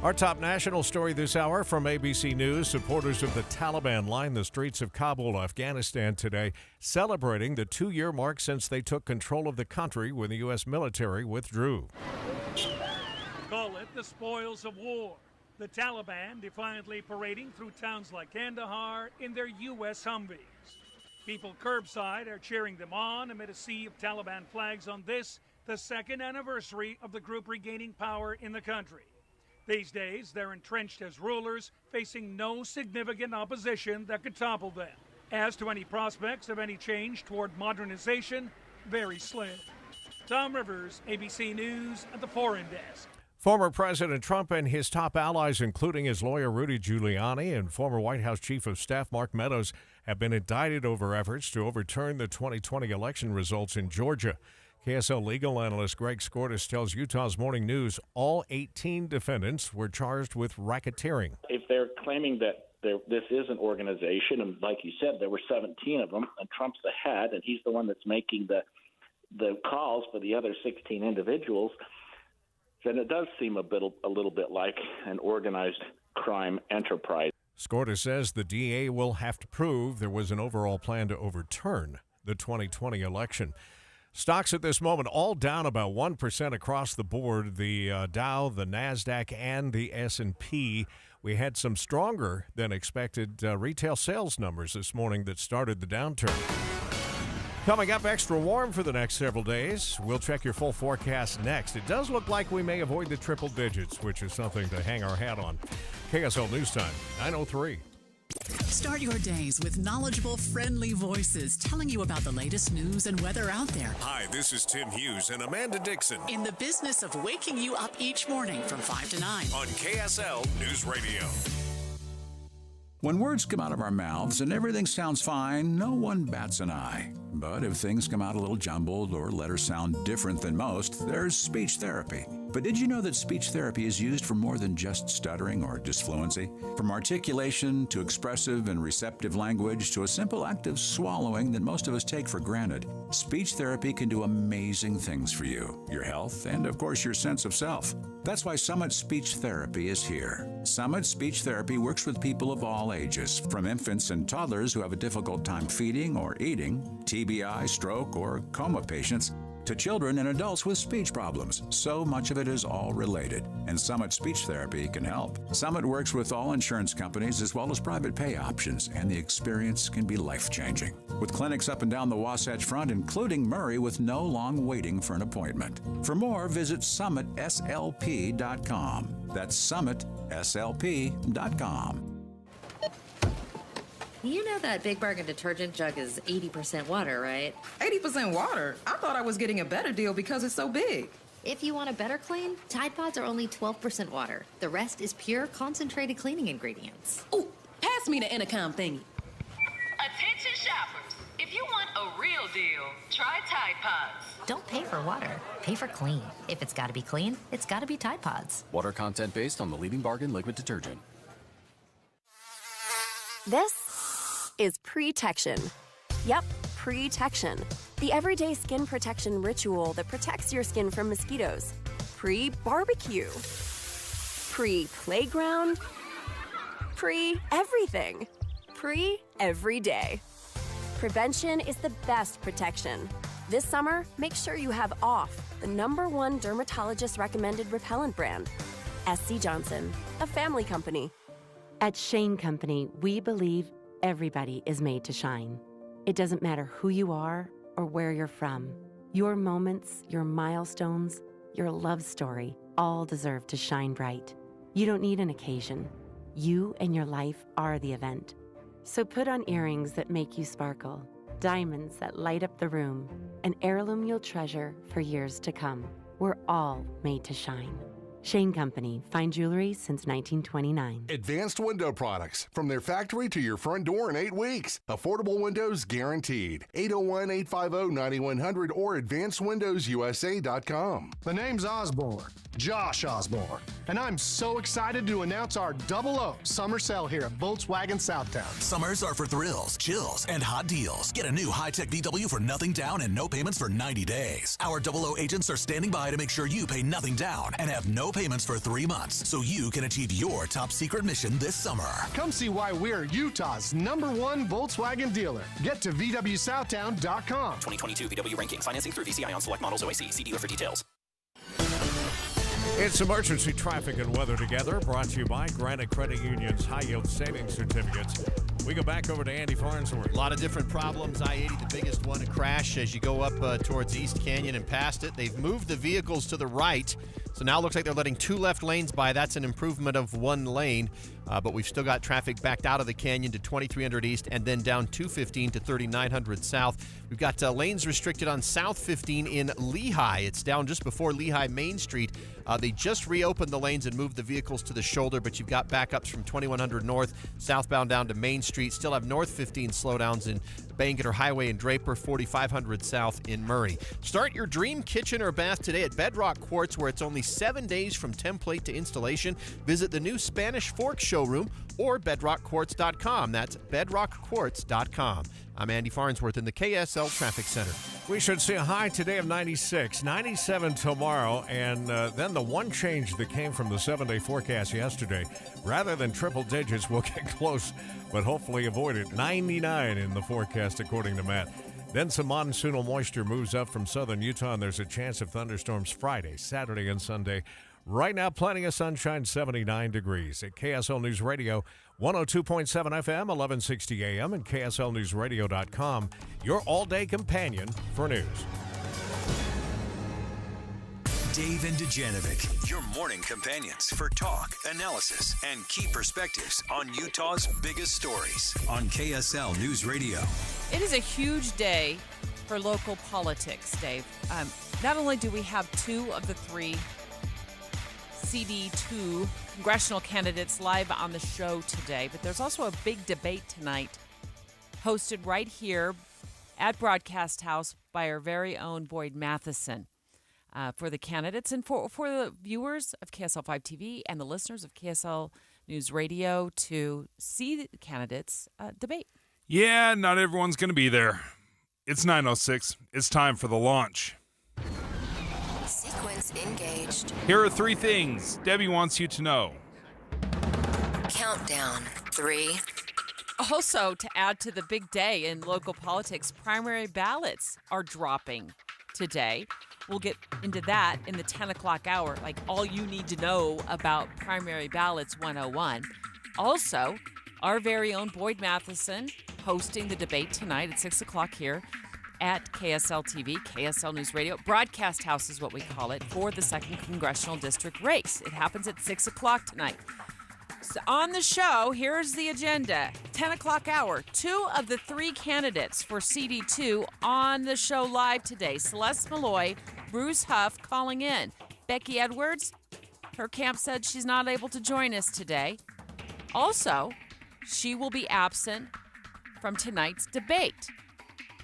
Our top national story this hour from ABC News. Supporters of the Taliban lined the streets of Kabul, Afghanistan today, celebrating the 2-year mark since they took control of the country when the U.S. military withdrew. Call it the spoils of war. The Taliban defiantly parading through towns like Kandahar in their U.S. Humvees. People curbside are cheering them on amid a sea of Taliban flags on this, the second anniversary of the group regaining power in the country. These days, they're entrenched as rulers, facing no significant opposition that could topple them. As to any prospects of any change toward modernization, very slim. Tom Rivers, ABC News at the Foreign Desk. Former President Trump and his top allies, including his lawyer Rudy Giuliani and former White House Chief of Staff Mark Meadows, have been indicted over efforts to overturn the 2020 election results in Georgia. KSL legal analyst Greg Skordas tells Utah's Morning News all 18 defendants were charged with racketeering. If they're claiming that this is an organization, and like you said, there were 17 of them, and Trump's the head, and he's the one that's making the calls for the other 16 individuals, then it does seem a little bit like an organized crime enterprise. Skordas says the DA will have to prove there was an overall plan to overturn the 2020 election. Stocks at this moment all down about 1% across the board. The Dow, the NASDAQ, and the S&P. We had some stronger than expected retail sales numbers this morning that started the downturn. Coming up, extra warm for the next several days. We'll check your full forecast next. It does look like we may avoid the triple digits, which is something to hang our hat on. KSL News Time, 9:03. Start your days with knowledgeable, friendly voices telling you about the latest news and weather out there. Hi, this is Tim Hughes and Amanda Dixon. In the business of waking you up each morning from 5 to 9. On KSL News Radio. When words come out of our mouths and everything sounds fine, no one bats an eye. But if things come out a little jumbled or letters sound different than most, there's speech therapy. But did you know that speech therapy is used for more than just stuttering or disfluency? From articulation to expressive and receptive language to a simple act of swallowing that most of us take for granted, speech therapy can do amazing things for you, your health, and of course your sense of self. That's why Summit Speech Therapy is here. Summit Speech Therapy works with people of all ages, from infants and toddlers who have a difficult time feeding or eating, TBI, stroke, or coma patients, to children and adults with speech problems. So much of it is all related, and Summit Speech Therapy can help. Summit works with all insurance companies as well as private pay options, and the experience can be life-changing. With clinics up and down the Wasatch Front, including Murray, with no long waiting for an appointment. For more, visit summitslp.com. That's summitslp.com. You know that Big Bargain detergent jug is 80% water, right? 80% water? I thought I was getting a better deal because it's so big. If you want a better clean, Tide Pods are only 12% water. The rest is pure, concentrated cleaning ingredients. Ooh, pass me the intercom thingy. Attention shoppers. If you want a real deal, try Tide Pods. Don't pay for water. Pay for clean. If it's got to be clean, it's got to be Tide Pods. Water content based on the leading bargain liquid detergent. This is Pre-Tection. Yep, Pre-Tection. The everyday skin protection ritual that protects your skin from mosquitoes. Pre-barbecue. Pre-playground. Pre-everything. Pre-every day. Prevention is the best protection. This summer, make sure you have OFF, the #1 dermatologist-recommended repellent brand. SC Johnson, a family company. At Shane Company, we believe everybody is made to shine. It doesn't matter who you are or where you're from. Your moments, your milestones, your love story all deserve to shine bright. You don't need an occasion. You and your life are the event. So put on earrings that make you sparkle, diamonds that light up the room, an heirloom you'll treasure for years to come. We're all made to shine. Shane Company, fine jewelry since 1929. Advanced window products, from their factory to your front door in 8 weeks. Affordable windows guaranteed. 801-850-9100 or advancedwindowsusa.com. The name's Osborne, Josh Osborne, and I'm so excited to announce our 00 summer sale here at Volkswagen Southtown. Summers are for thrills, chills, and hot deals. Get a new high-tech VW for nothing down and no payments for 90 days. Our 00 agents are standing by to make sure you pay nothing down and have no payments for 3 months so you can achieve your top secret mission this summer. Come see why we're Utah's #1 Volkswagen dealer. Get to VWSouthtown.com. 2022 VW rankings. Financing through VCI on select models OAC. See dealer for details. It's emergency traffic and weather together, brought to you by Granite Credit Union's high-yield savings certificates. We go back over to Andy Farnsworth. A lot of different problems. I-80, the biggest one, a crash as you go up towards East Canyon and past it. They've moved the vehicles to the right, so now it looks like they're letting 2 left lanes by. That's an improvement of 1 lane, but we've still got traffic backed out of the canyon to 2300 East and then down 215 to 3900 South. We've got lanes restricted on South 15 in Lehigh. It's down just before Lehigh Main Street. They just reopened the lanes and moved the vehicles to the shoulder, but you've got backups from 2100 North, southbound down to Main Street. Still have North 15 slowdowns in Bangerter Highway and Draper, 4500 South in Murray. Start your dream kitchen or bath today at Bedrock Quartz, where it's only 7 days from template to installation. Visit the new Spanish Fork showroom or bedrockquartz.com. That's bedrockquartz.com. I'm Andy Farnsworth in the KSL Traffic Center. We should see a high today of 96, 97 tomorrow, and then the one change that came from the 7-day forecast yesterday, rather than triple digits, we'll get close, but hopefully avoid it. 99 in the forecast, according to Matt. Then some monsoonal moisture moves up from southern Utah, and there's a chance of thunderstorms Friday, Saturday, and Sunday. Right now, plenty of sunshine, 79 degrees. At KSL News Radio, 102.7 FM, 1160 AM, and KSLNewsRadio.com, your all-day companion for news. Dave and Dujanovic, your morning companions for talk, analysis, and key perspectives on Utah's biggest stories on KSL News Radio. It is a huge day for local politics, Dave. Not only do we have 2 of the 3 CD2 congressional candidates live on the show today, but there's also a big debate tonight hosted right here at Broadcast House by our very own Boyd Matheson for the candidates and for the viewers of KSL 5 TV and the listeners of KSL News Radio to see the candidates debate. Yeah, not everyone's going to be there. It's 9:06. It's time for the launch. Sequence engaged. Here are 3 things Debbie wants you to know. Countdown. 3. Also, to add to the big day in local politics, primary ballots are dropping today. We'll get into that in the 10 o'clock hour, like all you need to know about primary ballots 101. Also, our very own Boyd Matheson hosting the debate tonight at 6 o'clock here at KSL TV, KSL News Radio. Broadcast House is what we call it for the 2nd Congressional District race. It happens at 6 o'clock tonight. So on the show, here's the agenda. 10 o'clock hour, 2 of the 3 candidates for CD2 on the show live today. Celeste Malloy, Bruce Huff calling in. Becky Edwards, her camp said she's not able to join us today. Also, she will be absent from tonight's debate.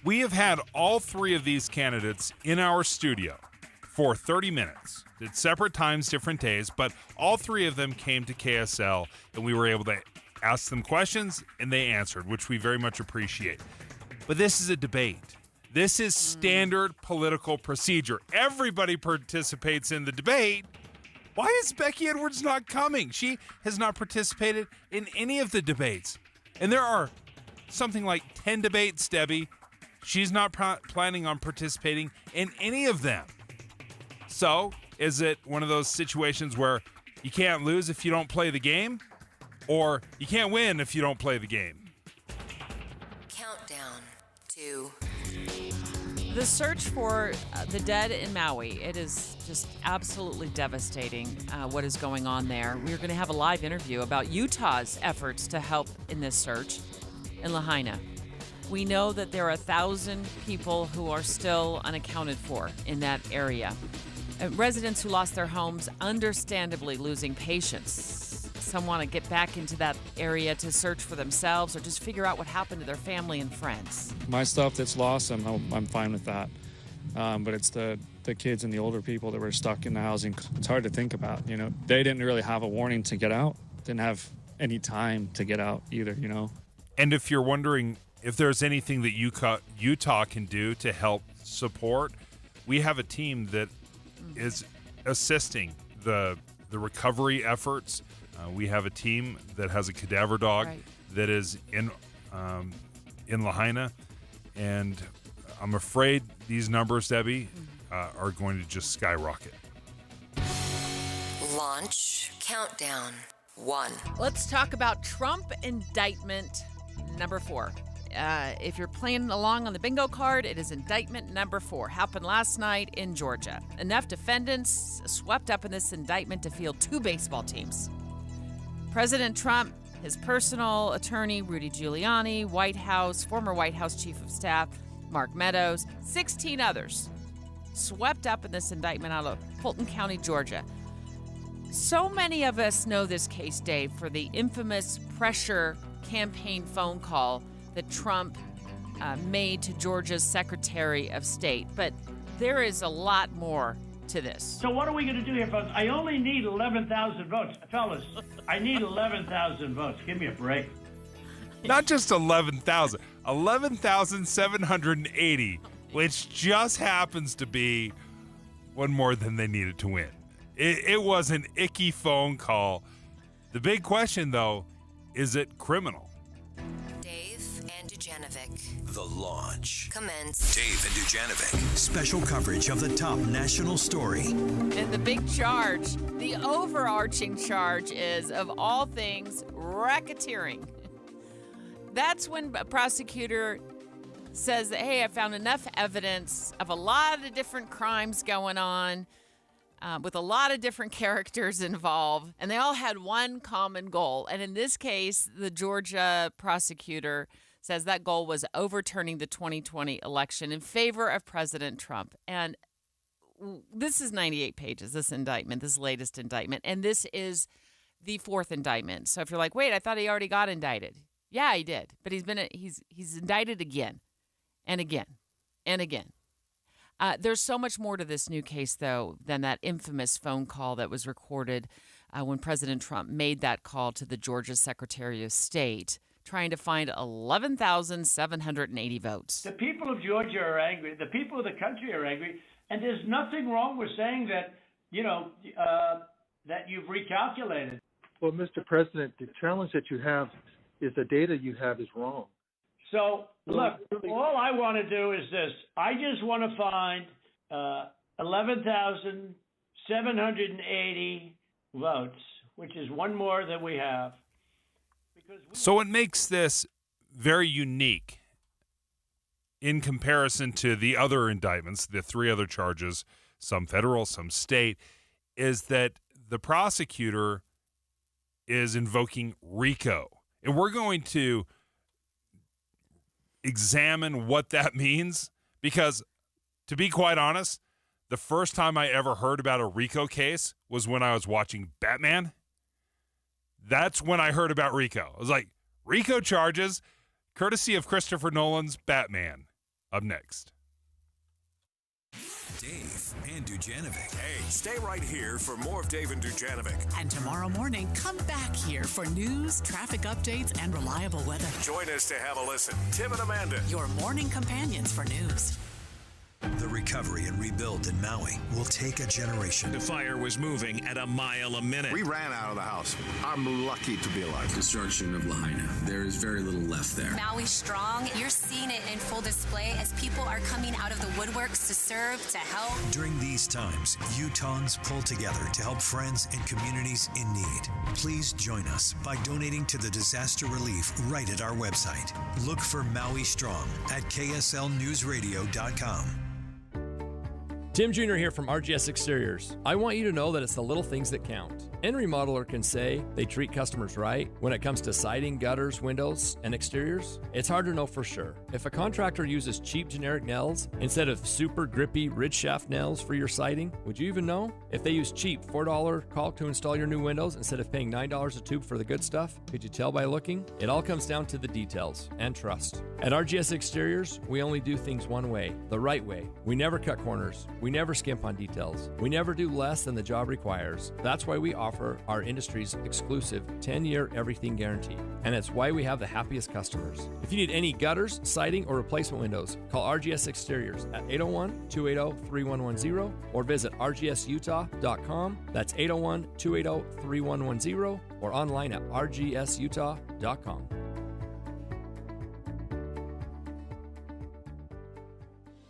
We have had all 3 of these candidates in our studio for 30 minutes. At separate times, different days, but all 3 of them came to KSL, and we were able to ask them questions, and they answered, which we very much appreciate. But this is a debate. This is standard political procedure. Everybody participates in the debate. Why is Becky Edwards not coming? She has not participated in any of the debates. And there are something like 10 debates, Debbie. She's not planning on participating in any of them. So, is it one of those situations where you can't lose if you don't play the game? Or you can't win if you don't play the game? Countdown. 2. The search for the dead in Maui, it is just absolutely devastating what is going on there. We're going to have a live interview about Utah's efforts to help in this search in Lahaina. We know that there are 1,000 people who are still unaccounted for in that area. Residents who lost their homes, understandably losing patience. Some want to get back into that area to search for themselves or just figure out what happened to their family and friends. My stuff that's lost, I'm fine with that. But it's the kids and the older people that were stuck in the housing. It's hard to think about, you know. They didn't really have a warning to get out. Didn't have any time to get out either, you know. And if you're wondering if there's anything that Utah can do to help support, we have a team that is assisting the the recovery efforts. We have a team that has a cadaver dog that is in Lahaina, and I'm afraid these numbers, Debbie, are going to just skyrocket. Launch countdown 1. Let's talk about Trump indictment number 4. If you're playing along on the bingo card, it is indictment number 4. Happened last night in Georgia. Enough defendants swept up in this indictment to field 2 baseball teams. President Trump, his personal attorney, Rudy Giuliani, former White House Chief of Staff, Mark Meadows, 16 others swept up in this indictment out of Fulton County, Georgia. So many of us know this case, Dave, for the infamous pressure campaign phone call that Trump made to Georgia's Secretary of State. But there is a lot more to this. So what are we going to do here, folks? I only need 11,000 votes. Fellas, I need 11,000 votes. Give me a break. Not just 11,000, 11,780, which just happens to be one more than they needed to win. It was an icky phone call. The big question, though, is it criminal? Dave and Dujanovic. The Launch. Commence. Dave and Dujanovic. Special coverage of the top national story. And the big charge, the overarching charge is, of all things, racketeering. That's when a prosecutor says that, hey, I found enough evidence of a lot of different crimes going on with a lot of different characters involved, and they all had one common goal. And in this case, the Georgia prosecutor says that goal was overturning the 2020 election in favor of President Trump. And this is 98 pages, this latest indictment. And this is the 4th indictment. So if you're like, wait, I thought he already got indicted. Yeah, he did. But he's indicted again and again and again. There's so much more to this new case, though, than that infamous phone call that was recorded when President Trump made that call to the Georgia Secretary of State, trying to find 11,780 votes. The people of Georgia are angry. The people of the country are angry. And there's nothing wrong with saying that, that you've recalculated. Well, Mr. President, the challenge that you have is the data you have is wrong. So, look, all I want to do is this. I just want to find 11,780 votes, which is one more than we have. So it makes this very unique in comparison to the other indictments, the 3 other charges, some federal, some state, is that the prosecutor is invoking RICO. And we're going to examine what that means, because to be quite honest, the first time I ever heard about a RICO case was when I was watching Batman. That's when I heard about RICO. I was like, RICO charges, courtesy of Christopher Nolan's Batman. Up next. Dave and Dujanovic. Hey, stay right here for more of Dave and Dujanovic. And tomorrow morning, come back here for news, traffic updates, and reliable weather. Join us to have a listen. Tim and Amanda. Your morning companions for news. The recovery and rebuild in Maui will take a generation. The fire was moving at a mile a minute. We ran out of the house. I'm lucky to be alive. Destruction of Lahaina. There is very little left there. Maui strong. You're seeing it in full display as people are coming out of the woodworks to serve, to help. During these times, Utahns pull together to help friends and communities in need. Please join us by donating to the disaster relief right at our website. Look for Maui Strong at KSLNewsRadio.com. Tim Jr. here from RGS Exteriors. I want you to know that it's the little things that count. Any remodeler can say they treat customers right when it comes to siding, gutters, windows, and exteriors. It's hard to know for sure. If a contractor uses cheap generic nails instead of super grippy ridge shaft nails for your siding, would you even know? If they use cheap $4 caulk to install your new windows instead of paying $9 a tube for the good stuff, could you tell by looking? It all comes down to the details and trust. At RGS Exteriors, we only do things one way, the right way. We never cut corners. We never skimp on details. We never do less than the job requires. That's why we offer our industry's exclusive 10-year everything guarantee. And it's why we have the happiest customers. If you need any gutters, siding, or replacement windows, call RGS Exteriors at 801-280-3110 or visit rgsutah.com. That's 801-280-3110 or online at rgsutah.com.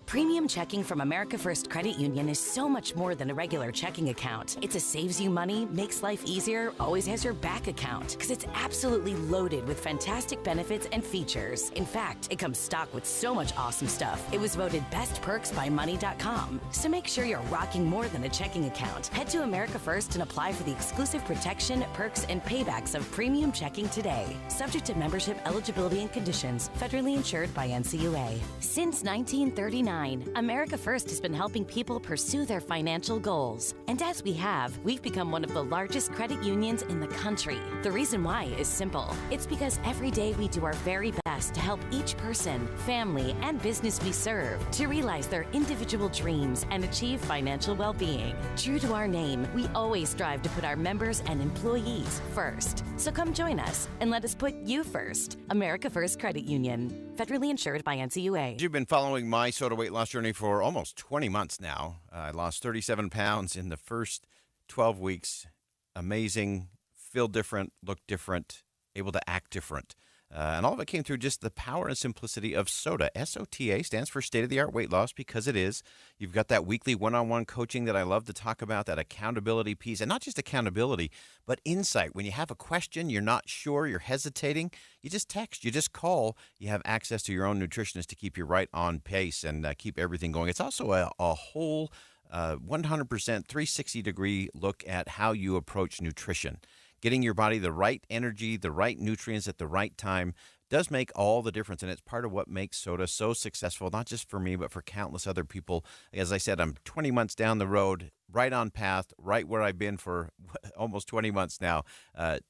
Premium checking from America First Credit Union is so much more than a regular checking account. It's a saves you money, makes life easier, always has your back account, because it's absolutely loaded with fantastic benefits and features. In fact, it comes stocked with so much awesome stuff. It was voted Best Perks by Money.com. So make sure you're rocking more than a checking account. Head to America First and apply for the exclusive protection, perks, and paybacks of premium checking today. Subject to membership eligibility and conditions. Federally insured by NCUA. Since 1939, America First has been helping people pursue their financial goals. And as we have, we've become one of the largest credit unions in the country. The reason why is simple. It's because every day we do our very best to help each person, family, and business we serve to realize their individual dreams and achieve financial well-being. True to our name, we always strive to put our members and employees first. So come join us and let us put you first. America First Credit Union. Federally insured by NCUA. You've been following my SOTA weight loss journey for almost 20 months now. I lost 37 pounds in the first 12 weeks. Amazing. Feel different, look different, able to act different. And all of it came through just the power and simplicity of SOTA. SOTA stands for state-of-the-art weight loss because it is. You've got that weekly one-on-one coaching that I love to talk about, that accountability piece. And not just accountability, but insight. When you have a question, you're not sure, you're hesitating, you just text, you just call. You have access to your own nutritionist to keep you right on pace and keep everything going. It's also a whole 100% 360-degree look at how you approach nutrition. Getting your body the right energy, the right nutrients at the right time does make all the difference. And it's part of what makes SOTA so successful, not just for me, but for countless other people. As I said, I'm 20 months down the road, right on path, right where I've been for almost 20 months now.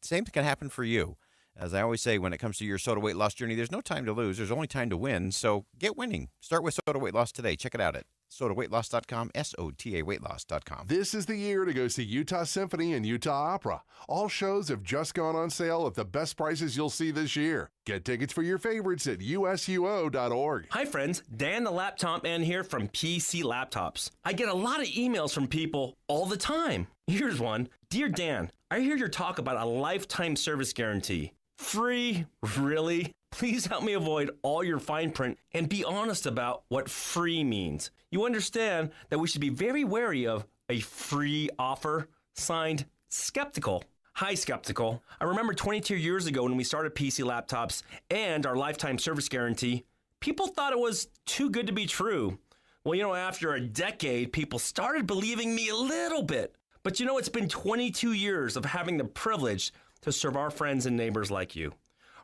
Same thing can happen for you. As I always say, when it comes to your SOTA weight loss journey, there's no time to lose. There's only time to win. So get winning. Start with SOTA weight loss today. Check it out at SOTAweightloss.com, SOTA weightloss.com. This is the year to go see Utah Symphony and Utah Opera. All shows have just gone on sale at the best prices you'll see this year. Get tickets for your favorites at usuo.org. Hi friends, Dan the Laptop Man here from PC Laptops. I get a lot of emails from people all the time. Here's one. Dear Dan, I hear your talk about a lifetime service guarantee. Free? Really? Please help me avoid all your fine print and be honest about what free means. You understand that we should be very wary of a free offer. Signed, Skeptical. Hi, Skeptical. I remember 22 years ago when we started PC Laptops and our lifetime service guarantee, people thought it was too good to be true. Well, after a decade, people started believing me a little bit. But it's been 22 years of having the privilege to serve our friends and neighbors like you.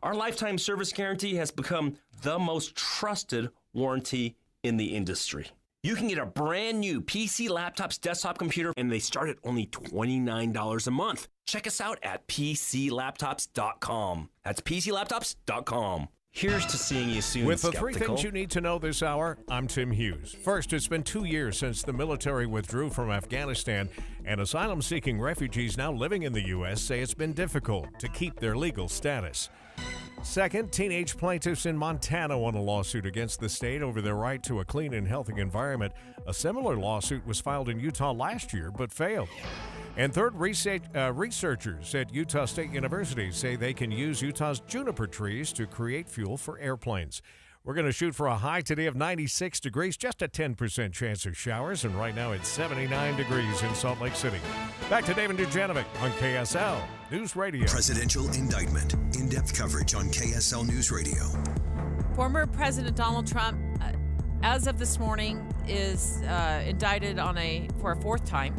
Our lifetime service guarantee has become the most trusted warranty in the industry. You can get a brand new PC Laptops desktop computer, and they start at only $29 a month. Check us out at PCLaptops.com. That's PCLaptops.com. Here's to seeing you soon, With the Skeptical. 3 things you need to know this hour, I'm Tim Hughes. First, it's been 2 years since the military withdrew from Afghanistan, and asylum-seeking refugees now living in the U.S. say it's been difficult to keep their legal status. Second, teenage plaintiffs in Montana won a lawsuit against the state over their right to a clean and healthy environment. A similar lawsuit was filed in Utah last year, but failed. And third, researchers at Utah State University say they can use Utah's juniper trees to create fuel for airplanes. We're going to shoot for a high today of 96 degrees, just a 10% chance of showers, and right now it's 79 degrees in Salt Lake City. Back to David Dujanovic on KSL News Radio. Presidential indictment. In-depth coverage on KSL News Radio. Former President Donald Trump, as of this morning, is indicted for a fourth time.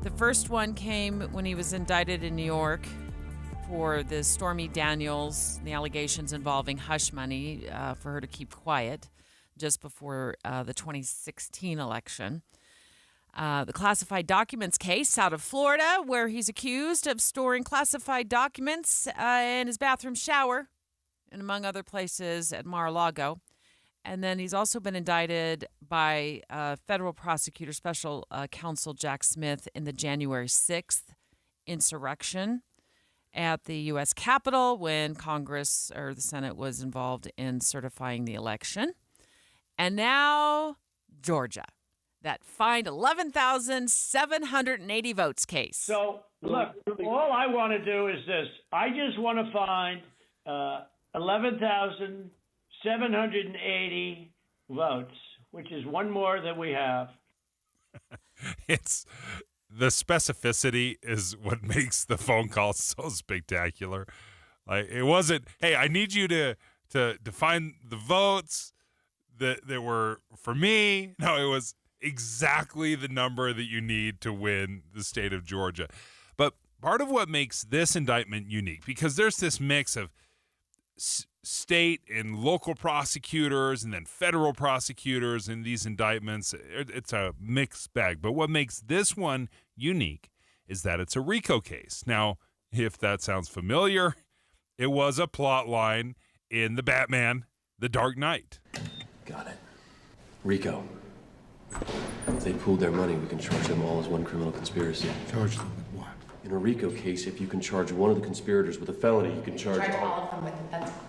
The first one came when he was indicted in New York for the Stormy Daniels, the allegations involving hush money for her to keep quiet just before the 2016 election. The classified documents case out of Florida, where he's accused of storing classified documents in his bathroom shower and among other places at Mar-a-Lago. And then he's also been indicted by federal prosecutor, special counsel Jack Smith, in the January 6th insurrection at the U.S. Capitol when Congress or the Senate was involved in certifying the election. And now Georgia, that fined 11,780 votes case. So, look, all I want to do is this. I just want to find 11,780 votes, which is one more than we have. It's the specificity is what makes the phone call so spectacular. Like, it wasn't, hey, I need you to find the votes that were for me. No, it was exactly the number that you need to win the state of Georgia. But part of what makes this indictment unique, because there's this mix of state and local prosecutors and then federal prosecutors in these indictments. It's a mixed bag. But what makes this one unique is that it's a RICO case. Now, if that sounds familiar, it was a plot line in the Batman, The Dark Knight. Got it. RICO. If they pooled their money, we can charge them all as one criminal conspiracy. Charge them with what? In a RICO case, if you can charge one of the conspirators with a felony, you can charge all of them with it. That's great.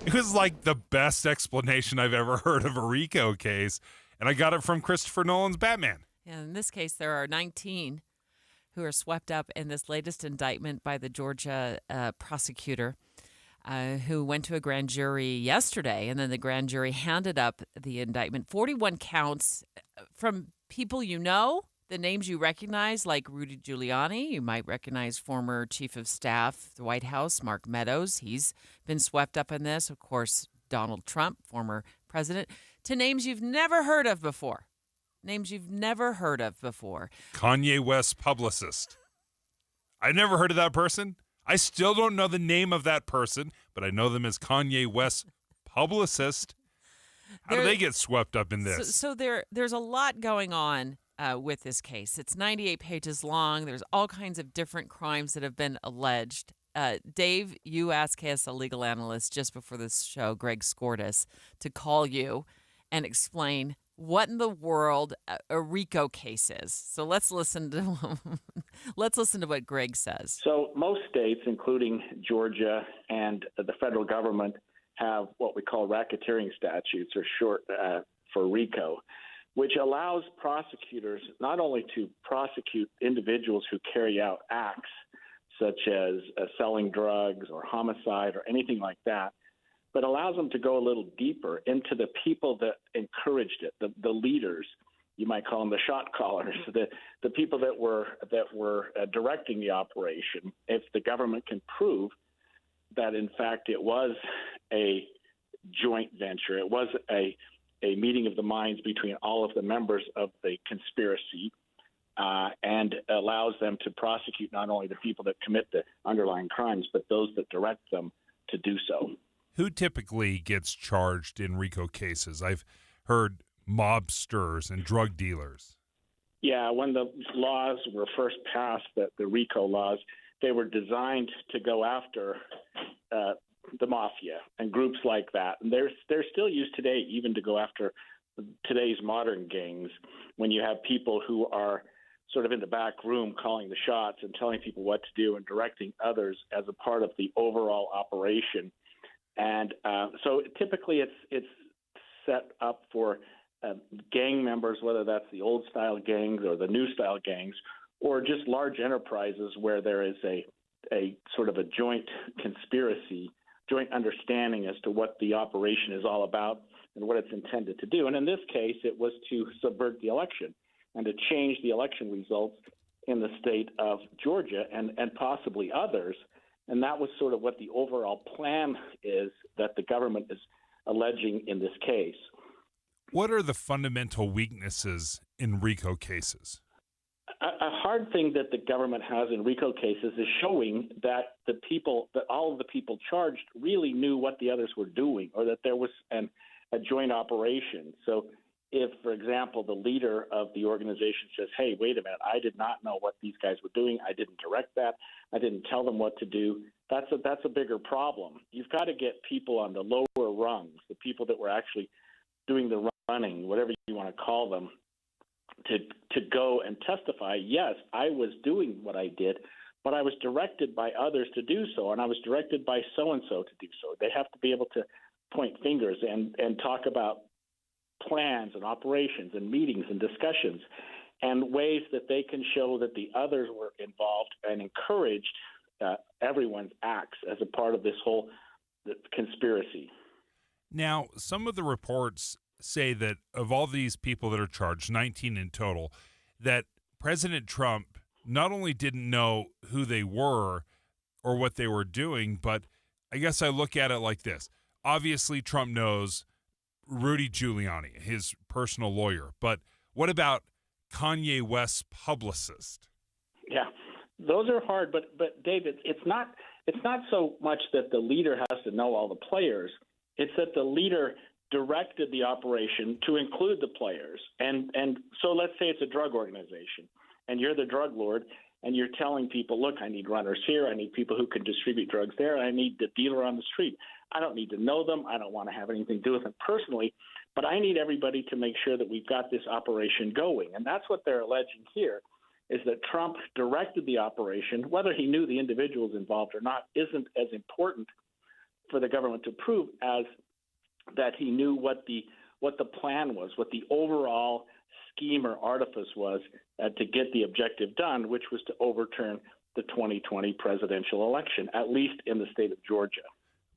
It was like the best explanation I've ever heard of a RICO case, and I got it from Christopher Nolan's Batman. Yeah, in this case, there are 19 who are swept up in this latest indictment by the Georgia prosecutor who went to a grand jury yesterday, and then the grand jury handed up the indictment. 41 counts from people you know, the names you recognize, like Rudy Giuliani. You might recognize former chief of staff, the White House, Mark Meadows. He's been swept up in this. Of course, Donald Trump, former president, to names you've never heard of before. Names you've never heard of before. Kanye West's publicist. I never heard of that person. I still don't know the name of that person, but I know them as Kanye West's publicist. How do they get swept up in this? So there's a lot going on with this case. It's 98 pages long. There's all kinds of different crimes that have been alleged. Dave, you asked KSL legal analyst just before this show, Greg Skordas, to call you and explain what in the world a RICO case is. So let's listen to what Greg says. So most states, including Georgia and the federal government, have what we call racketeering statutes, or short for RICO, which allows prosecutors not only to prosecute individuals who carry out acts such as selling drugs or homicide or anything like that, but allows them to go a little deeper into the people that encouraged it, the leaders. You might call them the shot callers, the people that were directing the operation. If the government can prove that, in fact, it was a joint venture, it was a meeting of the minds between all of the members of the conspiracy, and allows them to prosecute not only the people that commit the underlying crimes, but those that direct them to do so. Who typically gets charged in RICO cases? I've heard mobsters and drug dealers. Yeah, when the laws were first passed, the RICO laws, they were designed to go after the mafia and groups like that. And they're still used today, even to go after today's modern gangs, when you have people who are sort of in the back room calling the shots and telling people what to do and directing others as a part of the overall operation. And so typically it's set up for gang members, whether that's the old style gangs or the new style gangs, or just large enterprises where there is a sort of a joint conspiracy, joint understanding as to what the operation is all about and what it's intended to do. And in this case, it was to subvert the election and to change the election results in the state of Georgia and possibly others. And that was sort of what the overall plan is that the government is alleging in this case. What are the fundamental weaknesses in RICO cases? A hard thing that the government has in RICO cases is showing that all of the people charged really knew what the others were doing, or that there was a joint operation. So if, for example, the leader of the organization says, hey, wait a minute, I did not know what these guys were doing. I didn't direct that. I didn't tell them what to do. That's a bigger problem. You've got to get people on the lower rungs, the people that were actually doing the running, whatever you want to call them, to go and testify, yes, I was doing what I did, but I was directed by others to do so, and I was directed by so-and-so to do so. They have to be able to point fingers and talk about plans and operations and meetings and discussions and ways that they can show that the others were involved and encouraged everyone's acts as a part of this whole conspiracy. Now, some of the reports say that of all these people that are charged, 19 in total, that President Trump not only didn't know who they were or what they were doing, but I guess I look at it like this. Obviously, Trump knows Rudy Giuliani, his personal lawyer, but what about Kanye West's publicist? Yeah, those are hard, but David, it's not so much that the leader has to know all the players. It's that the leader directed the operation to include the players. And so let's say it's a drug organization, and you're the drug lord, and you're telling people, look, I need runners here, I need people who can distribute drugs there, I need the dealer on the street. I don't need to know them, I don't want to have anything to do with them personally, but I need everybody to make sure that we've got this operation going. And that's what they're alleging here, is that Trump directed the operation. Whether he knew the individuals involved or not isn't as important for the government to prove as that he knew what the plan was, what the overall scheme or artifice was to get the objective done, which was to overturn the 2020 presidential election, at least in the state of Georgia.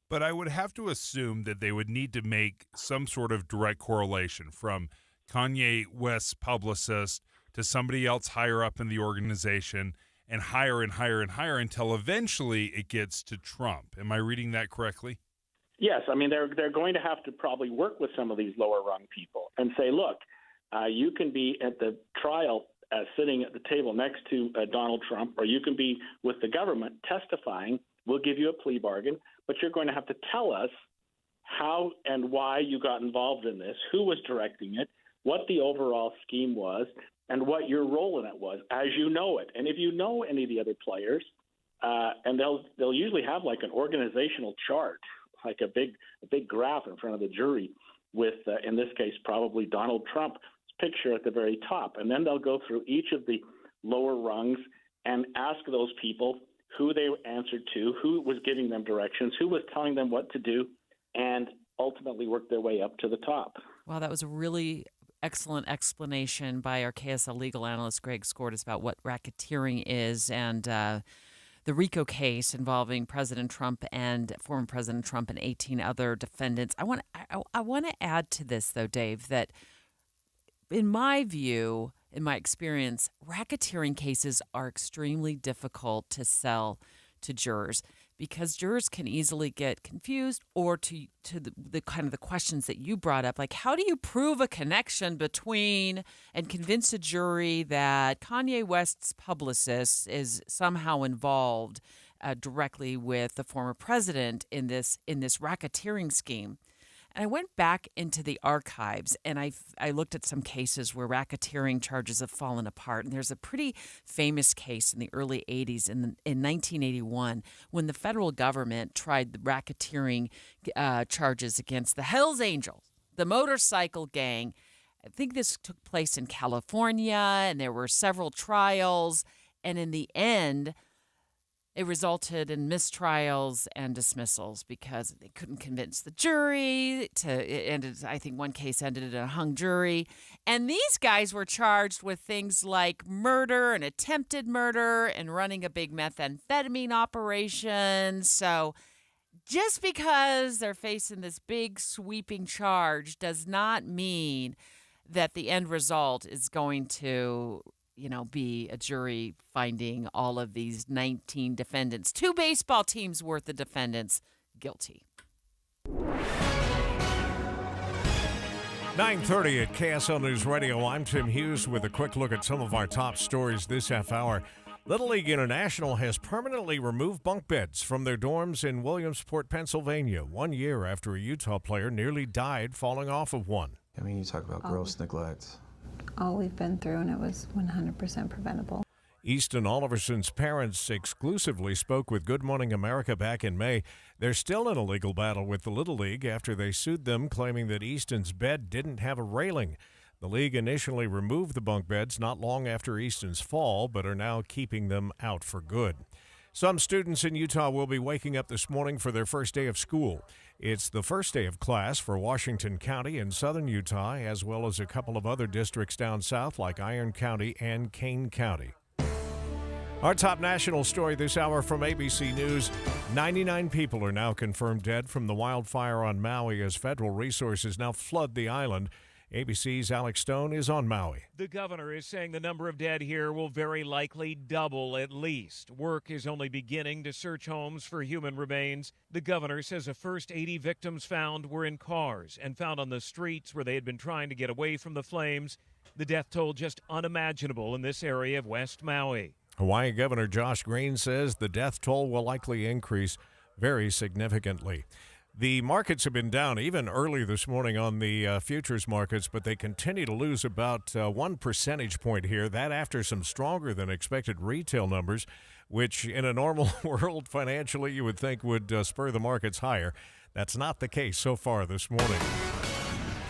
But I would have to assume that they would need to make some sort of direct correlation from Kanye West's publicist to somebody else higher up in the organization and higher and higher and higher until eventually it gets to Trump. Am I reading that correctly? Yes. I mean, they're going to have to probably work with some of these lower rung people and say, look, you can be at the trial sitting at the table next to Donald Trump, or you can be with the government testifying. We'll give you a plea bargain, but you're going to have to tell us how and why you got involved in this, who was directing it, what the overall scheme was, and what your role in it was, as you know it. And if you know any of the other players, and they'll usually have like an organizational chart, like a big graph in front of the jury with, in this case, probably Donald Trump's picture at the very top. And then they'll go through each of the lower rungs and ask those people who they answered to, who was giving them directions, who was telling them what to do, and ultimately work their way up to the top. Wow, that was a really excellent explanation by our KSL legal analyst, Greg Skordas, about what racketeering is and the RICO case involving President Trump and former President Trump and 18 other defendants. I want to add to this, though, Dave, that in my view, in my experience, racketeering cases are extremely difficult to sell to jurors because jurors can easily get confused, or to the kind of the questions that you brought up, like how do you prove a connection between and convince a jury that Kanye West's publicist is somehow involved directly with the former president in this racketeering scheme. And I went back into the archives and I looked at some cases where racketeering charges have fallen apart. And there's a pretty famous case in the early 80s in 1981 when the federal government tried the racketeering charges against the Hells Angels, the motorcycle gang. I think this took place in California, and there were several trials. And in the end, it resulted in mistrials and dismissals because they couldn't convince the jury. I think one case ended in a hung jury. And these guys were charged with things like murder and attempted murder and running a big methamphetamine operation. So just because they're facing this big sweeping charge does not mean that the end result is going to be a jury finding all of these 19 defendants, 2 baseball teams worth of defendants, guilty. 9:30 at KSL News Radio. I'm Tim Hughes with a quick look at some of our top stories this half hour. Little League International has permanently removed bunk beds from their dorms in Williamsport, Pennsylvania, 1 year after a Utah player nearly died falling off of one. I mean, you talk about gross neglect. All we've been through, and it was 100% preventable. Easton Oliverson's parents exclusively spoke with Good Morning America back in May. They're still in a legal battle with the Little League after they sued them, claiming that Easton's bed didn't have a railing. The league initially removed the bunk beds not long after Easton's fall, but are now keeping them out for good. Some students in Utah will be waking up this morning for their first day of school. It's the first day of class for Washington County in southern Utah, as well as a couple of other districts down south like Iron County and Kane County. Our top national story this hour from ABC News. 99 people are now confirmed dead from the wildfire on Maui as federal resources now flood the island. ABC's Alex Stone is on Maui. The governor is saying the number of dead here will very likely double at least. Work is only beginning to search homes for human remains. The governor says the first 80 victims found were in cars and found on the streets where they had been trying to get away from the flames. The death toll just unimaginable in this area of West Maui. Hawaii Governor Josh Green says the death toll will likely increase very significantly. The markets have been down even early this morning on the futures markets, but they continue to lose about 1 percentage point here. That after some stronger than expected retail numbers, which in a normal world financially you would think would spur the markets higher. That's not the case so far this morning.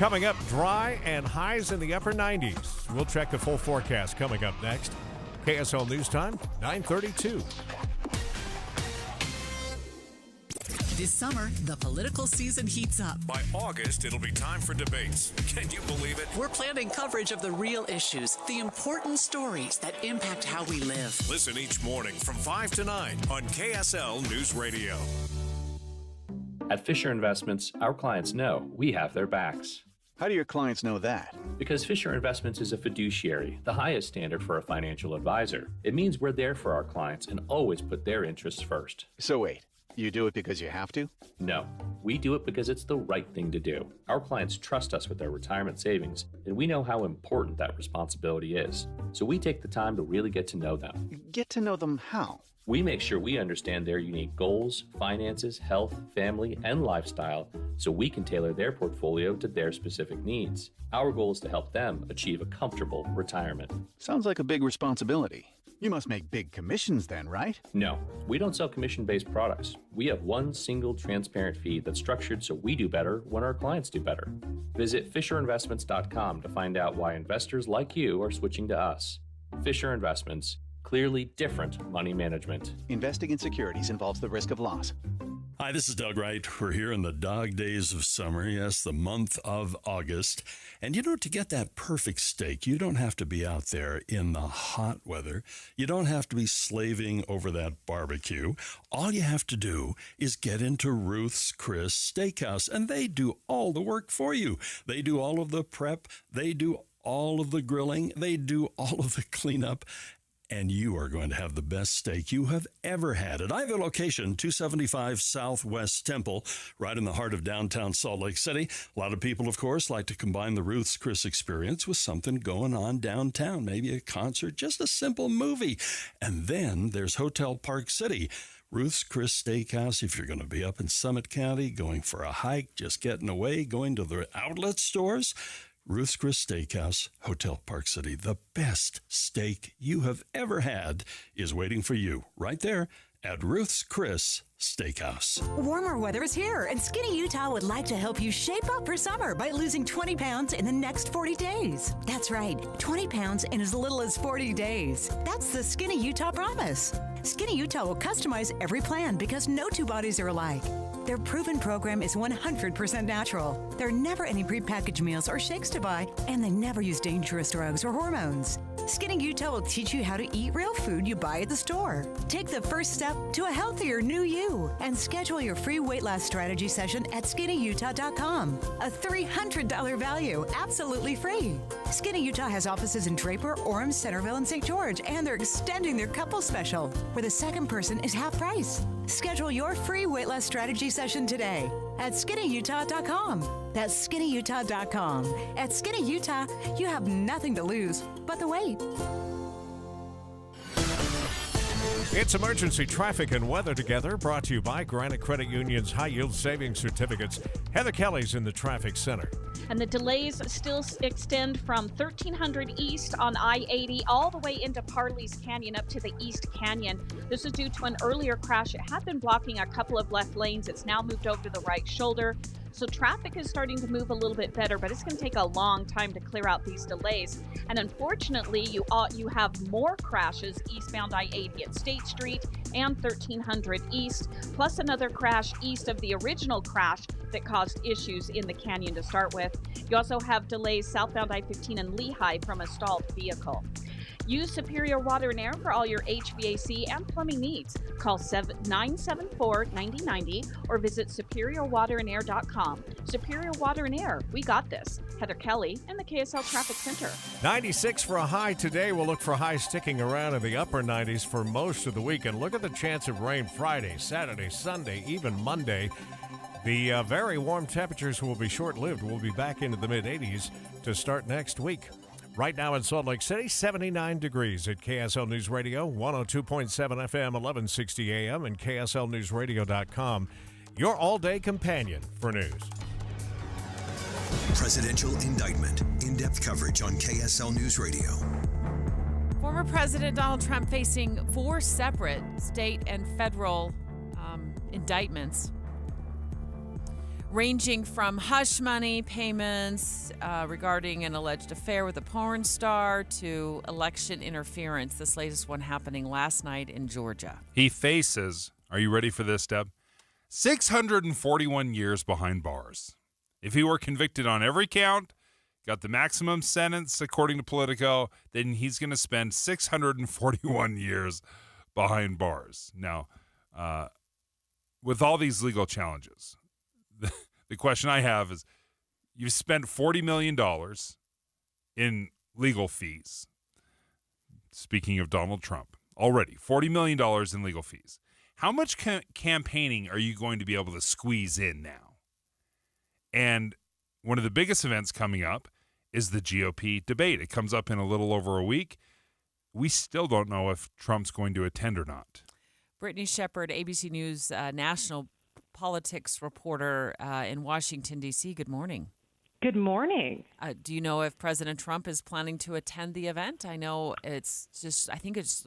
Coming up, dry and highs in the upper 90s. We'll check the full forecast coming up next. KSL News Time, 9:32. This summer, the political season heats up. By August, it'll be time for debates. Can you believe it? We're planning coverage of the real issues, the important stories that impact how we live. Listen each morning from 5 to 9 on KSL News Radio. At Fisher Investments, our clients know we have their backs. How do your clients know that? Because Fisher Investments is a fiduciary, the highest standard for a financial advisor. It means we're there for our clients and always put their interests first. So wait, you do it because you have to? No, we do it because it's the right thing to do. Our clients trust us with their retirement savings, and we know how important that responsibility is. So we take the time to really get to know them. Get to know them how? We make sure we understand their unique goals, finances, health, family, and lifestyle so we can tailor their portfolio to their specific needs. Our goal is to help them achieve a comfortable retirement. Sounds like a big responsibility. You must make big commissions then, right? No, we don't sell commission-based products. We have one single transparent fee that's structured so we do better when our clients do better. Visit FisherInvestments.com to find out why investors like you are switching to us. Fisher Investments. Clearly different money management. Investing in securities involves the risk of loss. Hi, this is Doug Wright. We're here in the dog days of summer, yes, the month of August. And you know, to get that perfect steak, you don't have to be out there in the hot weather. You don't have to be slaving over that barbecue. All you have to do is get into Ruth's Chris Steakhouse, and they do all the work for you. They do all of the prep. They do all of the grilling. They do all of the cleanup. And you are going to have the best steak you have ever had at either location, 275 Southwest Temple, right in the heart of downtown Salt Lake City. A lot of people, of course, like to combine the Ruth's Chris experience with something going on downtown, maybe a concert, just a simple movie. And then there's Hotel Park City. Ruth's Chris Steakhouse, if you're going to be up in Summit County, going for a hike, just getting away, going to the outlet stores. Ruth's Chris Steakhouse, Hotel Park City. The best steak you have ever had is waiting for you right there at Ruth's Chris Steakhouse. Warmer weather is here, and Skinny Utah would like to help you shape up for summer by losing 20 pounds in the next 40 days. That's right, 20 pounds in as little as 40 days. That's the Skinny Utah promise. Skinny Utah will customize every plan because no two bodies are alike. Their proven program is 100% natural. There are never any prepackaged meals or shakes to buy, and they never use dangerous drugs or hormones. Skinny Utah will teach you how to eat real food you buy at the store. Take the first step to a healthier new you and schedule your free weight loss strategy session at skinnyutah.com. A $300 value, absolutely free. Skinny Utah has offices in Draper, Orem, Centerville, and St. George, and they're extending their couple special, where the second person is half price. Schedule your free weight loss strategy session today at skinnyutah.com. That's skinnyutah.com. At Skinny Utah, you have nothing to lose but the weight. It's emergency traffic and weather together, brought to you by Granite Credit Union's high-yield savings certificates. Heather Kelly's in the traffic center. And the delays still extend from 1300 East on I-80 all the way into Parley's Canyon up to the East Canyon. This is due to an earlier crash. It had been blocking a couple of left lanes. It's now moved over to the right shoulder. So traffic is starting to move a little bit better, but it's going to take a long time to clear out these delays. And unfortunately, you have more crashes eastbound I-80 at State Street and 1300 East, plus another crash east of the original crash that caused issues in the canyon to start with. You also have delays southbound I-15 and Lehigh from a stalled vehicle. Use Superior Water and Air for all your HVAC and plumbing needs. Call 974-9090 or visit superiorwaterandair.com. Superior Water and Air, we got this. Heather Kelly in the KSL Traffic Center. 96 for a high today. We'll look for highs sticking around in the upper 90s for most of the week. And look at the chance of rain Friday, Saturday, Sunday, even Monday. The very warm temperatures will be short-lived. We'll be back into the mid-80s to start next week. Right now in Salt Lake City, 79 degrees at KSL News Radio, 102.7 FM, 1160 AM, and KSLNewsRadio.com. Your all-day companion for news. Presidential indictment. In-depth coverage on KSL News Radio. Former President Donald Trump facing 4 separate state and federal indictments, ranging from hush money payments regarding an alleged affair with a porn star to election interference. This latest one happening last night in Georgia. He faces, are you ready for this, Deb? 641 years behind bars. If he were convicted on every count, got the maximum sentence according to Politico, then he's going to spend 641 years behind bars. Now, with all these legal challenges, the question I have is, you've spent $40 million in legal fees. Speaking of Donald Trump, already $40 million in legal fees. How much campaigning are you going to be able to squeeze in now? And one of the biggest events coming up is the GOP debate. It comes up in a little over a week. We still don't know if Trump's going to attend or not. Brittany Shepard, ABC News national politics reporter in Washington, D.C. Good morning. Good morning. Do you know if President Trump is planning to attend the event? I know it's just, I think it's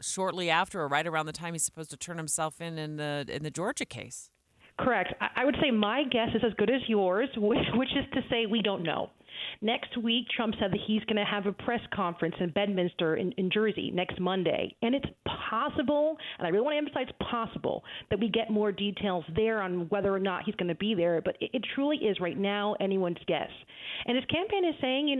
shortly after or right around the time he's supposed to turn himself in the Georgia case. Correct. I would say my guess is as good as yours, which is to say we don't know. Next week, Trump said that he's going to have a press conference in Bedminster in Jersey next Monday. And it's possible, and I really want to emphasize possible, that we get more details there on whether or not he's going to be there. But it truly is right now anyone's guess. And his campaign is saying,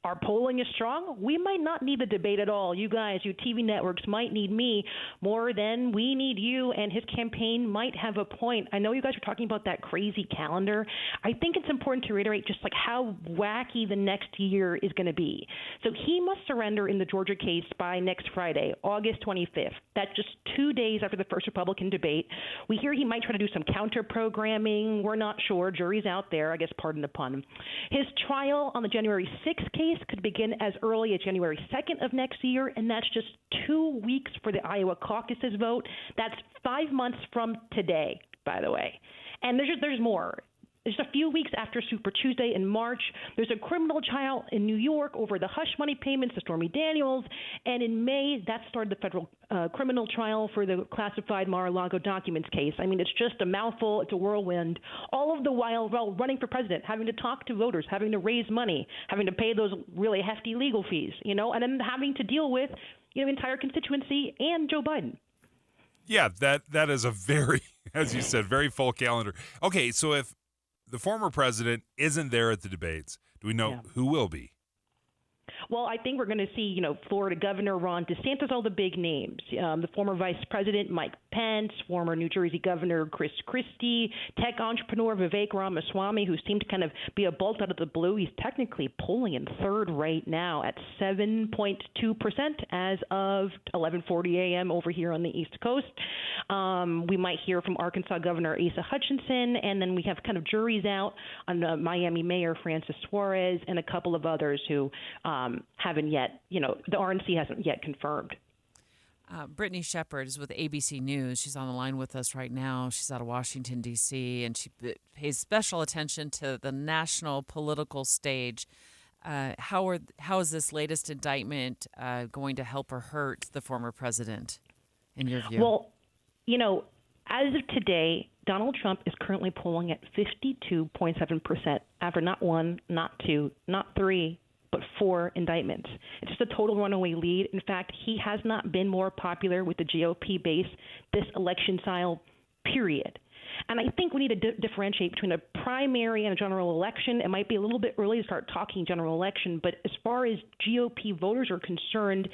our polling is strong. We might not need the debate at all. You guys, you TV networks might need me more than we need you, and his campaign might have a point. I know you guys are talking about that crazy calendar. I think it's important to reiterate just like how wacky the next year is going to be. So he must surrender in the Georgia case by next Friday, August 25th. That's just 2 days after the first Republican debate. We hear he might try to do some counter-programming. We're not sure. Jury's out there, I guess, pardon the pun. His trial on the January 6th case could begin as early as January 2nd of next year, and that's just 2 weeks for the Iowa caucus's vote. That's 5 months from today, by the way. And there's more. Just a few weeks after Super Tuesday in March, there's a criminal trial in New York over the hush money payments to Stormy Daniels. And in May, that started the federal criminal trial for the classified Mar-a-Lago documents case. I mean, it's just a mouthful. It's a whirlwind. All of the while running for president, having to talk to voters, having to raise money, having to pay those really hefty legal fees, and then having to deal with, entire constituency and Joe Biden. Yeah, that is a very, as you said, very full calendar. Okay, so if the former president isn't there at the debates, do we know who will be? Well, I think we're going to see, Florida Governor Ron DeSantis, all the big names. The former Vice President Mike Pence, former New Jersey Governor Chris Christie, tech entrepreneur Vivek Ramaswamy, who seemed to kind of be a bolt out of the blue. He's technically polling in third right now at 7.2% as of 11:40 a.m. over here on the East Coast. We might hear from Arkansas Governor Asa Hutchinson, and then we have kind of juries out on Miami Mayor Francis Suarez and a couple of others who haven't yet, the RNC hasn't yet confirmed. Brittany Shepard is with ABC News. She's on the line with us right now. She's out of Washington, D.C., and she pays special attention to the national political stage. How is this latest indictment going to help or hurt the former president, in your view? Well, as of today, Donald Trump is currently polling at 52.7% after not one, not two, not three, but 4 indictments. It's just a total runaway lead. In fact, he has not been more popular with the GOP base this election cycle, period. And I think we need to differentiate between a primary and a general election. It might be a little bit early to start talking general election, but as far as GOP voters are concerned,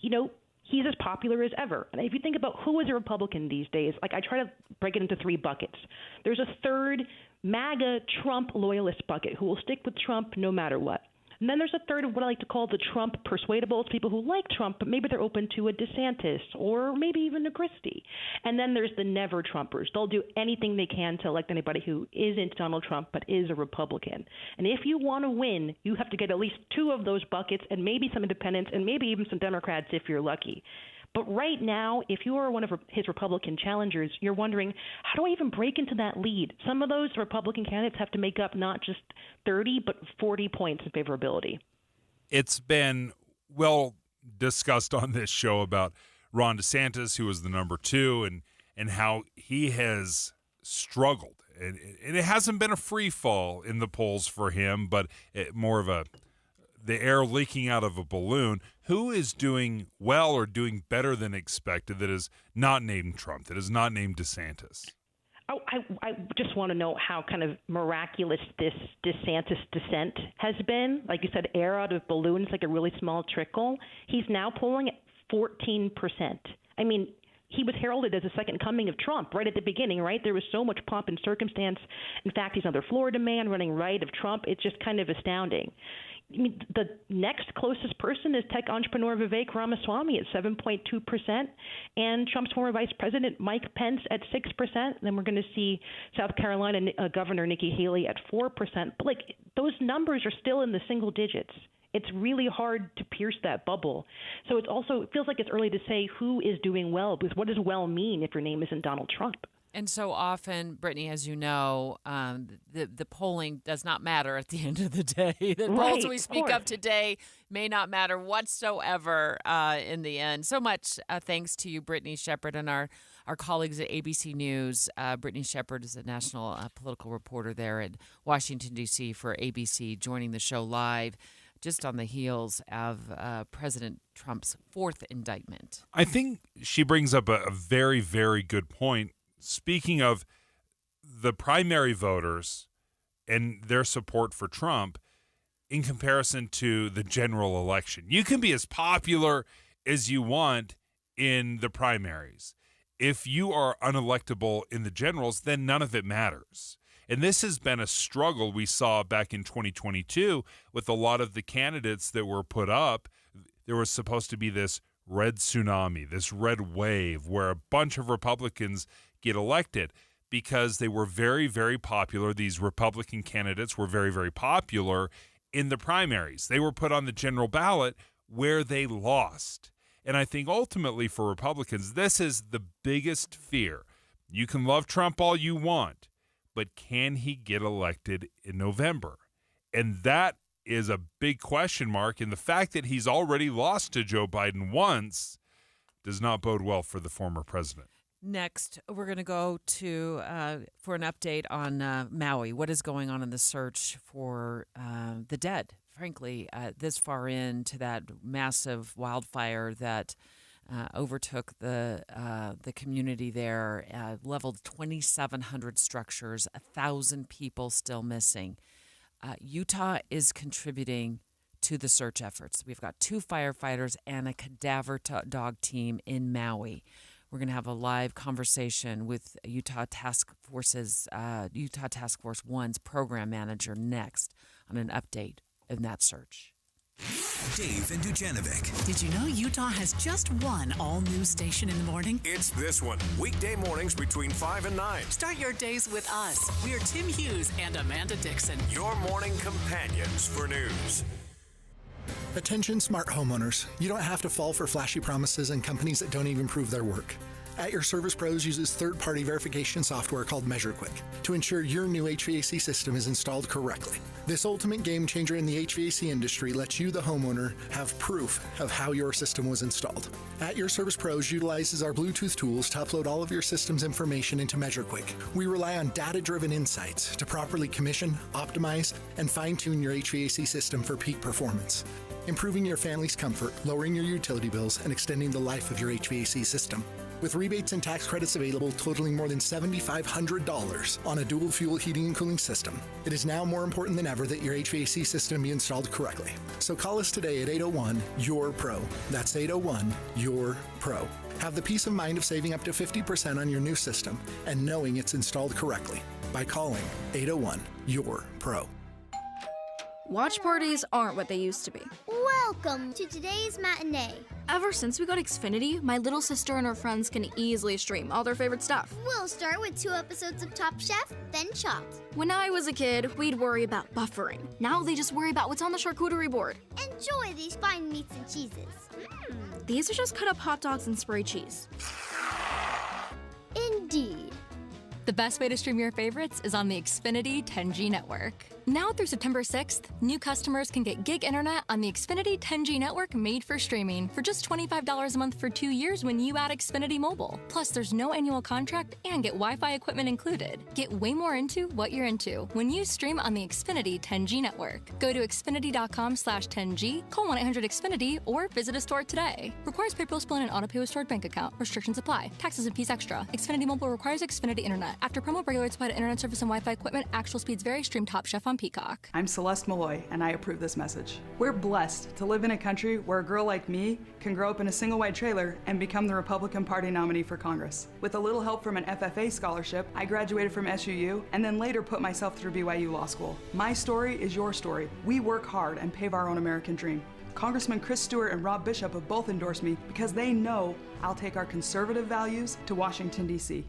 he's as popular as ever. And if you think about who is a Republican these days, I try to break it into 3 buckets. There's a third MAGA Trump loyalist bucket who will stick with Trump no matter what. And then there's a third of what I like to call the Trump persuadables, people who like Trump, but maybe they're open to a DeSantis or maybe even a Christie. And then there's the never Trumpers. They'll do anything they can to elect anybody who isn't Donald Trump but is a Republican. And if you want to win, you have to get at least 2 of those buckets and maybe some independents and maybe even some Democrats if you're lucky. But right now, if you are one of his Republican challengers, you're wondering, how do I even break into that lead? Some of those Republican candidates have to make up not just 30, but 40 points in favorability. It's been well discussed on this show about Ron DeSantis, who was the number 2, and how he has struggled. And it hasn't been a free fall in the polls for him, but more of the air leaking out of a balloon. Who is doing well or doing better than expected that is not named Trump, that is not named DeSantis? Oh, I just want to know how kind of miraculous this DeSantis descent has been. Like you said, air out of balloons, like a really small trickle. He's now polling at 14%. I mean, he was heralded as a second coming of Trump right at the beginning, right? There was so much pomp and circumstance. In fact, he's another Florida man running right of Trump. It's just kind of astounding. I mean, the next closest person is tech entrepreneur Vivek Ramaswamy at 7.2%, and Trump's former vice president Mike Pence at 6%. Then we're going to see South Carolina Governor Nikki Haley at 4%. But those numbers are still in the single digits. It's really hard to pierce that bubble. So it feels like it's early to say who is doing well, because what does well mean if your name isn't Donald Trump? And so often, Brittany, as you know, the polling does not matter at the end of the day. The polls we speak of today may not matter whatsoever in the end. So much thanks to you, Brittany Shepard, and our colleagues at ABC News. Brittany Shepard is a national political reporter there in Washington, D.C. for ABC, joining the show live just on the heels of President Trump's 4th indictment. I think she brings up a very, very good point. Speaking of the primary voters and their support for Trump in comparison to the general election, you can be as popular as you want in the primaries. If you are unelectable in the generals, then none of it matters. And this has been a struggle we saw back in 2022 with a lot of the candidates that were put up. There was supposed to be this red tsunami, this red wave where a bunch of Republicans get elected because they were very, very popular. These Republican candidates were very, very popular in the primaries. They were put on the general ballot where they lost. And I think ultimately for Republicans, this is the biggest fear. You can love Trump all you want, but can he get elected in November? And that is a big question mark. And the fact that he's already lost to Joe Biden once does not bode well for the former president. Next, we're going to go to for an update on Maui. What is going on in the search for the dead? Frankly, this far into that massive wildfire that overtook the community there, leveled 2,700 structures, 1,000 people still missing. Utah is contributing to the search efforts. We've got 2 firefighters and a cadaver dog team in Maui. We're going to have a live conversation with Utah Task Force 1's program manager next on an update in that search. Dave and Dujanovic. Did you know Utah has just one all-news station in the morning? It's this one, weekday mornings between 5 and 9. Start your days with us. We're Tim Hughes and Amanda Dixon. Your morning companions for news. Attention smart homeowners. You don't have to fall for flashy promises and companies that don't even prove their work. At Your Service Pros uses third-party verification software called MeasureQuick to ensure your new HVAC system is installed correctly. This ultimate game changer in the HVAC industry lets you, the homeowner, have proof of how your system was installed. At Your Service Pros utilizes our Bluetooth tools to upload all of your system's information into MeasureQuick. We rely on data-driven insights to properly commission, optimize, and fine-tune your HVAC system for peak performance, improving your family's comfort, lowering your utility bills, and extending the life of your HVAC system. With rebates and tax credits available totaling more than $7,500 on a dual-fuel heating and cooling system, it is now more important than ever that your HVAC system be installed correctly. So call us today at 801-YOUR-PRO. That's 801-YOUR-PRO. Have the peace of mind of saving up to 50% on your new system and knowing it's installed correctly by calling 801-YOUR-PRO. Watch parties aren't what they used to be. Welcome to today's matinee. Ever since we got Xfinity, my little sister and her friends can easily stream all their favorite stuff. We'll start with 2 episodes of Top Chef, then Chopped. When I was a kid, we'd worry about buffering. Now they just worry about what's on the charcuterie board. Enjoy these fine meats and cheeses. These are just cut up hot dogs and spray cheese. Indeed. The best way to stream your favorites is on the Xfinity 10G network. Now through September 6th, new customers can get gig internet on the Xfinity 10G network made for streaming for just $25 a month for 2 years when you add Xfinity Mobile. Plus, there's no annual contract and get Wi-Fi equipment included. Get way more into what you're into when you stream on the Xfinity 10G network. Go to xfinity.com/10G, call 1-800-XFINITY, or visit a store today. Requires PayPal, bill and an auto pay with stored bank account. Restrictions apply. Taxes and fees extra. Xfinity Mobile requires Xfinity internet. After promo, regular supply to internet service and Wi-Fi equipment. Actual speeds vary. Stream Top Chef on Peacock. I'm Celeste Malloy, and I approve this message. We're blessed to live in a country where a girl like me can grow up in a single wide trailer and become the Republican Party nominee for Congress. With a little help from an FFA scholarship, I graduated from SUU and then later put myself through BYU Law School. My story is your story. We work hard and pave our own American dream. Congressman Chris Stewart and Rob Bishop have both endorsed me because they know I'll take our conservative values to Washington, D.C.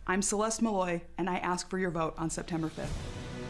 I'm Celeste Malloy, and I ask for your vote on September 5th.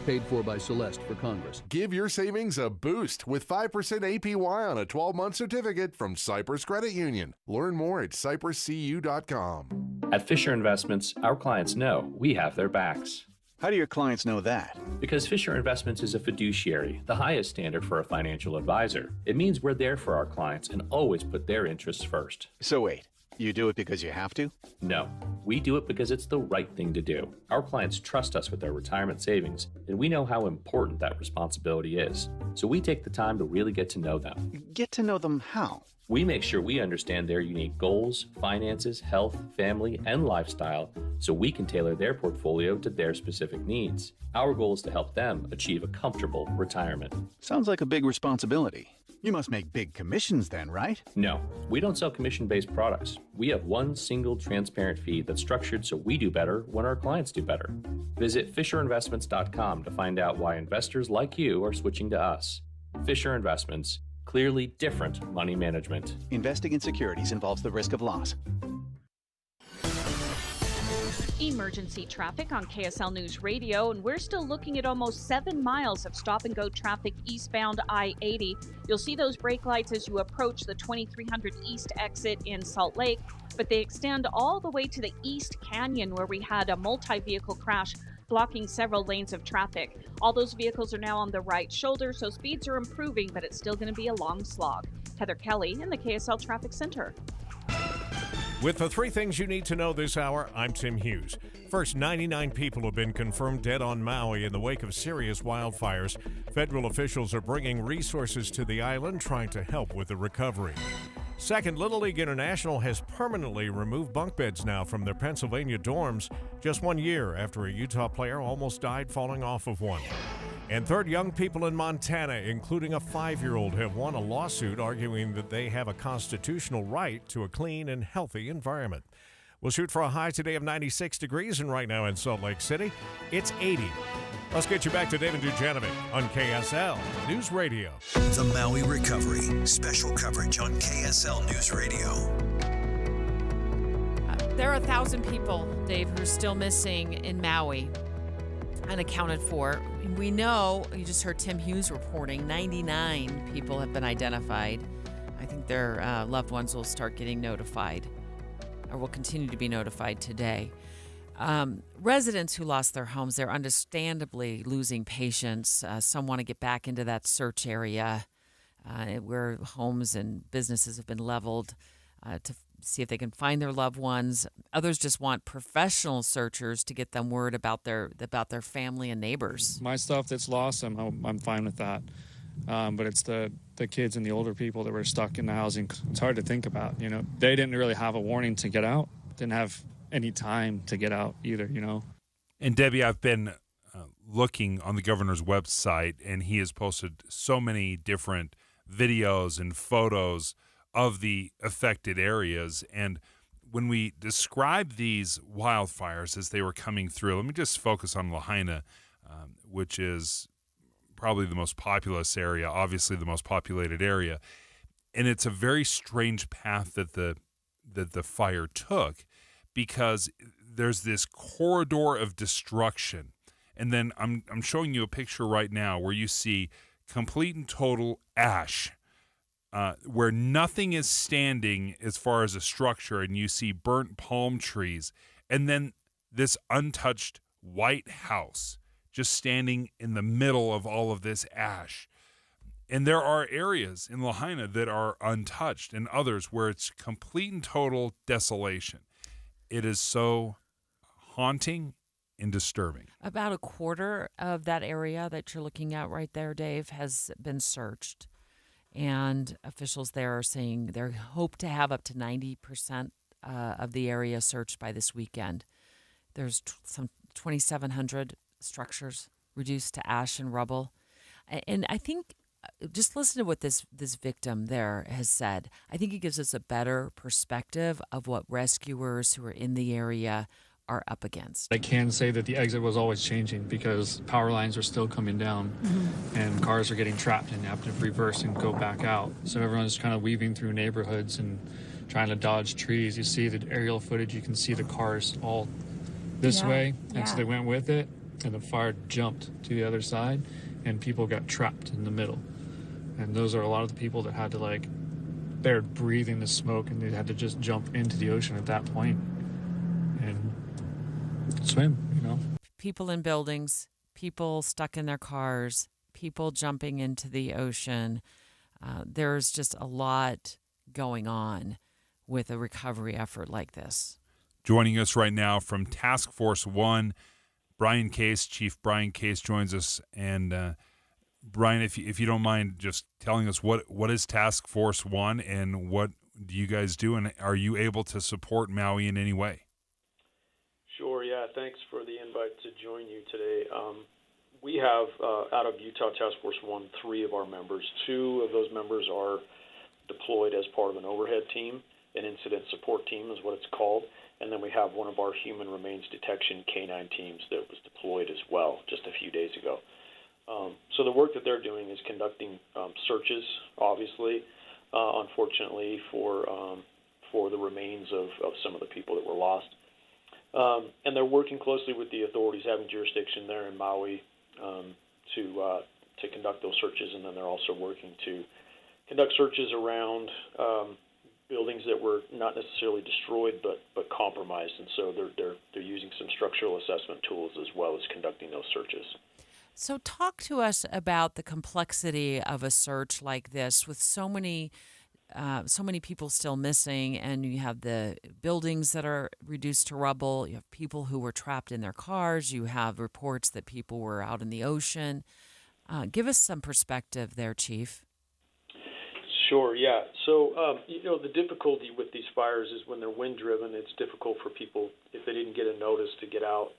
Paid for by Celeste for Congress. Give your savings a boost with 5% APY on a 12-month certificate from Cyprus Credit Union. Learn more at cypruscu.com. At Fisher Investments, our clients know we have their backs. How do your clients know that? Because Fisher Investments is a fiduciary, the highest standard for a financial advisor. It means we're there for our clients and always put their interests first. So wait. You do it because you have to? No, we do it because it's the right thing to do. Our clients trust us with their retirement savings, and we know how important that responsibility is. So we take the time to really get to know them. Get to know them how? We make sure we understand their unique goals, finances, health, family, and lifestyle so we can tailor their portfolio to their specific needs. Our goal is to help them achieve a comfortable retirement. Sounds like a big responsibility. You must make big commissions then, right? No, we don't sell commission-based products. We have one single transparent fee that's structured so we do better when our clients do better. Visit FisherInvestments.com to find out why investors like you are switching to us. Fisher Investments, clearly different money management. Investing in securities involves the risk of loss. Emergency traffic on KSL News Radio, and we're still looking at almost 7 miles of stop-and-go traffic eastbound I-80. You'll see those brake lights as you approach the 2300 East exit in Salt Lake, but they extend all the way to the East Canyon, where we had a multi-vehicle crash blocking several lanes of traffic. All those vehicles are now on the right shoulder, so speeds are improving, but it's still going to be a long slog. Heather Kelly in the KSL Traffic Center. With the 3 things you need to know this hour, I'm Tim Hughes. First, 99 people have been confirmed dead on Maui in the wake of serious wildfires. Federal officials are bringing resources to the island, trying to help with the recovery. Second, Little League International has permanently removed bunk beds now from their Pennsylvania dorms, just 1 year after a Utah player almost died falling off of one. And third, young people in Montana, including a 5-year-old, have won a lawsuit arguing that they have a constitutional right to a clean and healthy environment. We'll shoot for a high today of 96 degrees, and right now in Salt Lake City, it's 80. Let's get you back to David Dujanovic on KSL News Radio. The Maui Recovery, special coverage on KSL News Radio. There are 1,000 people, Dave, who are still missing in Maui, unaccounted for. we know, you just heard Tim Hughes reporting, 99 people have been identified. I think their loved ones will start getting notified, or will continue to be notified today. Residents who lost their homes, they're understandably losing patience. Some want to get back into that search area where homes and businesses have been leveled to see if they can find their loved ones. Others just want professional searchers to get them word about their family and neighbors. My stuff that's lost, I'm fine with that. But it's the kids and the older people that were stuck in the housing. It's hard to think about. You know, they didn't really have a warning to get out. Didn't have any time to get out either. You know. And Debbie, I've been looking on the governor's website, and he has posted so many different videos and photos of the affected areas. And when we describe these wildfires as they were coming through, let me just focus on Lahaina, which is probably the most populous area, obviously the most populated area. And it's a very strange path that the fire took, because there's this corridor of destruction. And then I'm showing you a picture right now where you see complete and total ash, where nothing is standing as far as a structure, and you see burnt palm trees, and then this untouched white house just standing in the middle of all of this ash. And there are areas in Lahaina that are untouched, and others where it's complete and total desolation. It is so haunting and disturbing. About a quarter of that area that you're looking at right there, Dave, has been searched. And officials there are saying they hope to have up to 90% of the area searched by this weekend. There's some 2,700 structures reduced to ash and rubble. And I think, just listen to what this victim there has said. I think it gives us a better perspective of what rescuers who are in the area are up against. I can say that the exit was always changing because power lines are still coming down and cars are getting trapped and have to reverse and go back out. So everyone's kind of weaving through neighborhoods and trying to dodge trees. You see the aerial footage, you can see the cars all this way. And so they went with it, and the fire jumped to the other side, and people got trapped in the middle. And those are a lot of the people that had to, they're breathing the smoke, and they had to just jump into the ocean at that point and swim, People in buildings, people stuck in their cars, people jumping into the ocean. There's just a lot going on with a recovery effort like this. Joining us right now from Task Force 1, Brian Case, Chief Brian Case joins us. And Brian, if you don't mind just telling us what is Task Force 1 and what do you guys do, and are you able to support Maui in any way? Sure, yeah. Thanks for the invite to join you today. We have, out of Utah Task Force 1, 3 of our members. 2 of those members are deployed as part of an overhead team. An incident support team is what it's called. And then we have one of our human remains detection canine teams that was deployed as well just a few days ago. So the work that they're doing is conducting searches, obviously, unfortunately, for the remains of some of the people that were lost. And they're working closely with the authorities having jurisdiction there in Maui to conduct those searches, and then they're also working to conduct searches around buildings that were not necessarily destroyed but compromised, and so they're using some structural assessment tools as well as conducting those searches. So talk to us about the complexity of a search like this with so many people still missing, and you have the buildings that are reduced to rubble. You have people who were trapped in their cars. You have reports that people were out in the ocean. Give us some perspective there, Chief. Sure, yeah. So, the difficulty with these fires is when they're wind-driven, it's difficult for people, if they didn't get a notice, to get out.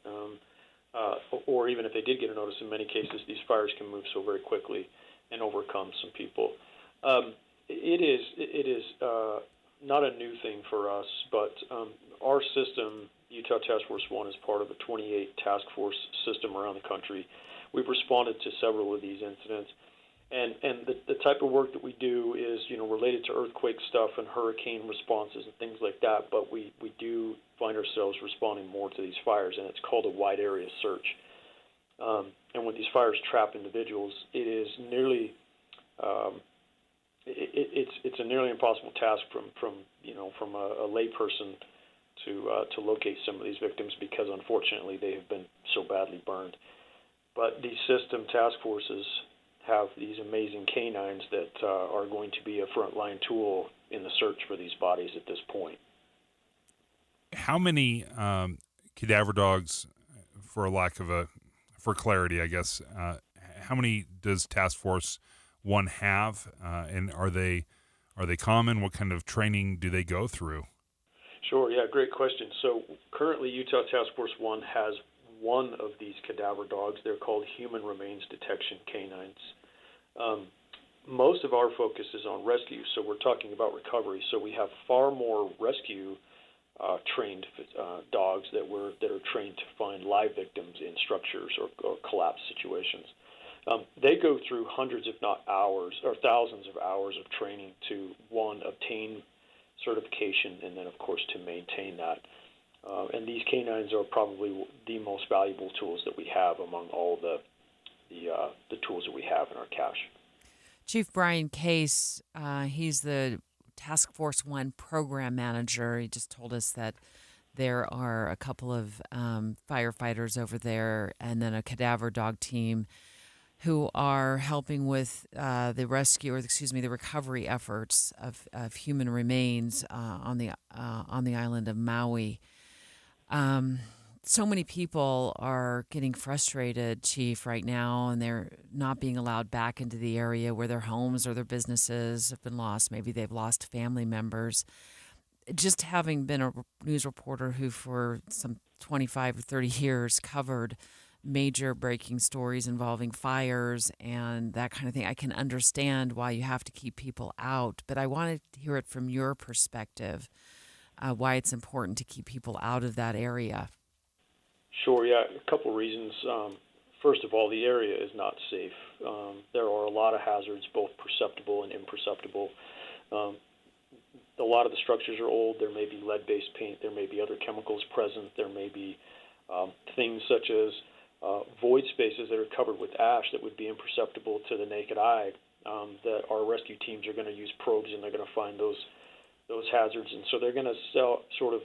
Or even if they did get a notice, in many cases, these fires can move so very quickly and overcome some people. It is not a new thing for us, but our system, Utah Task Force 1, is part of a 28 task force system around the country. We've responded to several of these incidents, and the type of work that we do is, related to earthquake stuff and hurricane responses and things like that, but we do find ourselves responding more to these fires, and it's called a wide area search. And when these fires trap individuals, it is nearly it's a nearly impossible task from a layperson to locate some of these victims, because unfortunately they have been so badly burned. But these system task forces have these amazing canines that are going to be a frontline tool in the search for these bodies at this point. How many cadaver dogs, for clarity, I guess, how many does Task Force 1 have, and are they common? What kind of training do they go through? Sure, yeah, great question. So currently Utah Task Force 1 has one of these cadaver dogs. They're called human remains detection canines. Most of our focus is on rescue, so we're talking about recovery. So we have far more rescue trained dogs that are trained to find live victims in structures or collapse situations. They go through hundreds, if not hours, or thousands of hours of training to, one, obtain certification, and then, of course, to maintain that. And these canines are probably the most valuable tools that we have among all the tools that we have in our cache. Chief Brian Case, he's the Task Force 1 program manager. He just told us that there are a couple of firefighters over there and then a cadaver dog team who are helping with the recovery efforts of human remains on the island of Maui. So many people are getting frustrated, Chief, right now, and they're not being allowed back into the area where their homes or their businesses have been lost. Maybe they've lost family members. Just having been a news reporter who for some 25 or 30 years covered major breaking stories involving fires and that kind of thing, I can understand why you have to keep people out. But I wanted to hear it from your perspective, why it's important to keep people out of that area. Sure, yeah, a couple reasons. First of all, the area is not safe. There are a lot of hazards, both perceptible and imperceptible. A lot of the structures are old. There may be lead-based paint. There may be other chemicals present. There may be things such as void spaces that are covered with ash that would be imperceptible to the naked eye, that our rescue teams are going to use probes, and they're going to find those hazards. And so they're going to sort of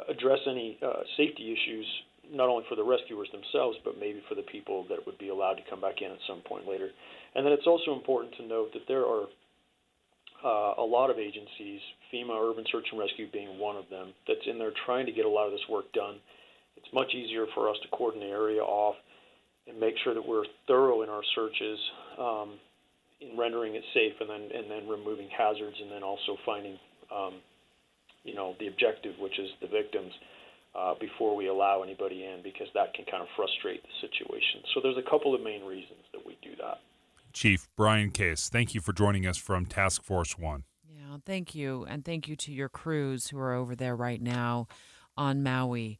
address any safety issues, not only for the rescuers themselves, but maybe for the people that would be allowed to come back in at some point later. And then it's also important to note that there are a lot of agencies, FEMA Urban Search and Rescue being one of them, that's in there trying to get a lot of this work done. It's much easier for us to cordon the area off and make sure that we're thorough in our searches, in rendering it safe, and then removing hazards, and then also finding the objective, which is the victims, before we allow anybody in, because that can kind of frustrate the situation. So there's a couple of main reasons that we do that. Chief Brian Case, thank you for joining us from Task Force 1. Yeah, thank you. And thank you to your crews who are over there right now on Maui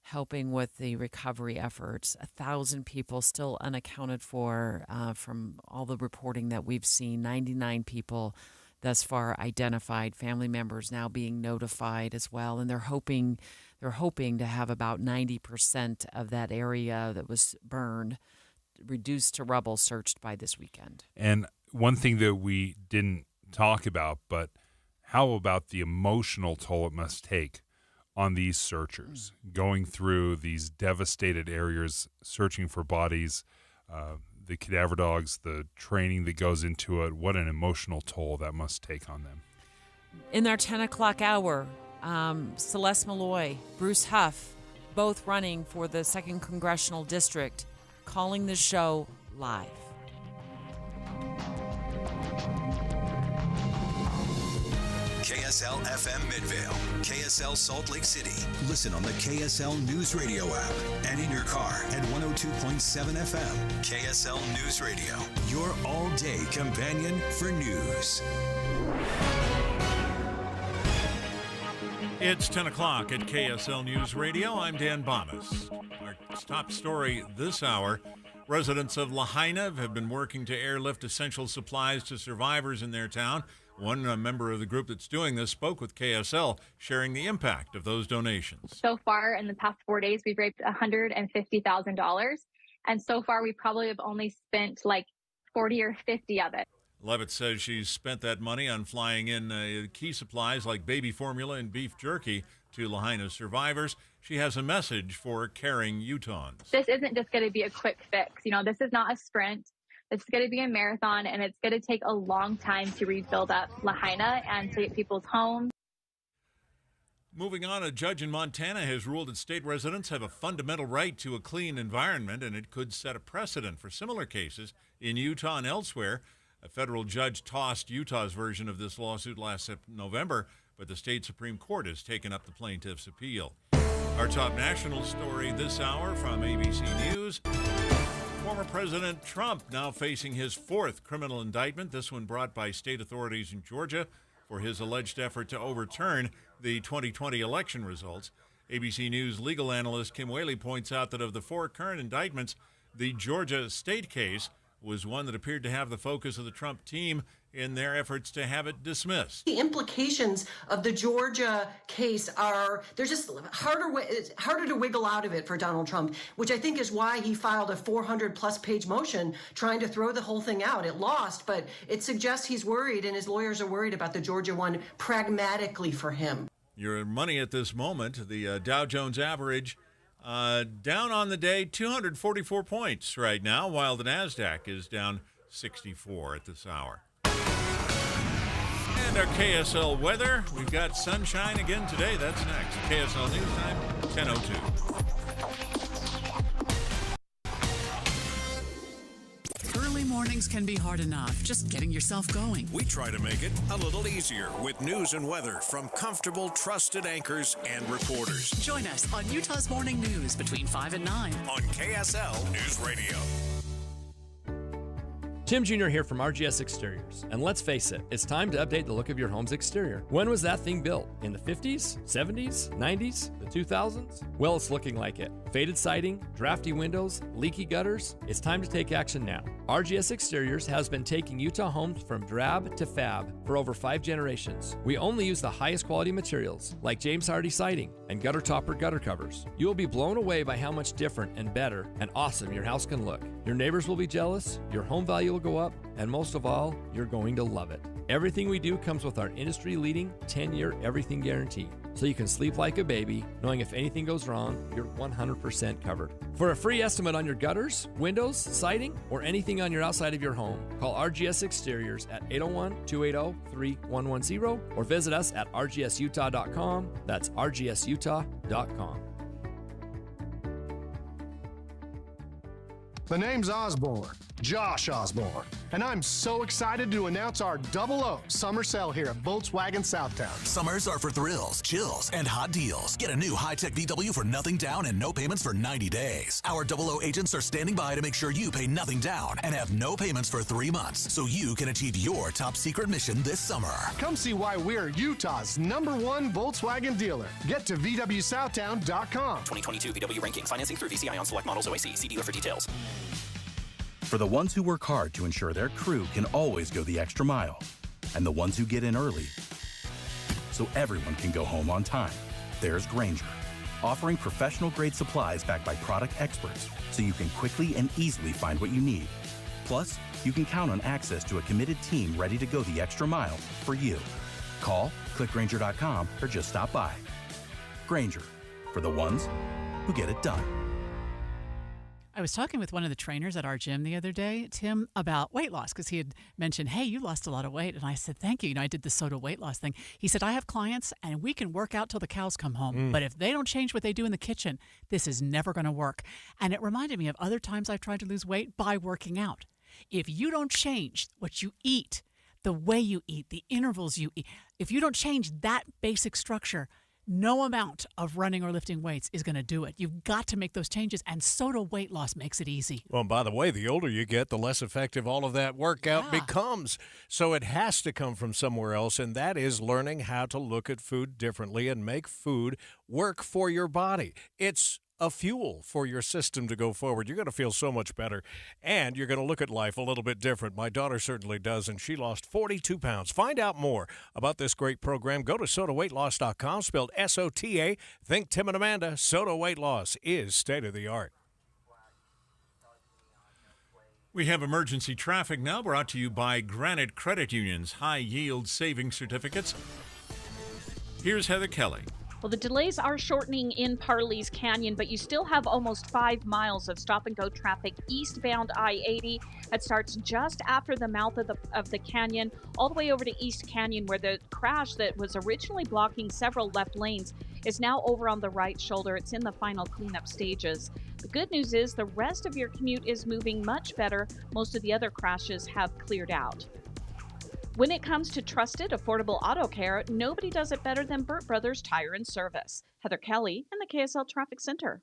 helping with the recovery efforts. 1,000 people still unaccounted for from all the reporting that we've seen. 99 people thus far identified, family members now being notified as well. And they're hoping to have about 90% of that area that was burned reduced to rubble searched by this weekend. And one thing that we didn't talk about, but how about the emotional toll it must take on these searchers going through these devastated areas, searching for bodies, the cadaver dogs, the training that goes into it. What an emotional toll that must take on them. In our 10 o'clock hour, Celeste Malloy, Bruce Huff, both running for the 2nd Congressional District, calling the show live. KSL FM Midvale, KSL Salt Lake City. Listen on the KSL News Radio app and in your car at 102.7 FM. KSL News Radio, your all-day companion for news. It's 10 o'clock at KSL News Radio. I'm Dan Bonas. Our top story this hour, residents of Lahaina have been working to airlift essential supplies to survivors in their town. One member of the group that's doing this spoke with KSL, sharing the impact of those donations. So far, in the past 4 days, we've raised $150,000, And so far, we probably have only spent like 40 or 50 of it. Levitt says she's spent that money on flying in key supplies like baby formula and beef jerky to Lahaina survivors. She has a message for caring Utahns. This isn't just going to be a quick fix. This is not a sprint. It's going to be a marathon, and it's going to take a long time to rebuild up Lahaina and to get people's homes. Moving on, a judge in Montana has ruled that state residents have a fundamental right to a clean environment, and it could set a precedent for similar cases in Utah and elsewhere. A federal judge tossed Utah's version of this lawsuit last November, but the state Supreme Court has taken up the plaintiff's appeal. Our top national story this hour from ABC News. Former President Trump now facing his fourth criminal indictment, this one brought by state authorities in Georgia for his alleged effort to overturn the 2020 election results. ABC News legal analyst Kim Whaley points out that of the four current indictments, the Georgia state case was one that appeared to have the focus of the Trump team in their efforts to have it dismissed. The implications of the Georgia case they're just harder to wiggle out of it for Donald Trump, which I think is why he filed a 400-plus page motion trying to throw the whole thing out. It lost, but it suggests he's worried and his lawyers are worried about the Georgia one pragmatically for him. Your money at this moment, the Dow Jones average, down on the day 244 points right now, while the NASDAQ is down 64 at this hour. And our KSL weather, we've got sunshine again today. That's next. KSL News Time, 10:02. Early mornings can be hard enough, just getting yourself going. We try to make it a little easier with news and weather from comfortable, trusted anchors and reporters. Join us on Utah's Morning News between 5 and 9 on KSL News Radio. Tim Jr. here from RGS Exteriors. And let's face it, it's time to update the look of your home's exterior. When was that thing built? In the 50s, 70s, 90s, the 2000s? Well, it's looking like it. Faded siding, drafty windows, leaky gutters. It's time to take action now. RGS Exteriors has been taking Utah homes from drab to fab for over 5 generations. We only use the highest quality materials like James Hardie siding and gutter topper gutter covers. You will be blown away by how much different and better and awesome your house can look. Your neighbors will be jealous, your home value will go up, and most of all, you're going to love it. Everything we do comes with our industry-leading 10-year everything guarantee, so you can sleep like a baby, knowing if anything goes wrong, you're 100% covered. For a free estimate on your gutters, windows, siding, or anything on your outside of your home, call RGS Exteriors at 801-280-3110 or visit us at rgsutah.com. That's rgsutah.com. The name's Osborne, Josh Osborne, and I'm so excited to announce our 00 summer sale here at Volkswagen Southtown. Summers are for thrills, chills, and hot deals. Get a new high-tech VW for nothing down and no payments for 90 days. Our 00 agents are standing by to make sure you pay nothing down and have no payments for 3 months, so you can achieve your top secret mission this summer. Come see why we're Utah's #1 Volkswagen dealer. Get to VWSouthtown.com. 2022 VW ranking. Financing through VCI on select models OAC. See dealer for details. For the ones who work hard to ensure their crew can always go the extra mile, and the ones who get in early so everyone can go home on time, there's Grainger, offering professional-grade supplies backed by product experts so you can quickly and easily find what you need. Plus, you can count on access to a committed team ready to go the extra mile for you. Call, click Grainger.com, or just stop by. Grainger, for the ones who get it done. I was talking with one of the trainers at our gym the other day, Tim, about weight loss, because he had mentioned, hey, you lost a lot of weight. And I said, thank you. I did the soda weight loss thing. He said, I have clients and we can work out till the cows come home. But if they don't change what they do in the kitchen, this is never going to work. And it reminded me of other times I've tried to lose weight by working out. If you don't change what you eat, the way you eat, the intervals you eat, if you don't change that basic structure, no amount of running or lifting weights is going to do it. You've got to make those changes, and soda weight loss makes it easy. Well, and by the way, the older you get, the less effective all of that workout becomes. So it has to come from somewhere else, and that is learning how to look at food differently and make food work for your body. It's a fuel for your system to go forward. You're going to feel so much better, and you're going to look at life a little bit different. My daughter certainly does, and she lost 42 pounds. Find out more about this great program. Go to sodaweightloss.com, spelled S-O-T-A. Think Tim and Amanda. Soda Weight Loss is state-of-the-art. We have emergency traffic now, brought to you by Granite Credit Union's high-yield savings certificates. Here's Heather Kelly. Well, the delays are shortening in Parley's Canyon, but you still have almost 5 miles of stop-and-go traffic eastbound I-80. That starts just after the mouth of the canyon, all the way over to East Canyon, where the crash that was originally blocking several left lanes is now over on the right shoulder. It's in the final cleanup stages. The good news is the rest of your commute is moving much better. Most of the other crashes have cleared out. When it comes to trusted, affordable auto care, nobody does it better than Burt Brothers Tire and Service. Heather Kelly in the KSL Traffic Center.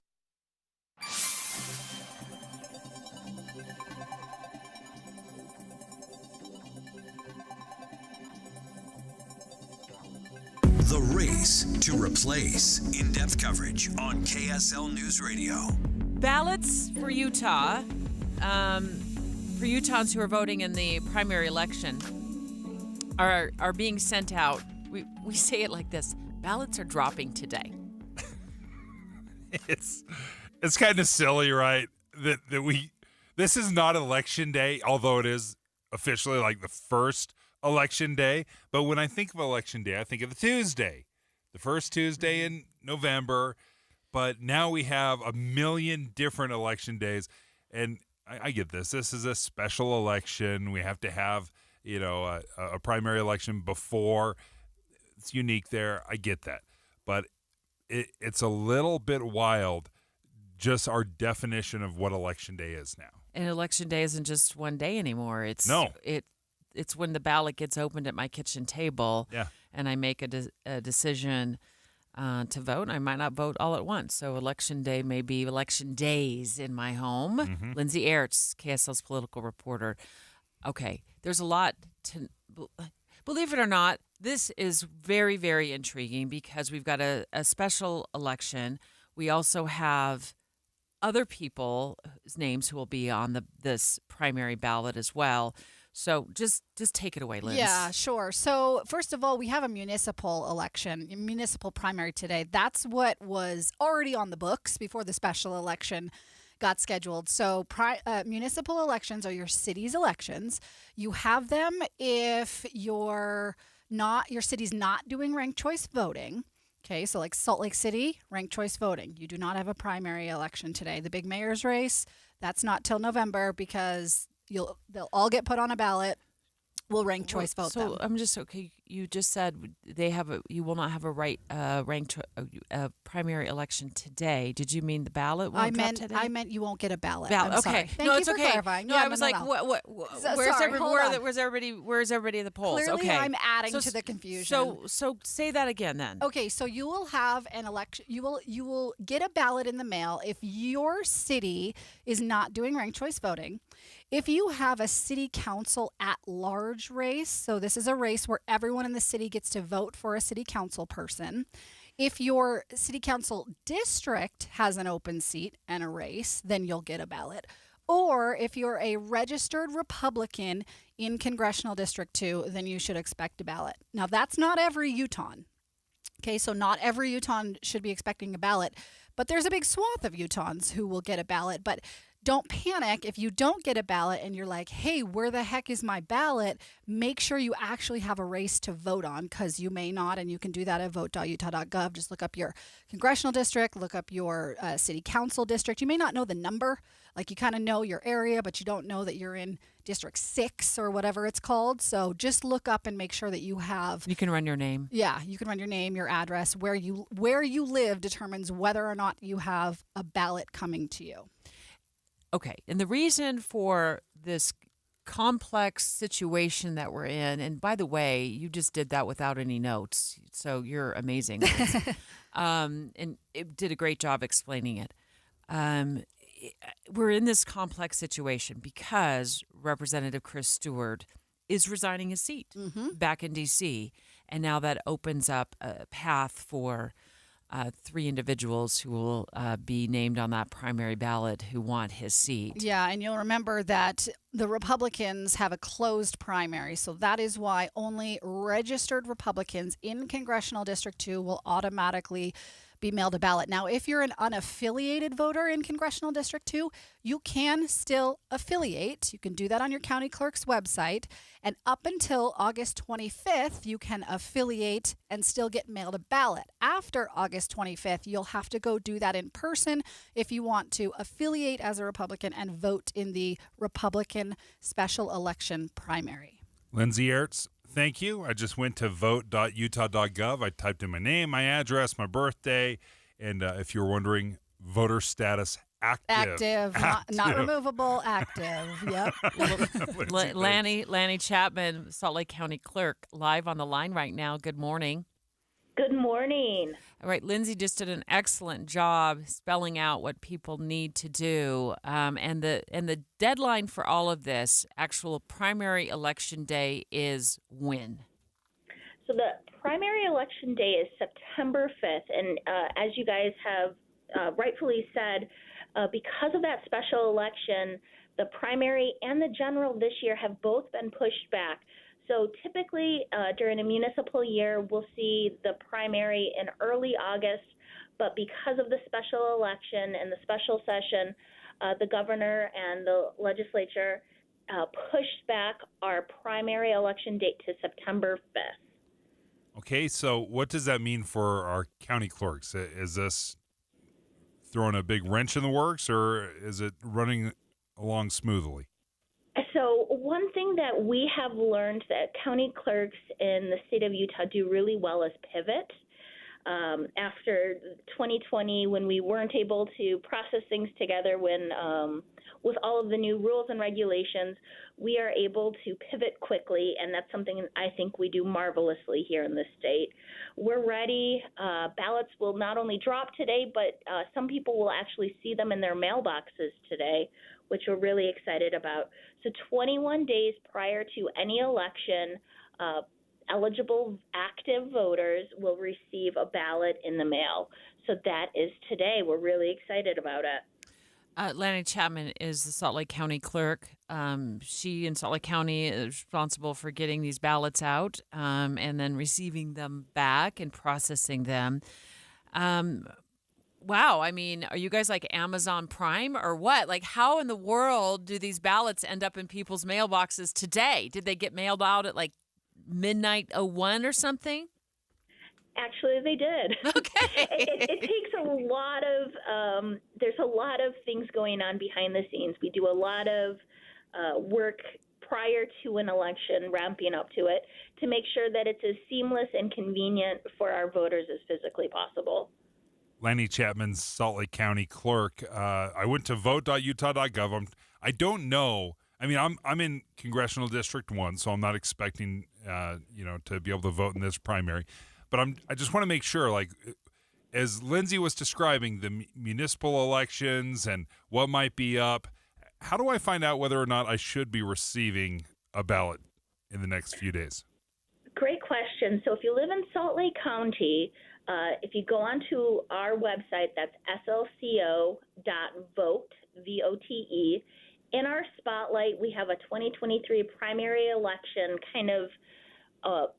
The race to replace. In-depth coverage on KSL News Radio. Ballots for Utah, for Utahns who are voting in the primary election, are being sent out. We say it like this: ballots are dropping today. It's kind of silly, right? That this is not election day, although it is officially like the first election day. But when I think of election day, I think of the Tuesday, the first Tuesday in November. But now we have a million different election days, and I get this. This is a special election. We have to have a primary election before. It's unique there. I get that. But it's a little bit wild, just our definition of what election day is now. And election day isn't just one day anymore. It's when the ballot gets opened at my kitchen table, and I make a decision to vote. I might not vote all at once. So election day may be election days in my home. Mm-hmm. Lindsay Aerts, KSL's political reporter. Okay, there's a lot to believe it or not. This is very, very intriguing because we've got a special election. We also have other people's names who will be on this primary ballot as well. So just take it away, Liz. Yeah, sure. So first of all, we have a municipal election, a municipal primary today. That's what was already on the books before the special election got scheduled. So municipal elections are your city's elections. You have them if your city's not doing ranked choice voting. Okay, so like Salt Lake City, ranked choice voting. You do not have a primary election today. The big mayor's race, that's not till November because they'll all get put on a ballett. We'll rank choice vote them. So I'm just okay. You just said you will not have a ranked primary election today. Did you mean the ballot won't drop today? I meant you won't get a ballot. Ballot. I'm okay. sorry. Thank no, you it's for okay. clarifying. No, Yeah, I was like, what? Where's everybody at the polls? Clearly, okay. I'm adding to the confusion. So say that again then. Okay, so you will have an election. You will get a ballot in the mail if your city is not doing ranked choice voting. If you have a city council at-large race, so this is a race where everyone in the city gets to vote for a city council person. If your city council district has an open seat and a race, then you'll get a ballot. Or if you're a registered Republican in Congressional District 2, then you should expect a ballot. Now, that's not every Utahn. Okay, so not every Utahn should be expecting a ballot, but there's a big swath of Utahns who will get a ballot. But don't panic if you don't get a ballot and you're like, hey, where the heck is my ballot? Make sure you actually have a race to vote on because you may not, and you can do that at vote.utah.gov. Just look up your congressional district, look up your city council district. You may not know the number. Like you kind of know your area, but you don't know that you're in District 6 or whatever it's called. So just look up and make sure that you have. You can run your name. Yeah, you can run your name, your address. Where you live determines whether or not you have a ballot coming to you. Okay, and the reason for this complex situation that we're in, and by the way, you just did that without any notes, so you're amazing. And it did a great job explaining it. We're in this complex situation because Representative Chris Stewart is resigning his seat back in D.C., and now that opens up a path for 3 individuals who will be named on that primary ballot who want his seat. Yeah, and you'll remember that the Republicans have a closed primary, so that is why only registered Republicans in Congressional District 2 will automatically be mailed a ballot. Now, if you're an unaffiliated voter in Congressional District 2, you can still affiliate. You can do that on your county clerk's website. And up until August 25th, you can affiliate and still get mailed a ballot. After August 25th, you'll have to go do that in person if you want to affiliate as a Republican and vote in the Republican special election primary. Lindsay Ertz, thank you. I just went to vote.utah.gov. I typed in my name, my address, my birthday, and if you're wondering, voter status active. Not removable, active. Yep. Lanny Chapman, Salt Lake County Clerk, live on the line right now. Good morning. Good morning. All right, Lindsay just did an excellent job spelling out what people need to do, and the deadline for all of this, actual primary election day, is when? So the primary election day is September 5th, and as you guys have rightfully said, because of that special election, the primary and the general this year have both been pushed back. So typically during a municipal year, we'll see the primary in early August, but because of the special election and the special session, the governor and the legislature pushed back our primary election date to September 5th. Okay, so what does that mean for our county clerks? Is this throwing a big wrench in the works, or is it running along smoothly? So one thing that we have learned that county clerks in the state of Utah do really well is pivot. After 2020, when we weren't able to process things together with all of the new rules and regulations, we are able to pivot quickly, and that's something I think we do marvelously here in the state. We're ready. Ballots will not only drop today, but some people will actually see them in their mailboxes today, which we're really excited about. So 21 days prior to any election, eligible active voters will receive a ballot in the mail. So that is today. We're really excited about it. Lanny Chapman is the Salt Lake County Clerk. She in Salt Lake County is responsible for getting these ballots out and then receiving them back and processing them. Wow. I mean, are you guys like Amazon Prime or what? Like, how in the world do these ballots end up in people's mailboxes today? Did they get mailed out at like midnight 01 or something? Actually, they did. Okay. It takes a lot of, there's a lot of things going on behind the scenes. We do a lot of work prior to an election, ramping up to it, to make sure that it's as seamless and convenient for our voters as physically possible. Lanny Chapman's Salt Lake County Clerk. I went to vote.utah.gov. I don't know. I mean, I'm in Congressional District 1, so I'm not expecting, to be able to vote in this primary. But I just want to make sure, like, as Lindsay was describing the municipal elections and what might be up, how do I find out whether or not I should be receiving a ballot in the next few days? Great question. So if you live in Salt Lake County, if you go onto our website, that's slco.vote, VOTE. In our spotlight, we have a 2023 primary election kind of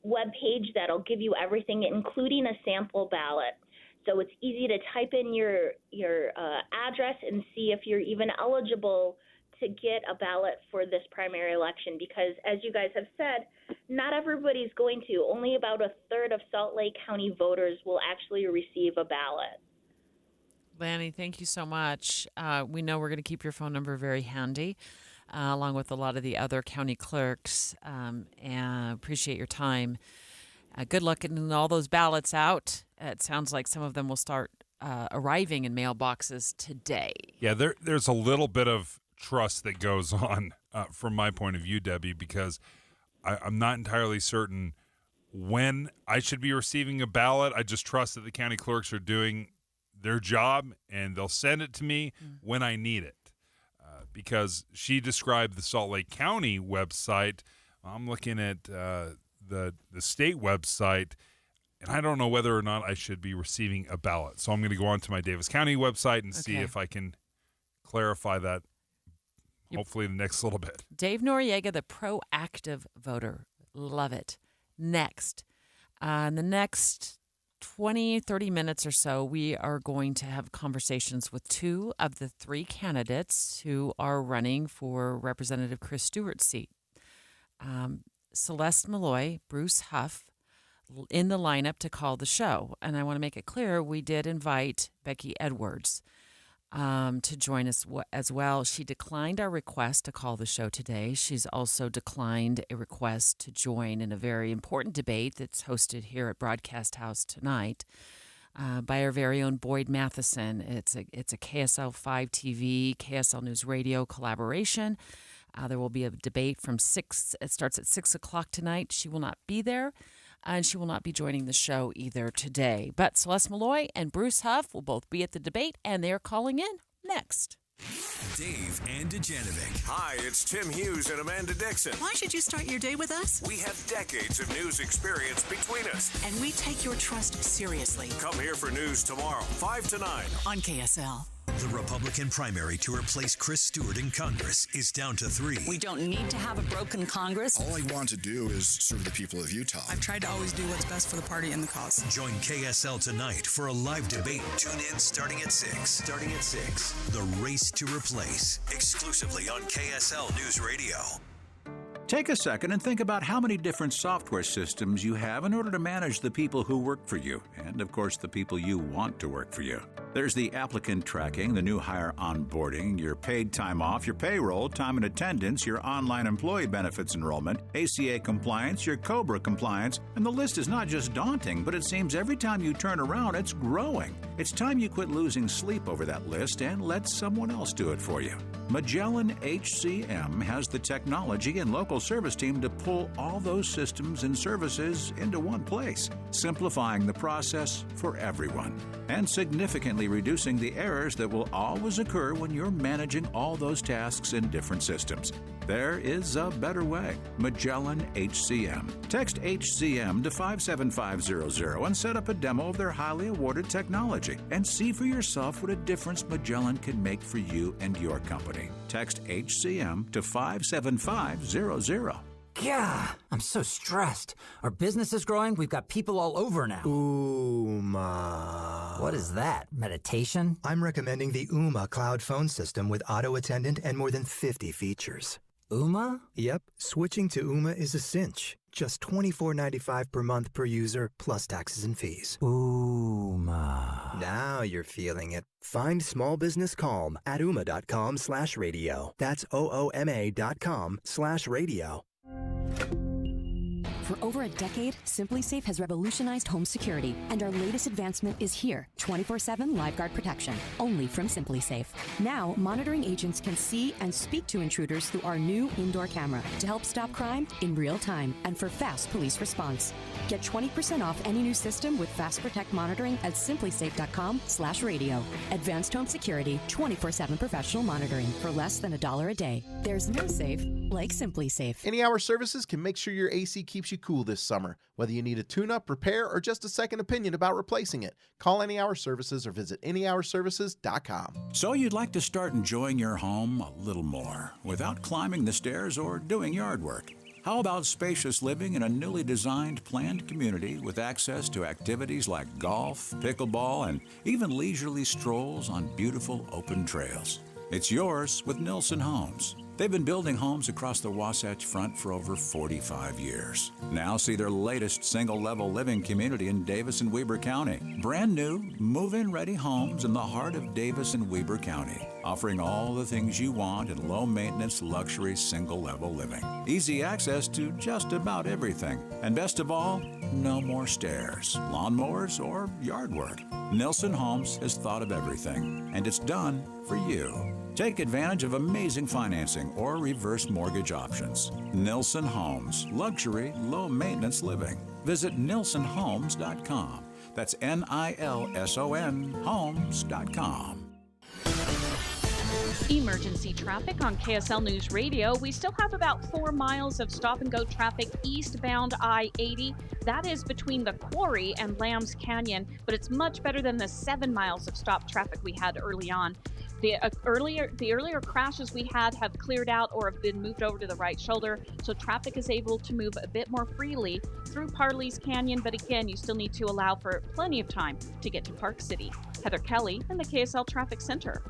web page that'll give you everything, including a sample ballot. So it's easy to type in your address and see if you're even eligible to get a ballot for this primary election, because as you guys have said, not everybody's going to. Only about a third of Salt Lake County voters will actually receive a ballot. Lanny, thank you so much. We know we're going to keep your phone number very handy, along with a lot of the other county clerks, and appreciate your time. Good luck getting all those ballots out. It sounds like some of them will start arriving in mailboxes today. Yeah, there's a little bit of trust that goes on from my point of view, Debbie, because I'm not entirely certain when I should be receiving a ballot. I just trust that the county clerks are doing their job and they'll send it to me when I need it. Because she described the Salt Lake County website. I'm looking at the state website, and I don't know whether or not I should be receiving a ballot. So I'm going to go on to my Davis County website and see if I can clarify that. Hopefully in the next little bit. Dave Noriega, the proactive voter. Love it. Next. In the next 20, 30 minutes or so, we are going to have conversations with two of the three candidates who are running for Representative Chris Stewart's seat. Celeste Malloy, Bruce Huff, in the lineup to call the show. And I want to make it clear, we did invite Becky Edwards to join us as well. She declined our request to call the show today. She's also declined a request to join in a very important debate that's hosted here at Broadcast House tonight by our very own Boyd Matheson. It's a KSL 5 TV, KSL News Radio collaboration. There will be a debate from 6. It starts at 6 o'clock tonight. She will not be there, and she will not be joining the show either today. But Celeste Malloy and Bruce Huff will both be at the debate, and they're calling in next. Dave and Dujanovic. Hi, it's Tim Hughes and Amanda Dixon. Why should you start your day with us? We have decades of news experience between us. And we take your trust seriously. Come here for news tomorrow, 5 to 9. On KSL. The Republican primary to replace Chris Stewart in Congress is down to 3. We don't need to have a broken Congress. All I want to do is serve the people of Utah. I've tried to always do what's best for the party and the cause. Join KSL tonight for a live debate. Tune in starting at 6. The Race to Replace, exclusively on KSL News Radio. Take a second and think about how many different software systems you have in order to manage the people who work for you, and of course the people you want to work for you. There's the applicant tracking, the new hire onboarding, your paid time off, your payroll, time and attendance, your online employee benefits enrollment, ACA compliance, your COBRA compliance, and the list is not just daunting, but it seems every time you turn around, it's growing. It's time you quit losing sleep over that list and let someone else do it for you. Magellan HCM has the technology and local service team to pull all those systems and services into one place, simplifying the process for everyone and significantly reducing the errors that will always occur when you're managing all those tasks in different systems. There is a better way. Magellan HCM. Text HCM to 57500 and set up a demo of their highly awarded technology and see for yourself what a difference Magellan can make for you and your company. Text HCM to 57500. Yeah, I'm so stressed. Our business is growing. We've got people all over now. Ooma. What is that? Meditation? I'm recommending the Ooma cloud phone system with auto attendant and more than 50 features. Ooma? Yep. Switching to Ooma is a cinch. Just $24.95 per month per user, plus taxes and fees. Ooma. Now you're feeling it. Find small business calm at ooma.com/radio. That's OOMA.com/radio. For over a decade, SimpliSafe has revolutionized home security, and our latest advancement is here, 24/7 LiveGuard protection, only from SimpliSafe. Now, monitoring agents can see and speak to intruders through our new indoor camera to help stop crime in real time and for fast police response. Get 20% off any new system with Fast Protect monitoring at simplisafe.com/radio. Advanced home security, 24/7 professional monitoring for less than $1 a day. There's no safe like SimpliSafe. Any Hour Services can make sure your AC keeps you cool this summer. Whether you need a tune-up, repair, or just a second opinion about replacing it, call Any Hour Services or visit anyhourservices.com. So you'd like to start enjoying your home a little more without climbing the stairs or doing yard work. How about spacious living in a newly designed, planned community with access to activities like golf, pickleball, and even leisurely strolls on beautiful open trails? It's yours with Nilsson Homes. They've been building homes across the Wasatch Front for over 45 years. Now see their latest single-level living community in Davis and Weber County. Brand new, move-in ready homes in the heart of Davis and Weber County, offering all the things you want in low-maintenance, luxury, single-level living. Easy access to just about everything. And best of all, no more stairs, lawnmowers, or yard work. Nilsson Homes has thought of everything, and it's done for you. Take advantage of amazing financing or reverse mortgage options. Nilsson Homes, luxury, low-maintenance living. Visit nilssonhomes.com. That's NILSON homes.com. Emergency traffic on KSL News Radio. We still have about 4 miles of stop-and-go traffic eastbound I-80. That is between the quarry and Lambs Canyon, but it's much better than the 7 miles of stop traffic we had early on. The earlier crashes we had have cleared out or have been moved over to the right shoulder, so traffic is able to move a bit more freely through Parley's Canyon. But again, you still need to allow for plenty of time to get to Park City. Heather Kelly in the KSL Traffic Center.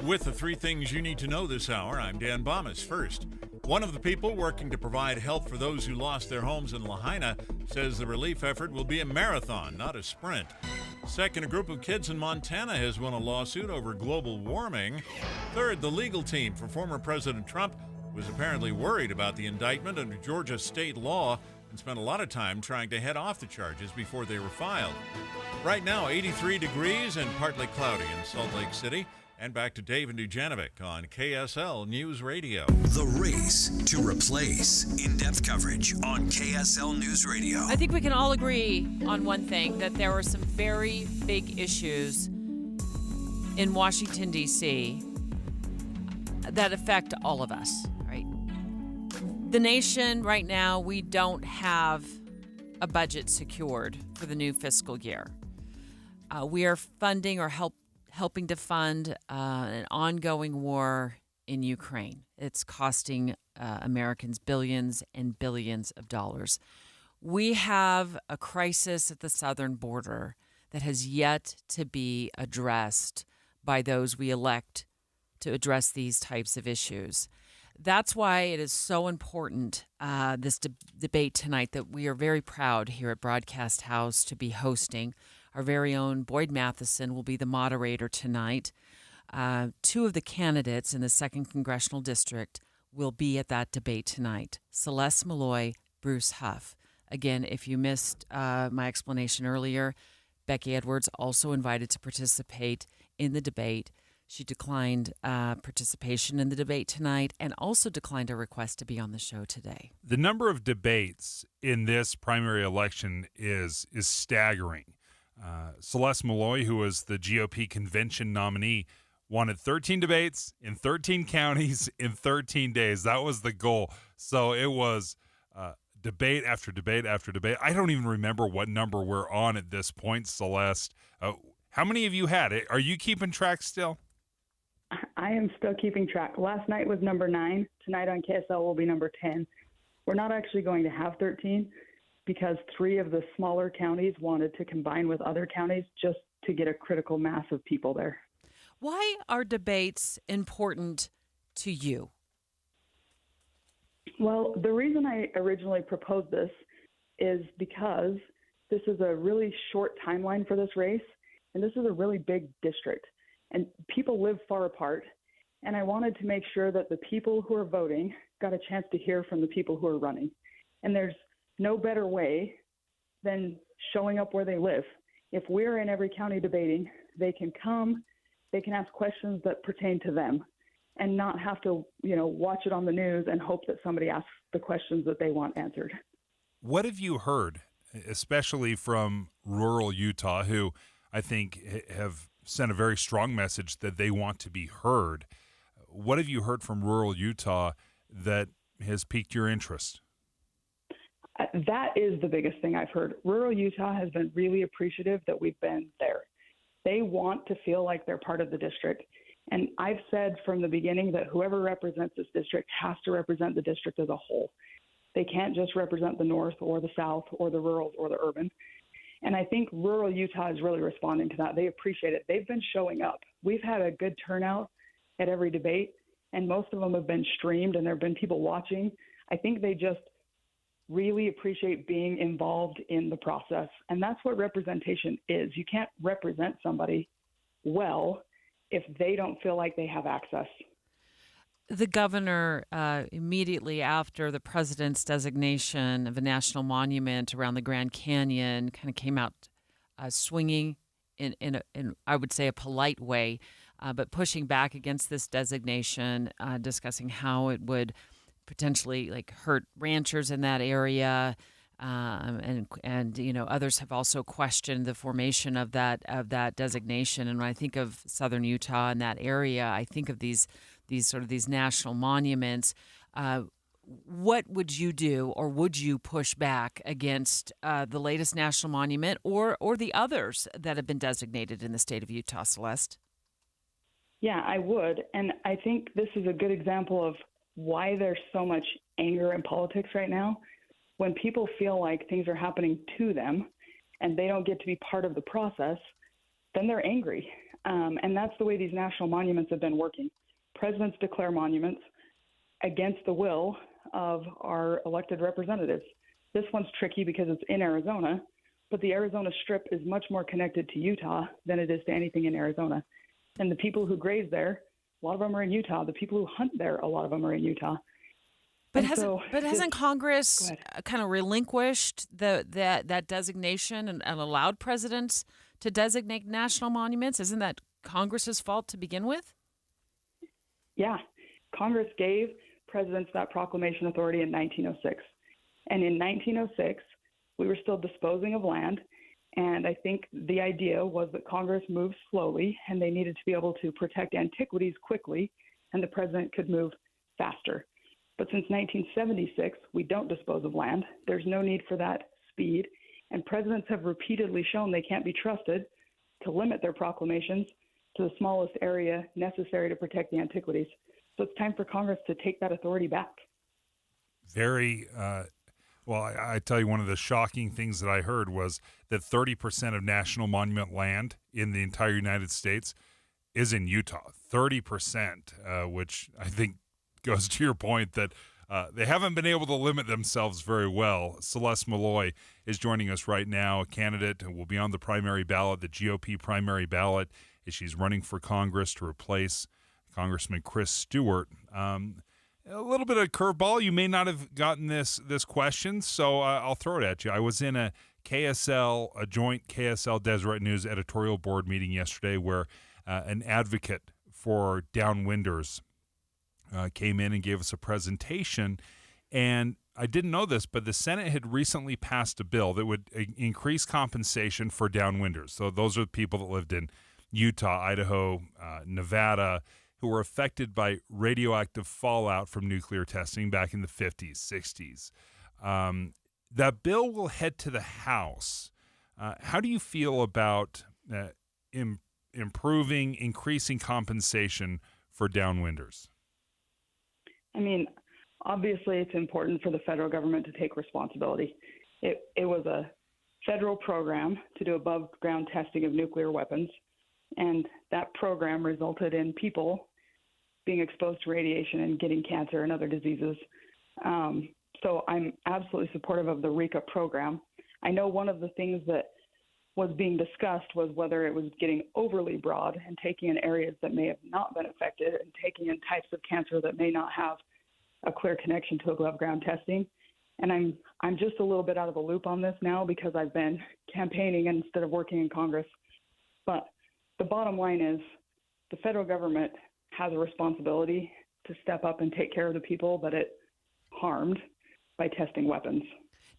With the three things you need to know this hour, I'm Dan Bomas. First, one of the people working to provide help for those who lost their homes in Lahaina says the relief effort will be a marathon, not a sprint. Second, a group of kids in Montana has won a lawsuit over global warming. Third, the legal team for former President Trump was apparently worried about the indictment under Georgia state law and spent a lot of time trying to head off the charges before they were filed. Right now, 83 degrees and partly cloudy in Salt Lake City. And back to Dave and Dujanovic on KSL News Radio. The race to replace. In-depth coverage on KSL News Radio. I think we can all agree on one thing, that there are some very big issues in Washington, D.C. that affect all of us, right? The nation right now, we don't have a budget secured for the new fiscal year. We are funding or helping to fund an ongoing war in Ukraine. It's costing Americans billions and billions of dollars. We have a crisis at the southern border that has yet to be addressed by those we elect to address these types of issues. That's why it is so important, this debate tonight, that we are very proud here at Broadcast House to be hosting. Our very own Boyd Matheson will be the moderator tonight. Two of the candidates in the 2nd Congressional District will be at that debate tonight. Celeste Malloy, Bruce Huff. Again, if you missed my explanation earlier, Becky Edwards also invited to participate in the debate. She declined participation in the debate tonight and also declined a request to be on the show today. The number of debates in this primary election is staggering. Celeste Malloy, who was the GOP convention nominee, wanted 13 debates in 13 counties in 13 days. That was the goal. So it was debate after debate after debate. I don't even remember what number we're on at this point, Celeste. How many of you had it? Are you keeping track still? I am still keeping track. Last night was number 9. Tonight on KSL will be number 10. We're not actually going to have 13 because 3 of the smaller counties wanted to combine with other counties just to get a critical mass of people there. Why are debates important to you? Well, the reason I originally proposed this is because this is a really short timeline for this race, and this is a really big district, and people live far apart, and I wanted to make sure that the people who are voting got a chance to hear from the people who are running. And there's no better way than showing up where they live. If we're in every county debating, they can come, they can ask questions that pertain to them and not have to, watch it on the news and hope that somebody asks the questions that they want answered. What have you heard, especially from rural Utah, who I think have sent a very strong message that they want to be heard? What have you heard from rural Utah that has piqued your interest? That is the biggest thing I've heard. Rural Utah has been really appreciative that we've been there. They want to feel like they're part of the district. And I've said from the beginning that whoever represents this district has to represent the district as a whole. They can't just represent the north or the south or the rural or the urban. And I think rural Utah is really responding to that. They appreciate it. They've been showing up. We've had a good turnout at every debate, and most of them have been streamed, and there have been people watching. I think they just really appreciate being involved in the process. And that's what representation is. You can't represent somebody well if they don't feel like they have access. The governor, immediately after the president's designation of a national monument around the Grand Canyon, kind of came out swinging in I would say, a polite way, but pushing back against this designation, discussing how it would potentially hurt ranchers in that area, and others have also questioned the formation of that designation. And when I think of southern Utah and that area, I think of these national monuments. What would you do, or would you push back against the latest national monument or the others that have been designated in the state of Utah, Celeste? Yeah, I would. And I think this is a good example of why there's so much anger in politics right now. When people feel like things are happening to them and they don't get to be part of the process, then they're angry. And that's the way these national monuments have been working. Presidents declare monuments against the will of our elected representatives. This one's tricky because it's in Arizona, but the Arizona Strip is much more connected to Utah than it is to anything in Arizona. And the people who graze there, a lot of them are in Utah. The people who hunt there, a lot of them are in Utah. But hasn't Congress kind of relinquished that designation and allowed presidents to designate national monuments? Isn't that Congress's fault to begin with? Yeah. Congress gave presidents that proclamation authority in 1906. And in 1906, we were still disposing of land. And I think the idea was that Congress moved slowly and they needed to be able to protect antiquities quickly, and the president could move faster. But since 1976, we don't dispose of land. There's no need for that speed. And presidents have repeatedly shown they can't be trusted to limit their proclamations to the smallest area necessary to protect the antiquities. So it's time for Congress to take that authority back. Very, well, I tell you, one of the shocking things that I heard was that 30% of national monument land in the entire United States is in Utah. 30%, which I think goes to your point that they haven't been able to limit themselves very well. Celeste Malloy is joining us right now, a candidate who will be on the primary ballot, the GOP primary ballot, as she's running for Congress to replace Congressman Chris Stewart. A little bit of curveball. You may not have gotten this question, so I'll throw it at you. I was in a joint KSL Deseret News editorial board meeting yesterday where an advocate for downwinders came in and gave us a presentation. And I didn't know this, but the Senate had recently passed a bill that would increase compensation for downwinders. So those are the people that lived in Utah, Idaho, Nevada, who were affected by radioactive fallout from nuclear testing back in the 50s, 60s. That bill will head to the House. How do you feel about increasing compensation for downwinders? I mean, obviously it's important for the federal government to take responsibility. It was a federal program to do above ground testing of nuclear weapons, and that program resulted in people being exposed to radiation and getting cancer and other diseases. So I'm absolutely supportive of the RECA program. I know one of the things that was being discussed was whether it was getting overly broad and taking in areas that may have not been affected and taking in types of cancer that may not have a clear connection to above ground testing. And I'm just a little bit out of the loop on this now because I've been campaigning instead of working in Congress. But the bottom line is the federal government has a responsibility to step up and take care of the people that it harmed by testing weapons.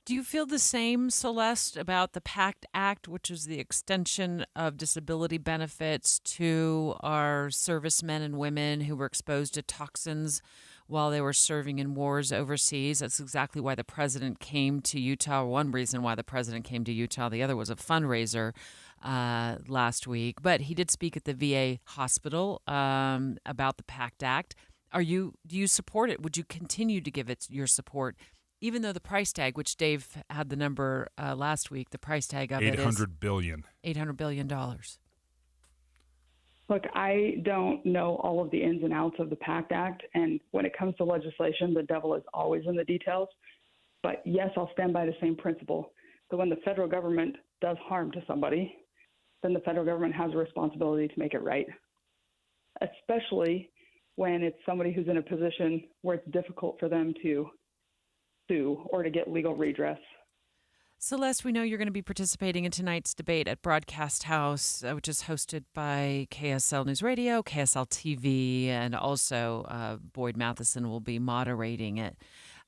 Do you feel the same, Celeste, about the PACT Act, which is the extension of disability benefits to our servicemen and women who were exposed to toxins while they were serving in wars overseas? That's exactly why the president came to Utah. One reason why the president came to Utah. The other was a fundraiser last week. But he did speak at the VA hospital about the PACT Act. Do you support it? Would you continue to give it your support? Even though the price tag, which Dave had the number last week, the price tag of it is $800 billion. $800 billion. Look, I don't know all of the ins and outs of the PACT Act, and when it comes to legislation, the devil is always in the details. But yes, I'll stand by the same principle that when the federal government does harm to somebody, then the federal government has a responsibility to make it right, especially when it's somebody who's in a position where it's difficult for them to sue or to get legal redress. Celeste, we know you're going to be participating in tonight's debate at Broadcast House, which is hosted by KSL News Radio, KSL TV, and also Boyd Matheson will be moderating it.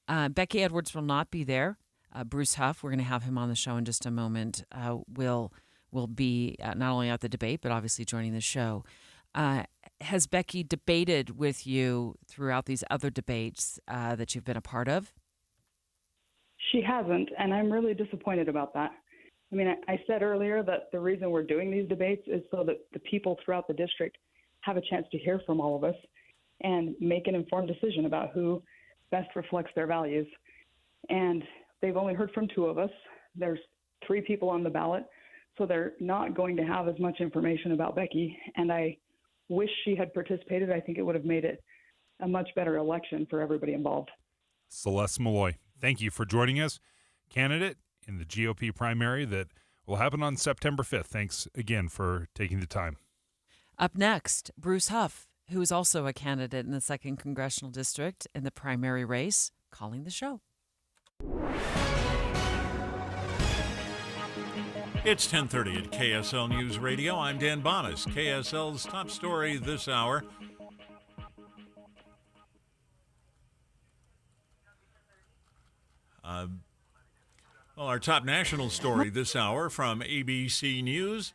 Becky Edwards will not be there. Bruce Huff, we're going to have him on the show in just a moment, will be not only at the debate, but obviously joining the show. Has Becky debated with you throughout these other debates that you've been a part of? She hasn't, and I'm really disappointed about that. I mean, I said earlier that the reason we're doing these debates is so that the people throughout the district have a chance to hear from all of us and make an informed decision about who best reflects their values. And they've only heard from 2 of us. There's 3 people on the ballot, so they're not going to have as much information about Becky. And I wish she had participated. I think it would have made it a much better election for everybody involved. Celeste Malloy, thank you for joining us. Candidate in the GOP primary that will happen on September 5th. Thanks again for taking the time. Up next, Bruce Huff, who is also a candidate in the 2nd Congressional District in the primary race, calling the show. It's 10:30 at KSL News Radio. I'm Dan Bonas. KSL's top story this hour. Our top national story this hour from ABC News.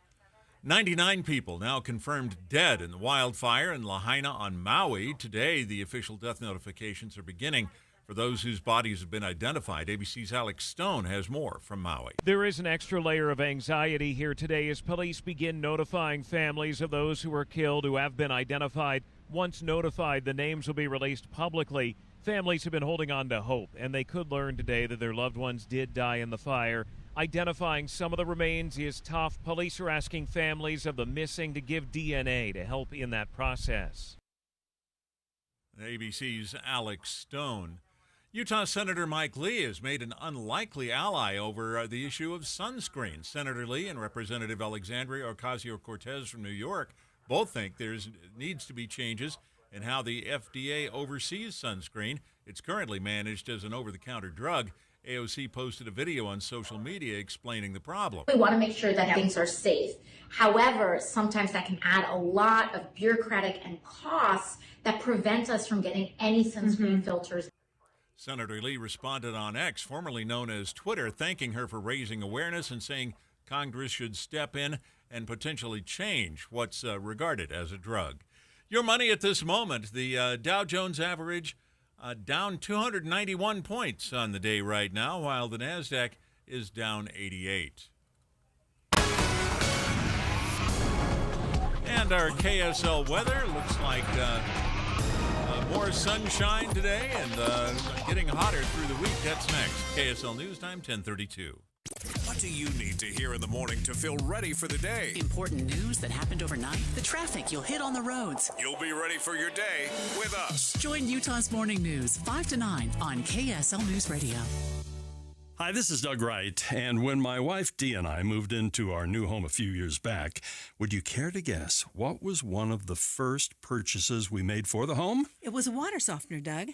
99 people now confirmed dead in the wildfire in Lahaina on Maui. Today, the official death notifications are beginning for those whose bodies have been identified. ABC's Alex Stone has more from Maui. There is an extra layer of anxiety here today as police begin notifying families of those who were killed who have been identified. Once notified, the names will be released publicly. Families have been holding on to hope, and they could learn today that their loved ones did die in the fire. Identifying some of the remains is tough. Police are asking families of the missing to give DNA to help in that process. ABC's Alex Stone. Utah Senator Mike Lee has made an unlikely ally over the issue of sunscreen. Senator Lee and Representative Alexandria Ocasio-Cortez from New York both think there needs to be changes in how the FDA oversees sunscreen. It's currently managed as an over-the-counter drug. AOC posted a video on social media explaining the problem. We want to make sure that things are safe. However, sometimes that can add a lot of bureaucratic and costs that prevent us from getting any sunscreen filters. Senator Lee responded on X, formerly known as Twitter, thanking her for raising awareness and saying Congress should step in and potentially change what's regarded as a drug. Your money at this moment, the Dow Jones average down 291 points on the day right now, while the NASDAQ is down 88. And our KSL weather looks like more sunshine today and getting hotter through the week. That's next. KSL News Time, 10:32. What do you need to hear in the morning to feel ready for the day? Important news that happened overnight, the traffic you'll hit on the roads. You'll be ready for your day with us. Join Utah's Morning News 5 to 9 on KSL News Radio. Hi, this is Doug Wright, and when my wife Dee and I moved into our new home a few years back, would you care to guess what was one of the first purchases we made for the home? It was a water softener, Doug.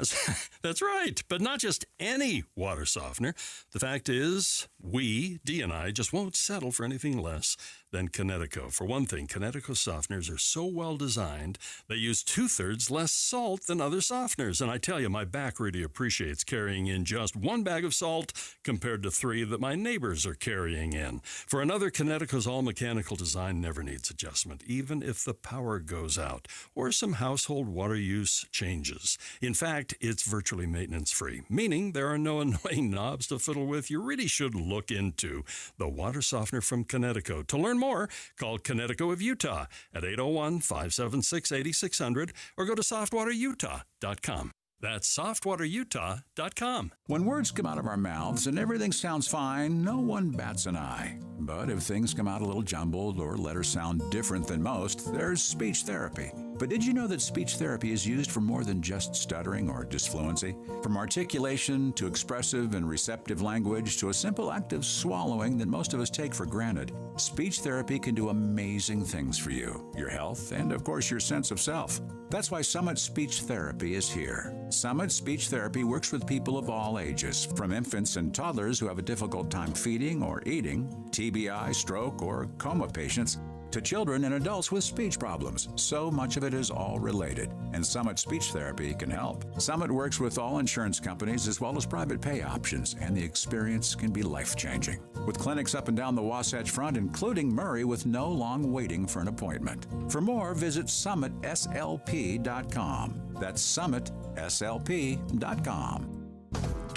That's right, but not just any water softener. The fact is, Dee and I, just won't settle for anything less than Connecticut. For one thing, Connecticut softeners are so well designed, they use 2/3 less salt than other softeners. And I tell you, my back really appreciates carrying in just 1 bag of salt compared to 3 that my neighbors are carrying in. For another, Connecticut's all-mechanical design never needs adjustment, even if the power goes out or some household water use changes. In fact, it's virtually maintenance-free, meaning there are no annoying knobs to fiddle with. You really should look into the water softener from Connecticut. To learn more, call Connecticut of Utah at 801-576-8600 or go to softwaterutah.com. That's softwaterutah.com. When words come out of our mouths and everything sounds fine, no one bats an eye. But if things come out a little jumbled or letters sound different than most, there's speech therapy. But did you know that speech therapy is used for more than just stuttering or disfluency? From articulation to expressive and receptive language to a simple act of swallowing that most of us take for granted, speech therapy can do amazing things for you, your health, and of course your sense of self. That's why Summit Speech Therapy is here. Summit Speech Therapy works with people of all ages, from infants and toddlers who have a difficult time feeding or eating, TBI, stroke, or coma patients, to children and adults with speech problems. So much of it is all related, and Summit Speech Therapy can help. Summit works with all insurance companies as well as private pay options, and the experience can be life-changing. With clinics up and down the Wasatch Front, including Murray, with no long waiting for an appointment. For more, visit summitslp.com. That's summitslp.com.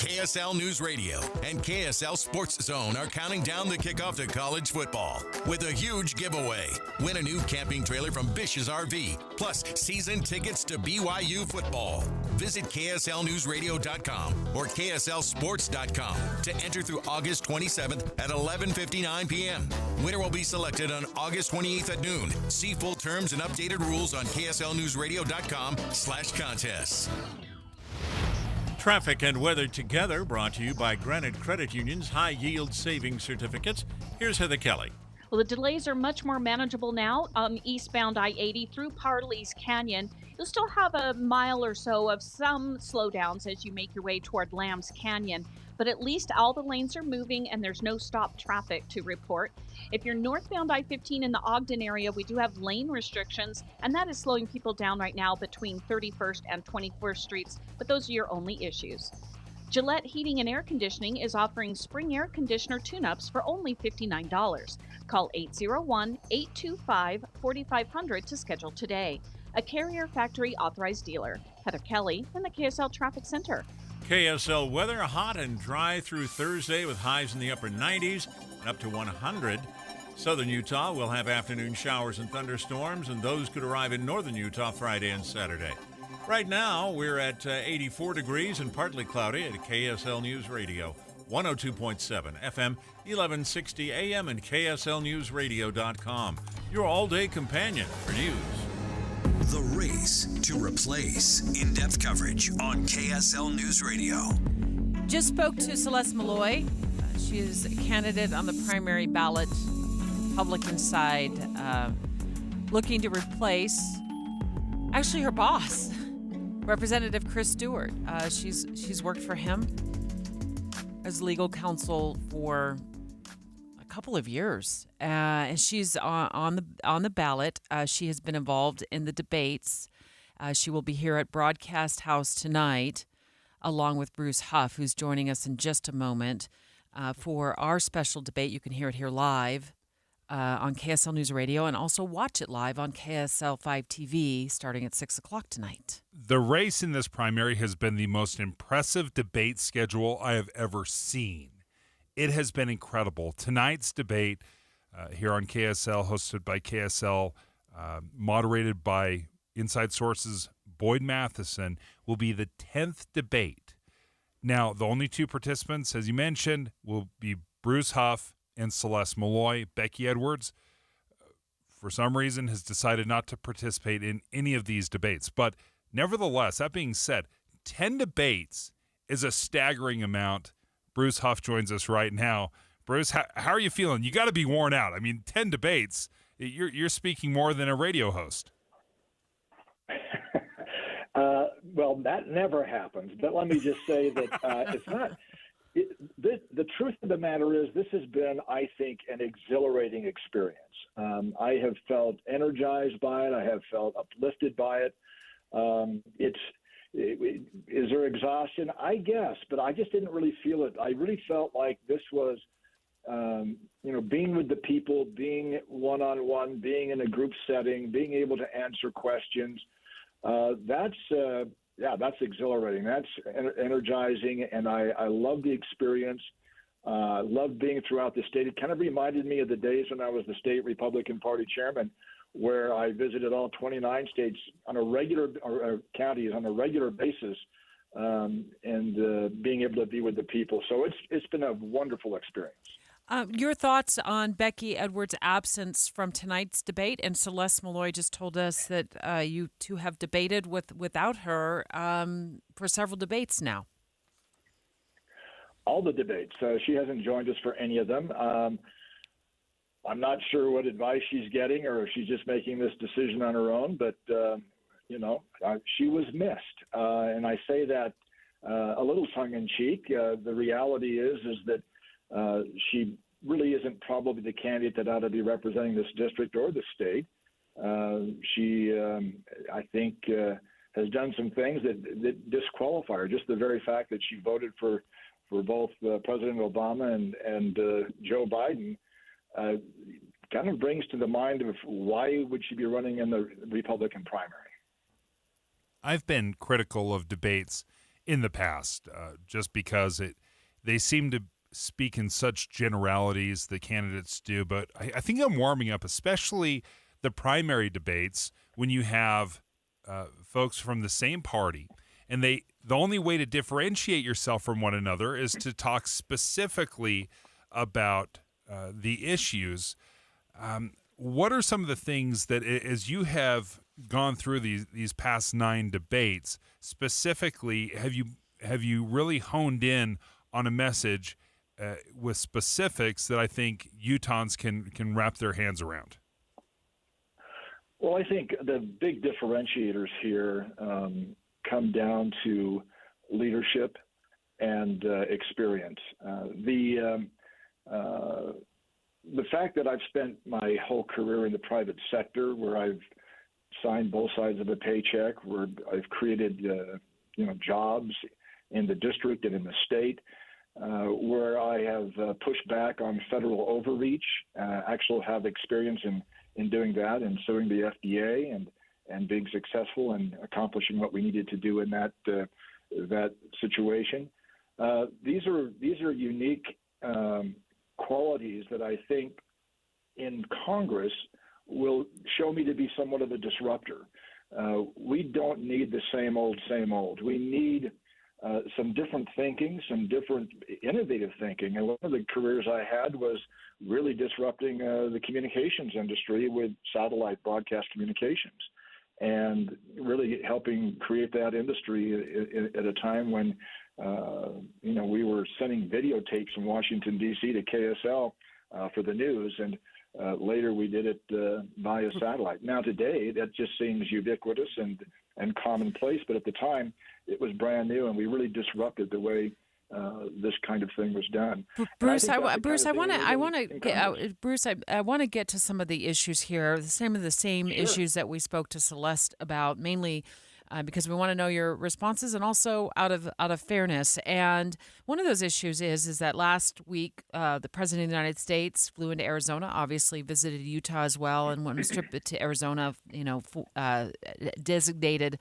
KSL News Radio and KSL Sports Zone are counting down the kickoff to college football with a huge giveaway. Win a new camping trailer from Bish's RV, plus season tickets to BYU football. Visit KSLNewsRadio.com or KSLSports.com to enter through August 27th at 11:59 p.m. Winner will be selected on August 28th at noon. See full terms and updated rules on KSLNewsRadio.com/contests. Traffic and weather together, brought to you by Granite Credit Union's high-yield savings certificates. Here's Heather Kelly. Well, the delays are much more manageable now on eastbound I-80 through Parley's Canyon. You'll still have a mile or so of some slowdowns as you make your way toward Lambs Canyon, but at least all the lanes are moving and there's no stop traffic to report. If you're northbound I-15 in the Ogden area, we do have lane restrictions, and that is slowing people down right now between 31st and 21st Streets, but those are your only issues. Gillette Heating and Air Conditioning is offering spring air conditioner tune-ups for only $59. Call 801-825-4500 to schedule today. A Carrier Factory authorized dealer. Heather Kelly in the KSL Traffic Center. KSL weather, hot and dry through Thursday with highs in the upper 90s and up to 100. Southern Utah will have afternoon showers and thunderstorms, and those could arrive in northern Utah Friday and Saturday. Right now, we're at 84 degrees and partly cloudy at KSL News Radio, 102.7 FM, 1160 AM, and KSLNewsRadio.com. Your all-day companion for news. The race to replace. In-depth coverage on KSL News Radio. Just spoke to Celeste Malloy. She is a candidate on the primary ballot, Republican side, looking to replace, actually, her boss, Representative Chris Stewart. She's worked for him as legal counsel for a couple of years, and she's on the ballot. She has been involved in the debates. She will be here at Broadcast House tonight, along with Bruce Huff, who's joining us in just a moment for our special debate. You can hear it here live on KSL News Radio, and also watch it live on KSL 5 TV starting at 6 o'clock tonight. The race in this primary has been the most impressive debate schedule I have ever seen. It has been incredible. Tonight's debate here on KSL, hosted by KSL, moderated by Inside Sources' Boyd Matheson, will be the 10th debate. Now, the only two participants, as you mentioned, will be Bruce Huff and Celeste Malloy. Becky Edwards, for some reason, has decided not to participate in any of these debates. But nevertheless, that being said, 10 debates is a staggering amount. Bruce Huff joins us right now. Bruce, how are you feeling? You got to be worn out. I mean, 10 debates, you're speaking more than a radio host. Well, that never happens. But let me just say that it's not. The truth of the matter is this has been, I think, an exhilarating experience. I have felt energized by it. I have felt uplifted by it. Is there exhaustion? I guess, but I just didn't really feel it. I really felt like this was, being with the people, being one-on-one, being in a group setting, being able to answer questions. That's exhilarating. That's energizing, and I love the experience. Love being throughout the state. It kind of reminded me of the days when I was the state Republican Party chairman, where I visited all 29 states on a regular or counties on a regular basis, and being able to be with the people. So it's been a wonderful experience. Your thoughts on Becky Edwards' absence from tonight's debate? And Celeste Malloy just told us that you two have debated without her for several debates now. All the debates. She hasn't joined us for any of them. I'm not sure what advice she's getting or if she's just making this decision on her own, but, she was missed. And I say that a little tongue-in-cheek. The reality is that she really isn't probably the candidate that ought to be representing this district or the state. She, I think, has done some things that disqualify her. Just the very fact that she voted for both President Obama and Joe Biden kind of brings to the mind of why would she be running in the Republican primary. I've been critical of debates in the past, just because they seem to speak in such generalities, the candidates do. But I think I'm warming up, especially the primary debates, when you have folks from the same party, and the only way to differentiate yourself from one another is to talk specifically about the issues. What are some of the things that, as you have gone through these past 9 debates, specifically, have you really honed in on a message with specifics that I think Utahns can wrap their hands around? Well, I think the big differentiators here come down to leadership and experience. The fact that I've spent my whole career in the private sector, where I've signed both sides of a paycheck, where I've created jobs in the district and in the state, where I have pushed back on federal overreach, actually have experience in doing that and suing the FDA and being successful and accomplishing what we needed to do in that situation. These are unique qualities that I think in Congress will show me to be somewhat of a disruptor. We don't need the same old. We need some different thinking, some different innovative thinking. And one of the careers I had was really disrupting the communications industry with satellite broadcast communications, and really helping create that industry at a time when we were sending videotapes from Washington, D.C. to KSL for the news, and later we did it via satellite. Now today, that just seems ubiquitous and commonplace, but at the time, it was brand new, and we really disrupted the way this kind of thing was done. Bruce, I want to get to some of the issues here, some of the same Sure. issues that we spoke to Celeste about, mainly because we want to know your responses, and also out of fairness. And one of those issues is that last week the President of the United States flew into Arizona, obviously visited Utah as well, and when he tripped to Arizona, designated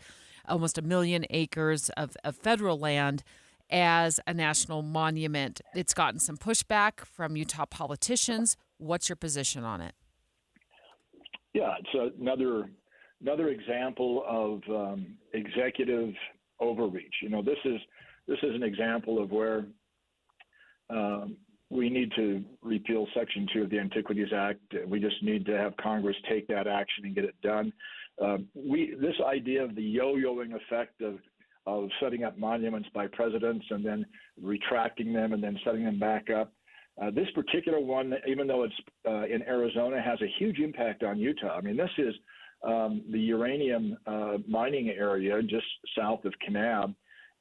almost 1 million acres of federal land as a national monument. It's gotten some pushback from Utah politicians. What's your position on it? Yeah, it's another example of executive overreach. This is an example of where we need to repeal Section 2 of the Antiquities Act. We just need to have Congress take that action and get it done. This idea of the yo-yoing effect of setting up monuments by presidents and then retracting them and then setting them back up. This particular one, even though it's in Arizona, has a huge impact on Utah. I mean, this is the uranium mining area just south of Kanab,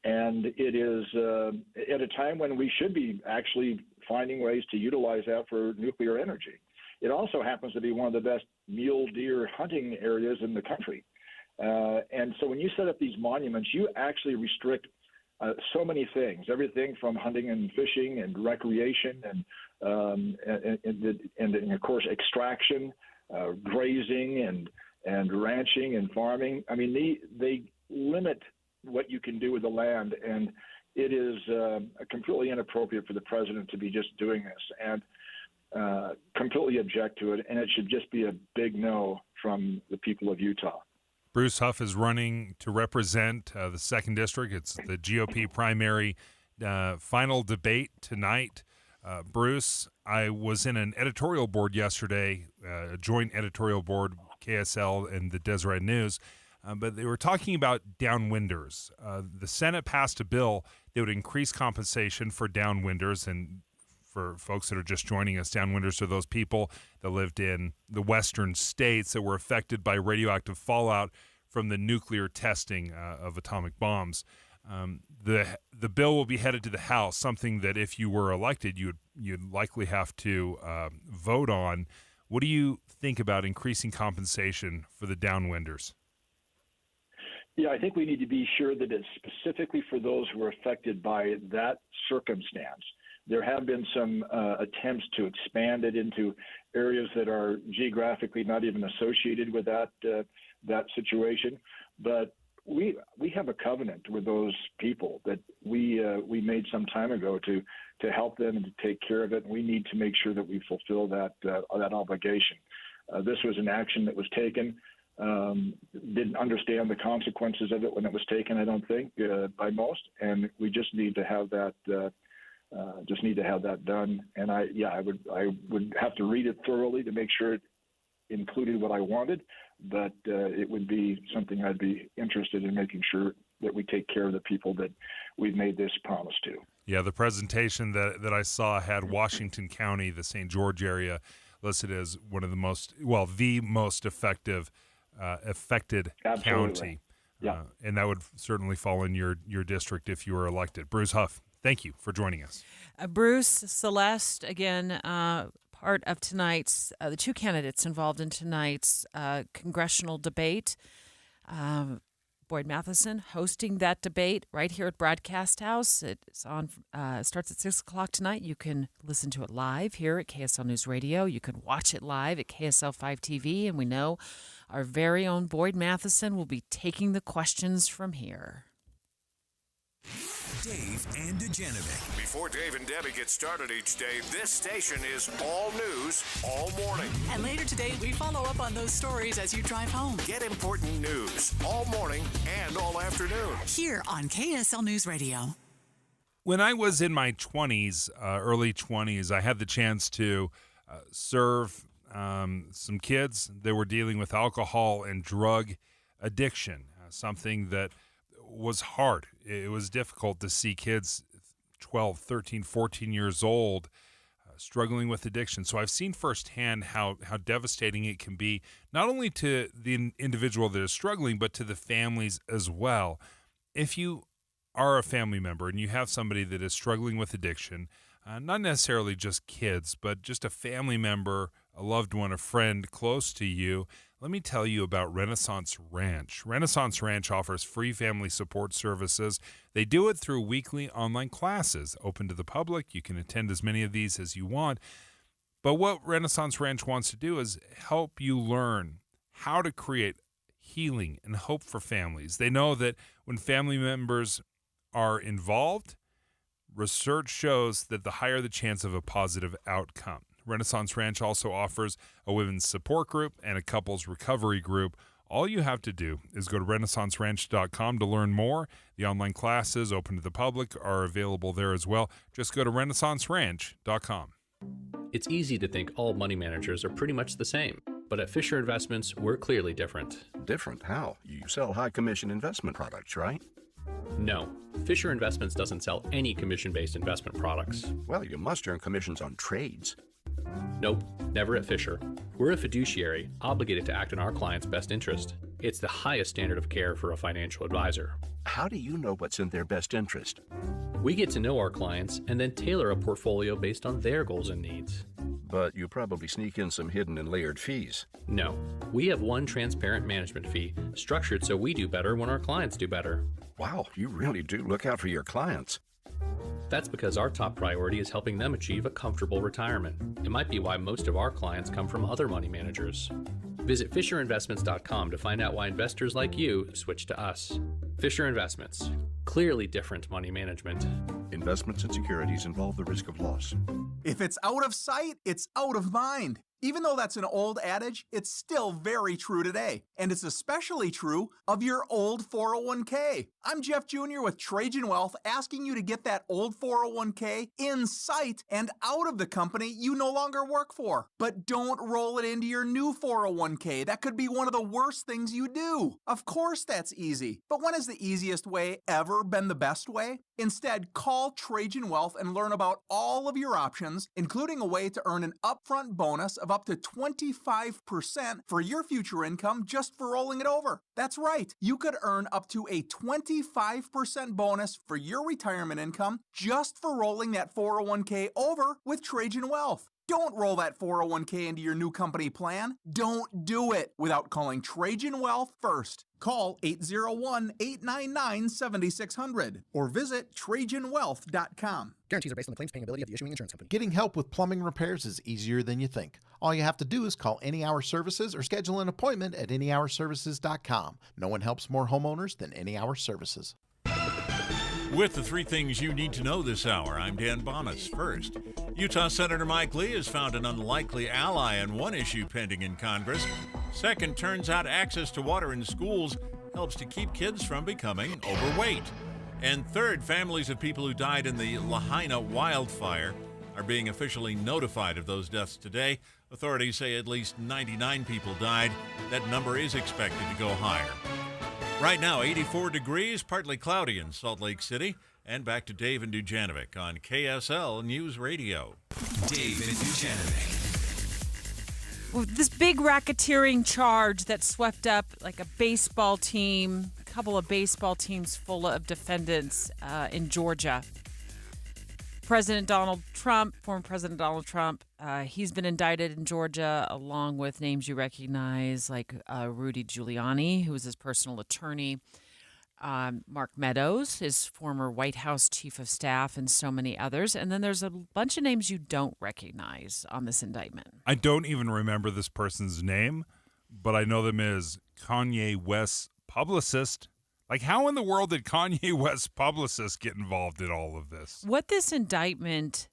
and it is at a time when we should be actually finding ways to utilize that for nuclear energy. It also happens to be one of the best mule deer hunting areas in the country. And so when you set up these monuments, you actually restrict so many things, everything from hunting and fishing and recreation and of course, extraction, grazing and ranching and farming. I mean, they limit what you can do with the land, and it is completely inappropriate for the president to be just doing this, and completely object to it, and it should just be a big no from the people of Utah. Bruce Huff is running to represent the 2nd District. It's the GOP primary final debate tonight. Bruce, I was in an editorial board yesterday, a joint editorial board, KSL and the Deseret News, but they were talking about downwinders. The Senate passed a bill that would increase compensation for downwinders, and for folks that are just joining us, downwinders are those people that lived in the western states that were affected by radioactive fallout from the nuclear testing of atomic bombs. The bill will be headed to the House, something that if you were elected, you'd likely have to vote on. What do you think about increasing compensation for the downwinders? Yeah, I think we need to be sure that it's specifically for those who are affected by that circumstance. There have been some attempts to expand it into areas that are geographically not even associated with that situation. But we have a covenant with those people that we made some time ago to help them and to take care of it. And we need to make sure that we fulfill that obligation. This was an action that was taken. Didn't understand the consequences of it when it was taken, I don't think, by most. And we just need to have that. Done. And I would have to read it thoroughly to make sure it included what I wanted, but it would be something I'd be interested in making sure that we take care of the people that we've made this promise to. Yeah, the presentation that I saw had Washington County, the St. George area, listed as one of the most affected Absolutely. county. Yeah. And that would certainly fall in your district if you were elected. Bruce Huff, thank you for joining us. Bruce, Celeste, again, part of tonight's, the two candidates involved in tonight's congressional debate. Boyd Matheson hosting that debate right here at Broadcast House. It's on. Starts at 6 o'clock tonight. You can listen to it live here at KSL News Radio. You can watch it live at KSL 5 TV. And we know our very own Boyd Matheson will be taking the questions from here. Dave and Dujanovic. Before Dave and Debbie get started each day, this station is all news all morning. And later today, we follow up on those stories as you drive home. Get important news all morning and all afternoon. Here on KSL News Radio. When I was in my 20s, early 20s, I had the chance to serve some kids that were dealing with alcohol and drug addiction, something that was hard. It was difficult to see kids 12, 13, 14 years old struggling with addiction. So I've seen firsthand how devastating it can be, not only to the individual that is struggling, but to the families as well. If you are a family member and you have somebody that is struggling with addiction, not necessarily just kids, but just a family member, a loved one, a friend close to you, let me tell you about Renaissance Ranch. Renaissance Ranch offers free family support services. They do it through weekly online classes open to the public. You can attend as many of these as you want. But what Renaissance Ranch wants to do is help you learn how to create healing and hope for families. They know that when family members are involved, research shows that the higher the chance of a positive outcome. Renaissance Ranch also offers a women's support group and a couples recovery group. All you have to do is go to renaissanceranch.com to learn more. The online classes open to the public are available there as well. Just go to renaissanceranch.com. It's easy to think all money managers are pretty much the same, but at Fisher Investments, we're clearly different. Different? How? You sell high commission investment products, right? No, Fisher Investments doesn't sell any commission-based investment products. Well, you must earn commissions on trades. Nope, never at Fisher. We're a fiduciary, obligated to act in our client's best interest. It's the highest standard of care for a financial advisor. How do you know what's in their best interest? We get to know our clients and then tailor a portfolio based on their goals and needs. But you probably sneak in some hidden and layered fees. No, we have one transparent management fee, structured so we do better when our clients do better. Wow, you really do look out for your clients. That's because our top priority is helping them achieve a comfortable retirement. It might be why most of our clients come from other money managers. Visit FisherInvestments.com to find out why investors like you switch to us. Fisher Investments. Clearly different money management. Investments and securities involve the risk of loss. If it's out of sight, it's out of mind. Even though that's an old adage, it's still very true today. And it's especially true of your old 401k. I'm Jeff Jr. with Trajan Wealth, asking you to get that old 401k in sight and out of the company you no longer work for. But don't roll it into your new 401k. That could be one of the worst things you do. Of course that's easy. But when has the easiest way ever been the best way? Instead, call Trajan Wealth and learn about all of your options, including a way to earn an upfront bonus of up to 25% for your future income just for rolling it over. That's right. You could earn up to a 25% bonus for your retirement income just for rolling that 401k over with Trajan Wealth. Don't roll that 401k into your new company plan. Don't do it without calling Trajan Wealth first. Call 801-899-7600 or visit TrajanWealth.com. Guarantees are based on the claims paying ability of the issuing insurance company. Getting help with plumbing repairs is easier than you think. All you have to do is call Any Hour Services or schedule an appointment at anyhourservices.com. No one helps more homeowners than Any Hour Services. With the three things you need to know this hour, I'm Dan Bonas. First, Utah Senator Mike Lee has found an unlikely ally on one issue pending in Congress. Second, turns out access to water in schools helps to keep kids from becoming overweight. And third, families of people who died in the Lahaina wildfire are being officially notified of those deaths today. Authorities say at least 99 people died. That number is expected to go higher. Right now, 84 degrees, partly cloudy in Salt Lake City. And back to Dave and Dujanovic on KSL News Radio. Dave and Dujanovic. Well, this big racketeering charge that swept up like a baseball team, a couple of baseball teams full of defendants in Georgia. President Donald Trump, former President Donald Trump, he's been indicted in Georgia along with names you recognize like Rudy Giuliani, who was his personal attorney, Mark Meadows, his former White House chief of staff, and so many others. And then there's a bunch of names you don't recognize on this indictment. I don't even remember this person's name, but I know them as Kanye West's publicist. Like, how in the world did Kanye West's publicist get involved in all of this? What this indictment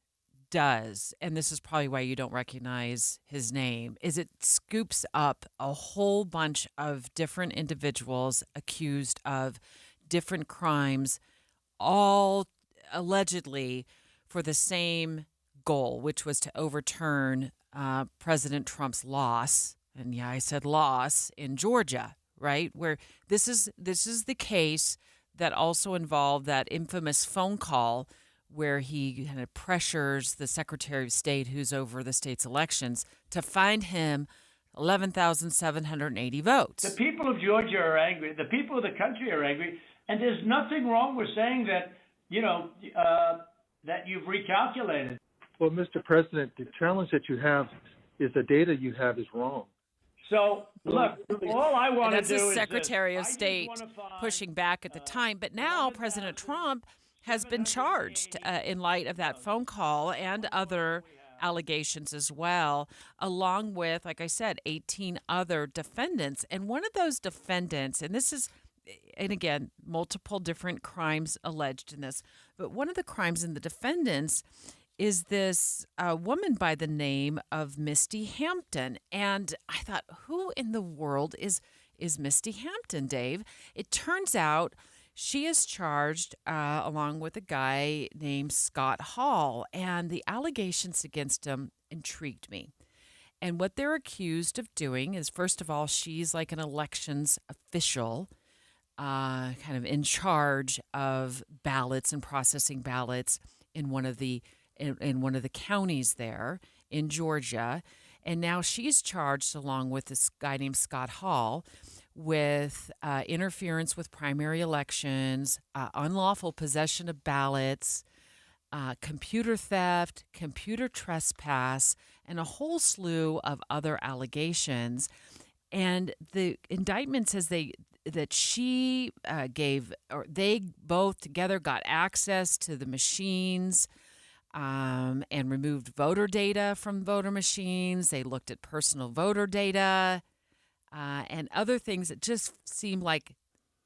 does, and this is probably why you don't recognize his name, is it scoops up a whole bunch of different individuals accused of different crimes, all allegedly for the same goal, which was to overturn President Trump's loss. And yeah, I said loss in Georgia. Right, where this is the case that also involved that infamous phone call where he kind of pressures the Secretary of State, who's over the state's elections, to find him 11,780 votes. The people of Georgia are angry. The people of the country are angry, and there's nothing wrong with saying that that you've recalculated. Well, Mr. President, the challenge that you have is the data you have is wrong. So, look, all I want to do is... That's the Secretary of State pushing back at the time. But now President Trump has been charged in light of that phone call and other allegations as well, along with, like I said, 18 other defendants. And one of those defendants, and again, multiple different crimes alleged in this, but one of the crimes in the defendants is this woman by the name of Misty Hampton. And I thought, who in the world is Misty Hampton, Dave? It turns out she is charged along with a guy named Scott Hall. And the allegations against him intrigued me. And what they're accused of doing is, first of all, she's like an elections official, kind of in charge of ballots and processing ballots in one of the counties there in Georgia. And now she's charged, along with this guy named Scott Hall, with interference with primary elections, unlawful possession of ballots, computer theft, computer trespass, and a whole slew of other allegations. And the indictment says they both together got access to the machines and removed voter data from voter machines. They looked at personal voter data and other things that just seemed like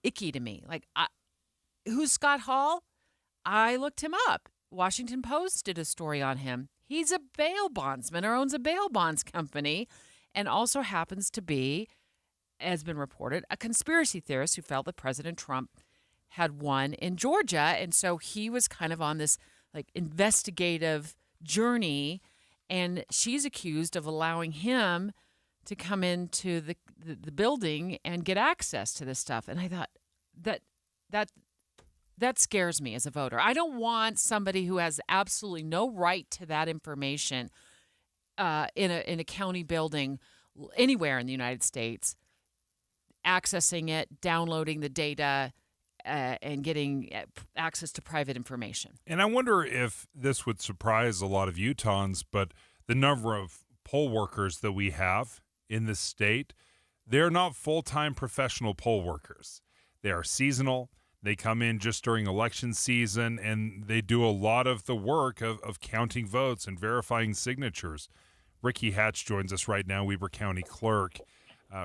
icky to me. Like, who's Scott Hall? I looked him up. Washington Post did a story on him. He's a bail bondsman or owns a bail bonds company and also happens to be, has been reported, a conspiracy theorist who felt that President Trump had won in Georgia. And so he was kind of on this like investigative journey, and she's accused of allowing him to come into the building and get access to this stuff. And I thought that scares me as a voter. I don't want somebody who has absolutely no right to that information in a county building anywhere in the United States, accessing it, downloading the data, and getting access to private information. And I wonder if this would surprise a lot of Utahns, but the number of poll workers that we have in this state. They're not full-time professional poll workers. They are seasonal. They come in just during election season, and they do a lot of the work of counting votes and verifying signatures. Ricky Hatch joins us right now, Weber County Clerk.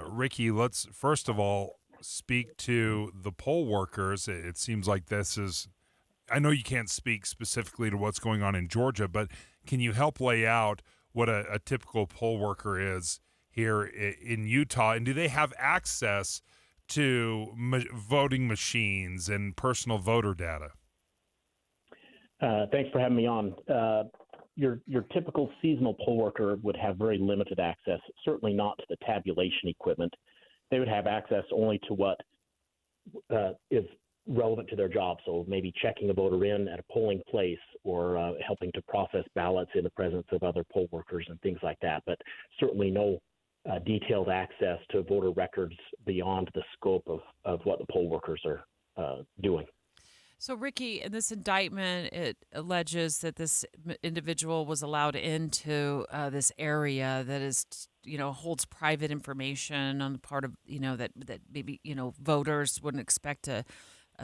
Ricky, let's first of all speak to the poll workers. It seems like this is, I know you can't speak specifically to what's going on in Georgia, but can you help lay out what a typical poll worker is here in Utah? And do they have access to voting machines and personal voter data? Thanks for having me on. Your typical seasonal poll worker would have very limited access, certainly not to the tabulation equipment. They would have access only to what is relevant to their job, so maybe checking a voter in at a polling place or helping to process ballots in the presence of other poll workers and things like that, but certainly no detailed access to voter records beyond the scope of what the poll workers are doing. So, Ricky, in this indictment, it alleges that this individual was allowed into this area that is, holds private information on the part of, that maybe, voters wouldn't expect a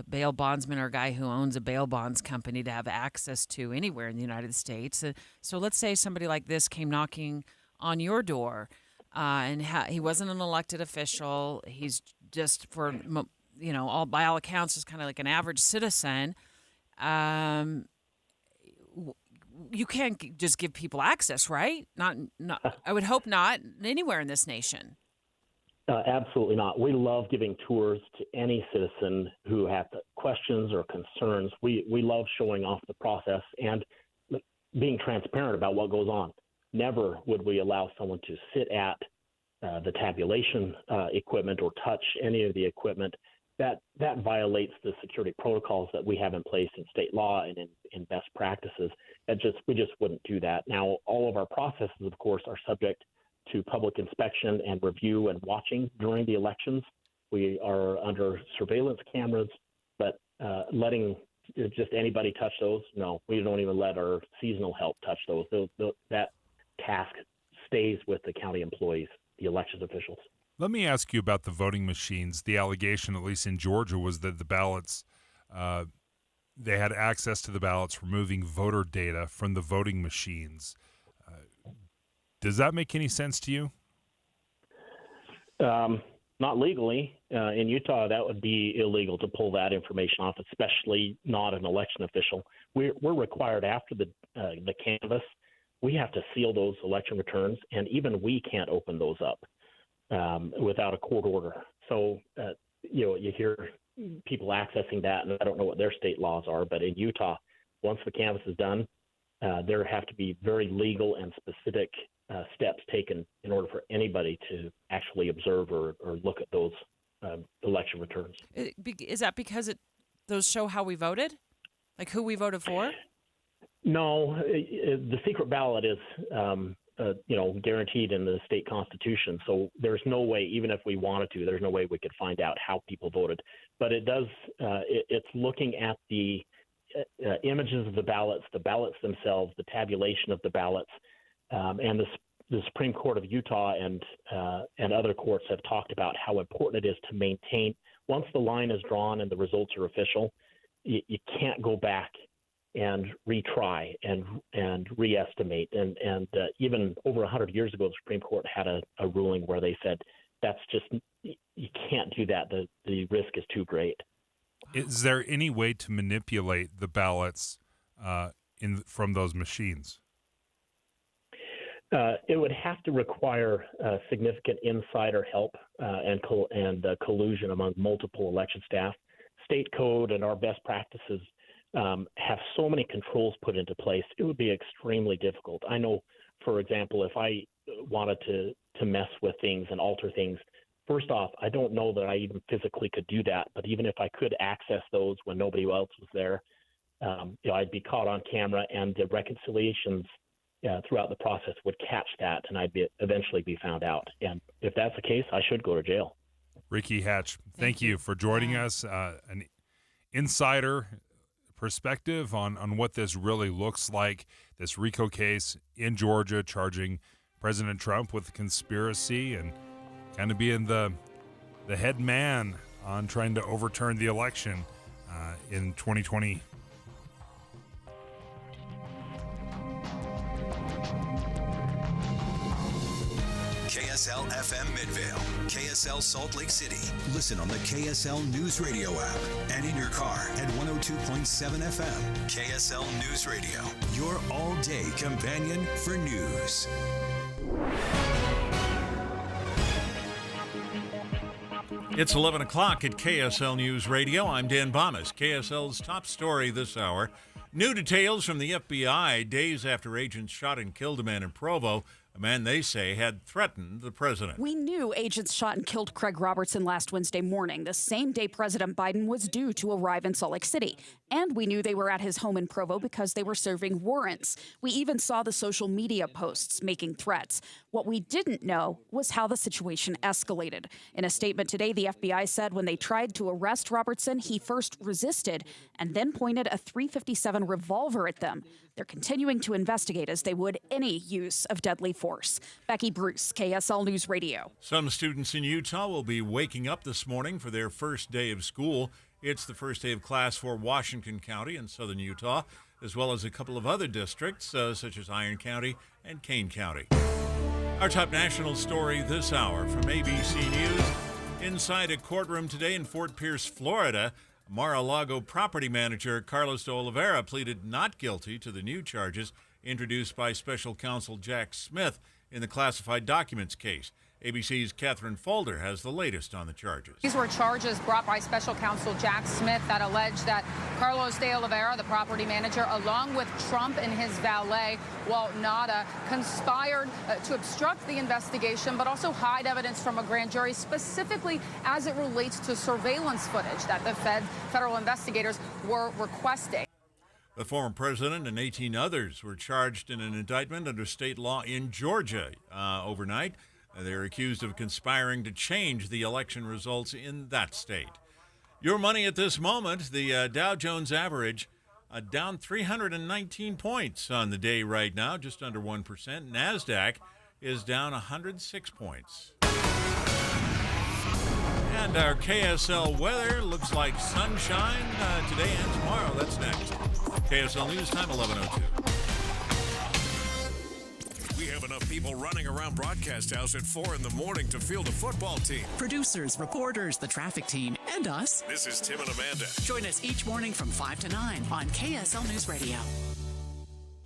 bail bondsman or a guy who owns a bail bonds company to have access to anywhere in the United States. So let's say somebody like this came knocking on your door. And he wasn't an elected official. He's just, by all accounts, just kind of like an average citizen. You can't just give people access, right? Not. I would hope not anywhere in this nation. Absolutely not. We love giving tours to any citizen who has questions or concerns. We love showing off the process and being transparent about what goes on. Never would we allow someone to sit at the tabulation equipment or touch any of the equipment. That violates the security protocols that we have in place in state law and in best practices. We just wouldn't do that. Now, all of our processes, of course, are subject to public inspection and review and watching during the elections. We are under surveillance cameras, but letting just anybody touch those, no, we don't even let our seasonal help touch those. That task stays with the county employees, the elections officials. Let me ask you about the voting machines. The allegation, at least in Georgia, was that the ballots, they had access to the ballots, removing voter data from the voting machines. Does that make any sense to you? Not legally. In Utah, that would be illegal to pull that information off, especially not an election official. We're required after the canvass. We have to seal those election returns, and even we can't open those up without a court order. So, you hear people accessing that, and I don't know what their state laws are, but in Utah, once the canvass is done, there have to be very legal and specific steps taken in order for anybody to actually observe or look at those election returns. Is that because those show how we voted? Like who we voted for? No, the secret ballot is, guaranteed in the state constitution. So there's no way, even if we wanted to, there's no way we could find out how people voted. But it does. It's looking at the images of the ballots themselves, the tabulation of the ballots, and the Supreme Court of Utah and other courts have talked about how important it is to maintain. Once the line is drawn and the results are official, you can't go back and retry and reestimate. And even over 100 years ago, the Supreme Court had a ruling where they said that's just, you can't do that. The risk is too great. Is there any way to manipulate the ballots from those machines? It would have to require significant insider help and collusion among multiple election staff. State code and our best practices have so many controls put into place, it would be extremely difficult. I know, for example, if I wanted to mess with things and alter things, first off, I don't know that I even physically could do that. But even if I could access those when nobody else was there, I'd be caught on camera, and the reconciliations throughout the process would catch that, and I'd eventually be found out. And if that's the case, I should go to jail. Ricky Hatch, thank you for joining us. An insider, perspective on what this really looks like, this RICO case in Georgia charging President Trump with conspiracy and kind of being the head man on trying to overturn the election in 2020. KSL FM Midvale, KSL Salt Lake City. Listen on the KSL News Radio app and in your car at 102.7 FM. KSL News Radio, your all-day companion for news. It's 11 o'clock at KSL News Radio. I'm Dan Bomas. KSL's top story this hour. New details from the FBI days after agents shot and killed a man in Provo. A man they say had threatened the president. We knew agents shot and killed Craig Robertson last Wednesday morning, the same day President Biden was due to arrive in Salt Lake City. And we knew they were at his home in Provo because they were serving warrants. We even saw the social media posts making threats. What we didn't know was how the situation escalated. In a statement today, the FBI said when they tried to arrest Robertson, he first resisted and then pointed a .357 revolver at them. They're continuing to investigate as they would any use of deadly force. Becky Bruce, KSL News Radio. Some students in Utah will be waking up this morning for their first day of school. It's the first day of class for Washington County in southern Utah, as well as a couple of other districts, such as Iron County and Kane County. Our top national story this hour from ABC News. Inside a courtroom today in Fort Pierce, Florida, Mar-a-Lago property manager Carlos de Oliveira pleaded not guilty to the new charges introduced by special counsel Jack Smith in the classified documents case. ABC's Catherine Folder has the latest on the charges. These were charges brought by special counsel Jack Smith that allege that Carlos de Oliveira, the property manager, along with Trump and his valet, Walt Nada, conspired to obstruct the investigation, but also hide evidence from a grand jury, specifically as it relates to surveillance footage that the federal investigators were requesting. The former president and 18 others were charged in an indictment under state law in Georgia overnight. They're accused of conspiring to change the election results in that state. Your money at this moment, the Dow Jones average down 319 points on the day right now, just under 1%. NASDAQ is down 106 points. And our KSL weather looks like sunshine today and tomorrow. That's next. KSL News Time, 11:02. We have enough people running around Broadcast House at 4 in the morning to field a football team. Producers, reporters, the traffic team, and us. This is Tim and Amanda. Join us each morning from 5 to 9 on KSL News Radio.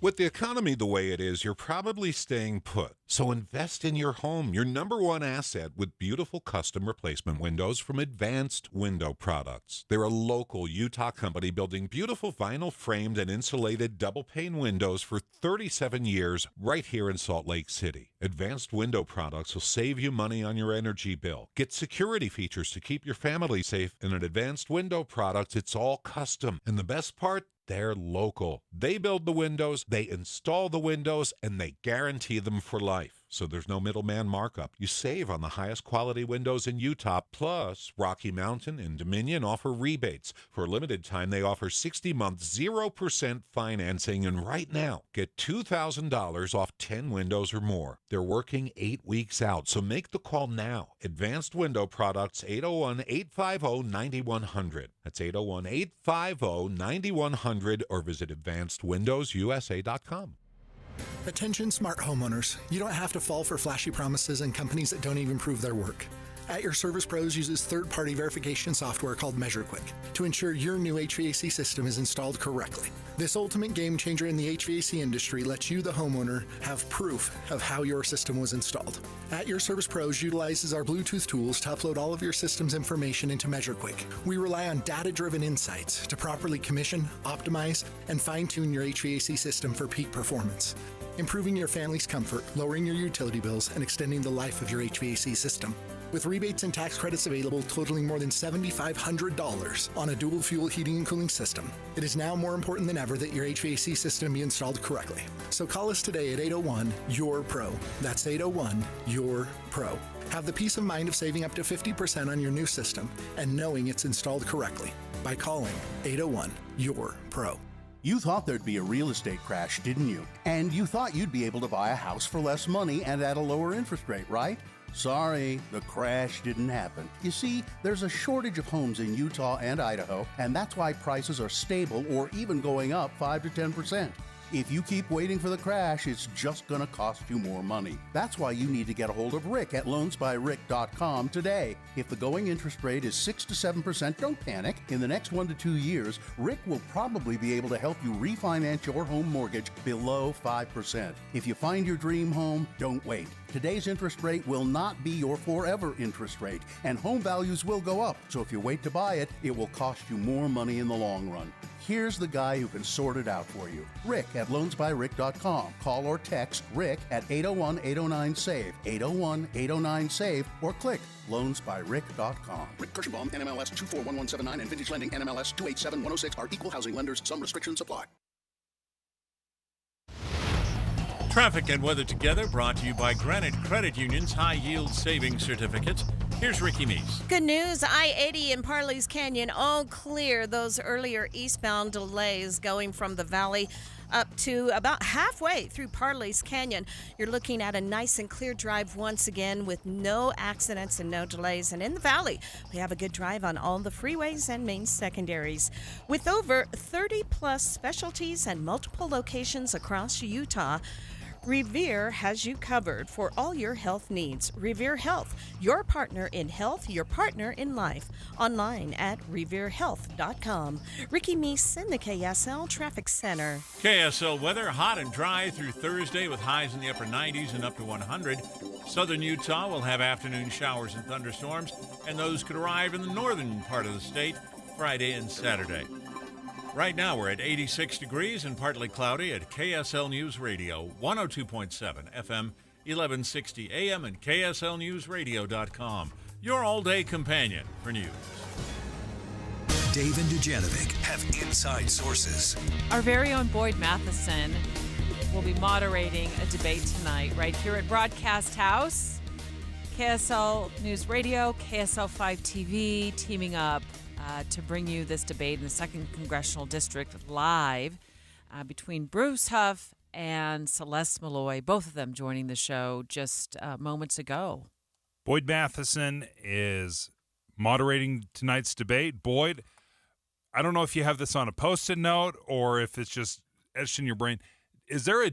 With the economy the way it is, you're probably staying put. So invest in your home, your number one asset, with beautiful custom replacement windows from Advanced Window Products. They're a local Utah company building beautiful vinyl framed and insulated double pane windows for 37 years right here in Salt Lake City. Advanced Window Products will save you money on your energy bill. Get security features to keep your family safe. And at Advanced Window Products, it's all custom. And the best part? They're local. They build the windows, they install the windows, and they guarantee them for life. So there's no middleman markup. You save on the highest quality windows in Utah. Plus, Rocky Mountain and Dominion offer rebates. For a limited time, they offer 60-month 0% financing. And right now, get $2,000 off 10 windows or more. They're working 8 weeks out, so make the call now. Advanced Window Products, 801-850-9100. That's 801-850-9100, or visit AdvancedWindowsUSA.com. Attention smart homeowners. You don't have to fall for flashy promises and companies that don't even prove their work. At Your Service Pros uses third-party verification software called MeasureQuick to ensure your new HVAC system is installed correctly. This ultimate game changer in the HVAC industry lets you, the homeowner, have proof of how your system was installed. At Your Service Pros utilizes our Bluetooth tools to upload all of your system's information into MeasureQuick. We rely on data-driven insights to properly commission, optimize, and fine-tune your HVAC system for peak performance, improving your family's comfort, lowering your utility bills, and extending the life of your HVAC system. With rebates and tax credits available totaling more than $7,500 on a dual fuel heating and cooling system, it is now more important than ever that your HVAC system be installed correctly. So call us today at 801-YOUR-PRO. That's 801-YOUR-PRO. Have the peace of mind of saving up to 50% on your new system and knowing it's installed correctly. by calling 801-YOUR-PRO. You thought there'd be a real estate crash, didn't you? And you thought you'd be able to buy a house for less money and at a lower interest rate, right? Sorry, the crash didn't happen. You see, there's a shortage of homes in Utah and Idaho, and that's why prices are stable or even going up 5 to 10%. If you keep waiting for the crash, it's just going to cost you more money. That's why you need to get a hold of Rick at loansbyrick.com today. If the going interest rate is 6 to 7%, don't panic. In the next 1 to 2 years, Rick will probably be able to help you refinance your home mortgage below 5%. If you find your dream home, don't wait. Today's interest rate will not be your forever interest rate, and home values will go up. So if you wait to buy it, it will cost you more money in the long run. Here's the guy who can sort it out for you. Rick at loansbyrick.com. Call or text Rick at 801-809-SAVE, 801-809-SAVE, or click loansbyrick.com. Rick Kirschenbaum, NMLS 241179, and Vintage Lending, NMLS 287106 are equal housing lenders. Some restrictions apply. Traffic and weather together, brought to you by Granite Credit Union's high-yield savings certificates. Here's Ricky Meese. Good news, I-80 in Parley's Canyon, all clear. Those earlier eastbound delays going from the valley up to about halfway through Parley's Canyon. You're looking at a nice and clear drive once again with no accidents and no delays. And in the valley, we have a good drive on all the freeways and main secondaries. With over 30-plus specialties and multiple locations across Utah, Revere has you covered for all your health needs. Revere Health, your partner in health, your partner in life. Online at reverehealth.com. Ricky Meese in the KSL Traffic Center. KSL weather, hot and dry through Thursday with highs in the upper 90s and up to 100. Southern Utah will have afternoon showers and thunderstorms, and those could arrive in the northern part of the state Friday and Saturday. Right now, we're at 86 degrees and partly cloudy at KSL News Radio, 102.7 FM, 1160 AM, and KSLNewsRadio.com. Your all-day companion for news. Dave and Dujanovic have inside sources. Our very own Boyd Matheson will be moderating a debate tonight right here at Broadcast House. KSL News Radio, KSL 5 TV, teaming up to bring you this debate in the 2nd Congressional District live between Bruce Huff and Celeste Malloy, both of them joining the show just moments ago. Boyd Matheson is moderating tonight's debate. Boyd, I don't know if you have this on a Post-it note or if it's just etched in your brain. Is there a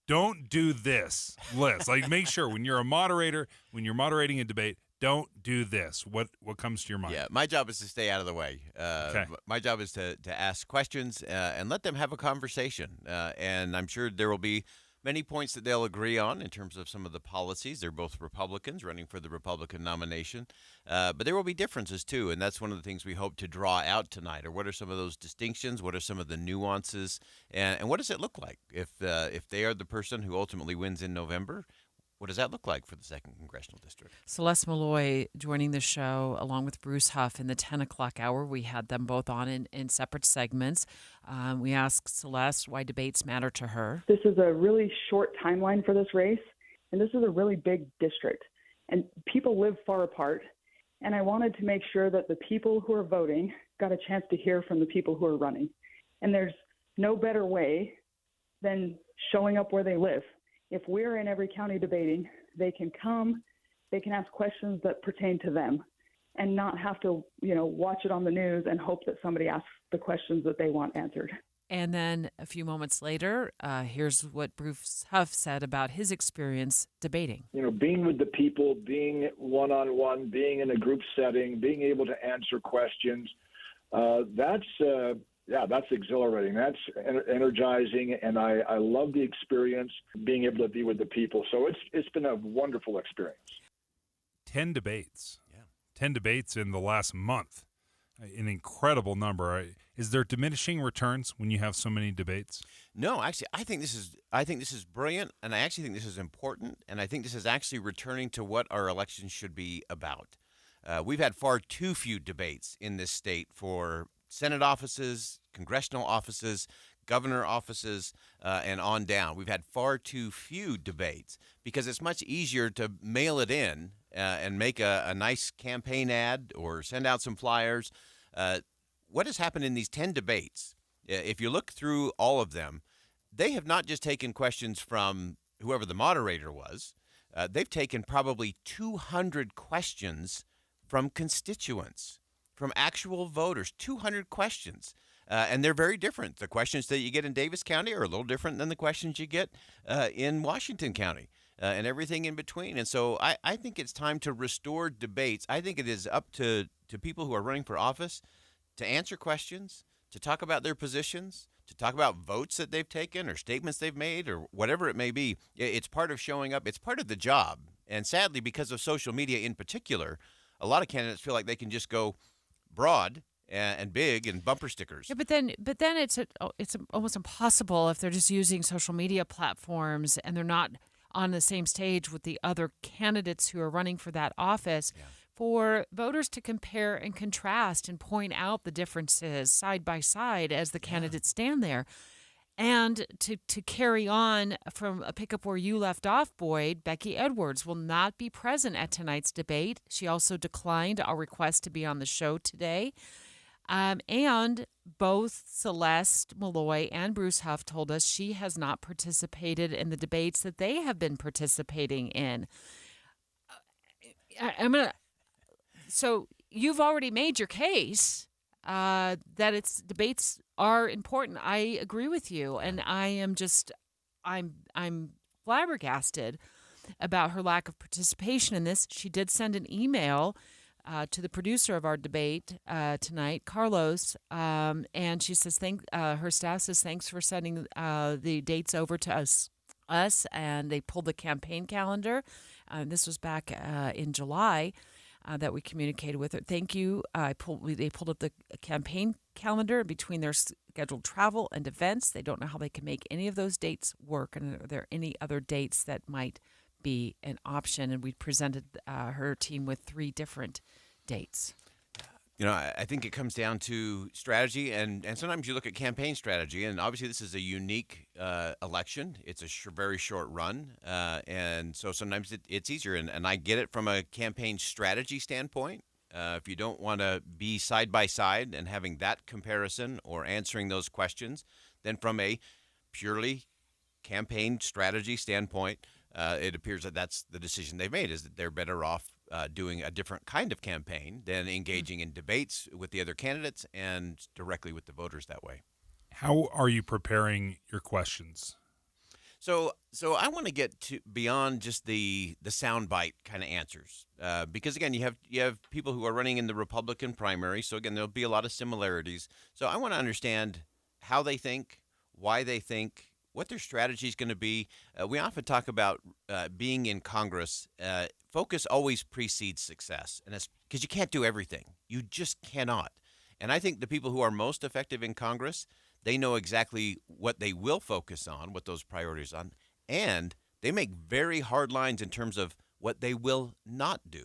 don't do this list? Like, make sure when you're a moderator, when you're moderating a debate, don't do this. What comes to your mind? Yeah, my job is to stay out of the way. Okay. My job is to ask questions and let them have a conversation. And I'm sure there will be many points that they'll agree on in terms of some of the policies. They're both Republicans running for the Republican nomination. But there will be differences, too, and that's one of the things we hope to draw out tonight. Or what are some of those distinctions? What are some of the nuances? And what does it look like if they are the person who ultimately wins in November? What does that look like for the 2nd Congressional District? Celeste Malloy joining the show along with Bruce Huff in the 10 o'clock hour. We had them both on in separate segments. We asked Celeste why debates matter to her. This is a really short timeline for this race, and this is a really big district. And people live far apart, and I wanted to make sure that the people who are voting got a chance to hear from the people who are running. And there's no better way than showing up where they live. If we're in every county debating, they can come, they can ask questions that pertain to them and not have to, watch it on the news and hope that somebody asks the questions that they want answered. And then a few moments later, here's what Bruce Huff said about his experience debating. Being with the people, being one-on-one, being in a group setting, being able to answer questions, that's exhilarating. That's energizing, and I love the experience, being able to be with the people. So it's been a wonderful experience. 10 debates. Yeah. 10 debates in the last month. An incredible number. Is there diminishing returns when you have so many debates? No, actually, I think this is brilliant, and I actually think this is important, and I think this is actually returning to what our elections should be about. We've had far too few debates in this state for Senate offices, congressional offices, governor offices, and on down. We've had far too few debates because it's much easier to mail it in and make a nice campaign ad or send out some flyers What has happened in these 10 debates, if you look through all of them, they have not just taken questions from whoever the moderator was. They've taken probably 200 questions from constituents, from actual voters, 200 questions. And they're very different. The questions that you get in Davis County are a little different than the questions you get in Washington County and everything in between. And so I think it's time to restore debates. I think it is up to people who are running for office to answer questions, to talk about their positions, to talk about votes that they've taken or statements they've made or whatever it may be. It's part of showing up. It's part of the job. And sadly, because of social media in particular, a lot of candidates feel like they can just go broad and big and bumper stickers. Yeah, but then it's almost impossible if they're just using social media platforms and they're not on the same stage with the other candidates who are running for that office. Yeah. For voters to compare and contrast and point out the differences side by side as the candidates stand there. And to carry on from a pickup where you left off, Boyd, Becky Edwards will not be present at tonight's debate. She also declined our request to be on the show today. And both Celeste Malloy and Bruce Huff told us she has not participated in the debates that they have been participating in. So you've already made your case that debates are important. I agree with you, and I'm flabbergasted about her lack of participation in this. She did send an email to the producer of our debate tonight, Carlos, and she says her staff says thanks for sending the dates over to us, and they pulled the campaign calendar. This was back in July. That we communicated with her. Thank you. They pulled up the campaign calendar between their scheduled travel and events. They don't know how they can make any of those dates work. And are there any other dates that might be an option? And we presented her team with 3 different dates. You know, I think it comes down to strategy, and sometimes you look at campaign strategy, and obviously this is a unique election. It's a very short run, and so sometimes it's easier, and I get it from a campaign strategy standpoint. If you don't want to be side by side and having that comparison or answering those questions, then from a purely campaign strategy standpoint, it appears that that's the decision they've made, is that they're better off doing a different kind of campaign than engaging in debates with the other candidates and directly with the voters that way. How are you preparing your questions? So I want to get to beyond just the soundbite kind of answers, because again, you have people who are running in the Republican primary. So again, there'll be a lot of similarities. So I want to understand how they think, why they think, what their strategy is going to be. We often talk about being in Congress. Focus always precedes success, and it's because you can't do everything. You just cannot. And I think the people who are most effective in Congress, they know exactly what they will focus on, what those priorities on, and they make very hard lines in terms of what they will not do.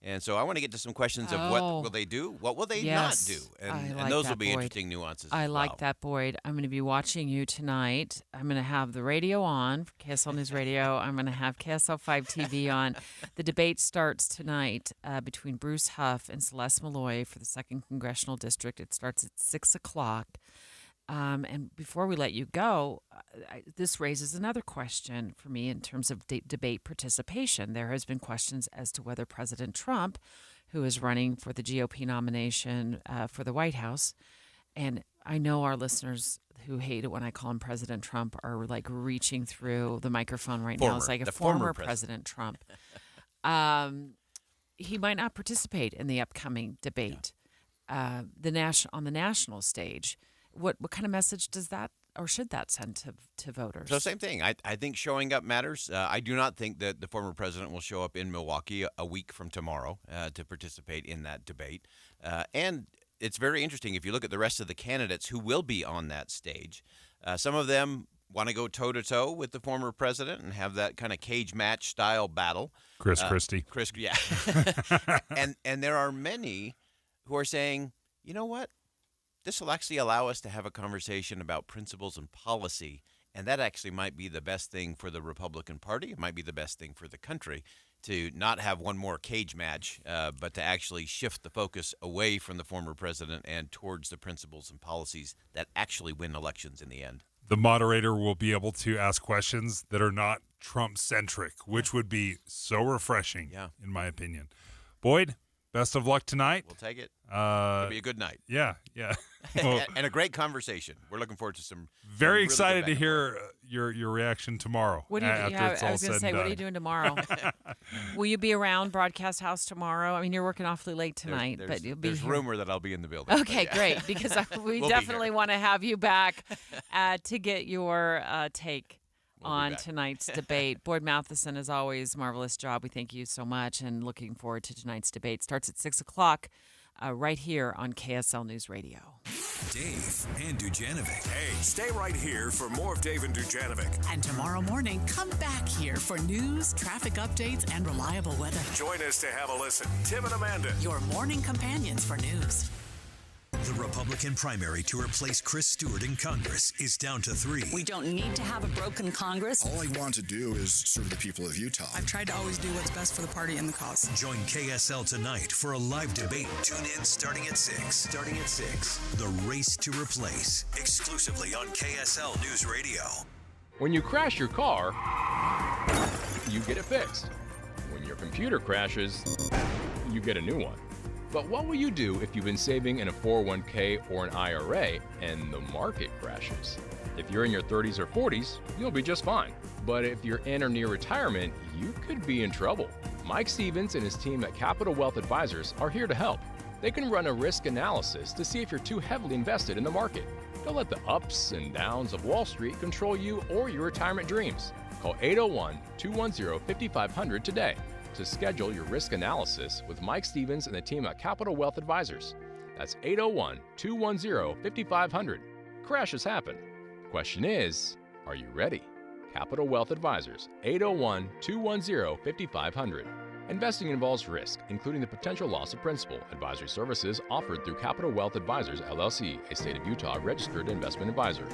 And so I want to get to some questions of what will they do, what will they not do, and those will be interesting nuances. I like that, Boyd. I'm going to be watching you tonight. I'm going to have the radio on, KSL News Radio. I'm going to have KSL 5 TV on. The debate starts tonight between Bruce Huff and Celeste Malloy for the 2nd Congressional District. It starts at 6 o'clock. And before we let you go, this raises another question for me in terms of debate participation. There has been questions as to whether President Trump, who is running for the GOP nomination for the White House, and I know our listeners who hate it when I call him President Trump are like reaching through the microphone right now. It's like a former President Trump. He might not participate in the upcoming debate on the national stage. What kind of message does that or should that send to voters? So same thing. I think showing up matters. I do not think that the former president will show up in Milwaukee a week from tomorrow to participate in that debate. And it's very interesting if you look at the rest of the candidates who will be on that stage. Some of them want to go toe-to-toe with the former president and have that kind of cage match style battle. Chris Christie. Yeah. and there are many who are saying, you know what? This will actually allow us to have a conversation about principles and policy, and that actually might be the best thing for the Republican Party. It might be the best thing for the country. to not have one more cage match, but to actually shift the focus away from the former president and towards the principles and policies that actually win elections in the end. The moderator will be able to ask questions that are not Trump-centric, which would be so refreshing, in my opinion. Boyd, best of luck tonight. We'll take it. It'll be a good night. Yeah. Well, and a great conversation. We're looking forward to some. Very really excited to hear your reaction tomorrow. What do you do? after it's all I was going to said say, and what are you done. doing tomorrow? Will you be around Broadcast House tomorrow? I mean, you're working awfully late tonight, but you'll be There's here. rumor that I'll be in the building. Okay, great, because we We'll be definitely here. want to have you back to get your take on tonight's debate. Boyd Matheson, as always, marvelous job. We thank you so much, and looking forward to tonight's debate. Starts at 6 o'clock right here on KSL News Radio. Dave and Dujanovic. Hey, stay right here for more of Dave and Dujanovic. And tomorrow morning, come back here for news, traffic updates, and reliable weather. Join us to have a listen. Tim and Amanda. Your morning companions for news. The Republican primary to replace Chris Stewart in Congress is down to 3. We don't need to have a broken Congress. All I want to do is serve the people of Utah. I've tried to always do what's best for the party and the cause. Join KSL tonight for a live debate. Tune in starting at 6. The Race to Replace, exclusively on KSL News Radio. When you crash your car, you get it fixed. When your computer crashes, you get a new one. But what will you do if you've been saving in a 401k or an IRA and the market crashes? If you're in your 30s or 40s, you'll be just fine. But if you're in or near retirement, you could be in trouble. Mike Stevens and his team at Capital Wealth Advisors are here to help. They can run a risk analysis to see if you're too heavily invested in the market. Don't let the ups and downs of Wall Street control you or your retirement dreams. Call 801-210-5500 today to schedule your risk analysis with Mike Stevens and the team at Capital Wealth Advisors. That's 801-210-5500. Crashes happen. Question is, are you ready? Capital Wealth Advisors, 801-210-5500. Investing involves risk, including the potential loss of principal. Advisory services offered through Capital Wealth Advisors, LLC, a state of Utah registered investment advisor.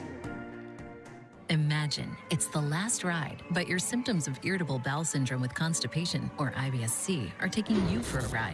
Imagine it's the last ride, but your symptoms of irritable bowel syndrome with constipation, or IBS-C, are taking you for a ride.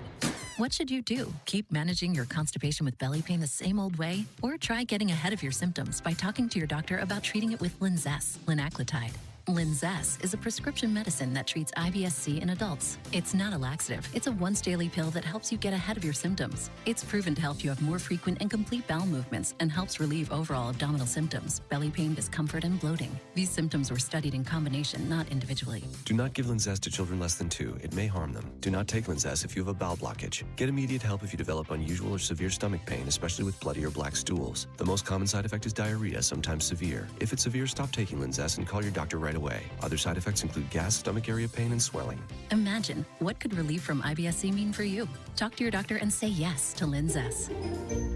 What should you do? Keep managing your constipation with belly pain the same old way? Or try getting ahead of your symptoms by talking to your doctor about treating it with Linzess, linaclotide. Linzess is a prescription medicine that treats IBS-C in adults. It's not a laxative. It's a once-daily pill that helps you get ahead of your symptoms. It's proven to help you have more frequent and complete bowel movements and helps relieve overall abdominal symptoms, belly pain, discomfort, and bloating. These symptoms were studied in combination, not individually. Do not give Linzess to children less than 2. It may harm them. Do not take Linzess if you have a bowel blockage. Get immediate help if you develop unusual or severe stomach pain, especially with bloody or black stools. The most common side effect is diarrhea, sometimes severe. If it's severe, stop taking Linzess and call your doctor right away. Other side effects include gas, stomach area pain, and swelling. Imagine, what could relief from IBS-C mean for you? Talk to your doctor and say yes to Linzess.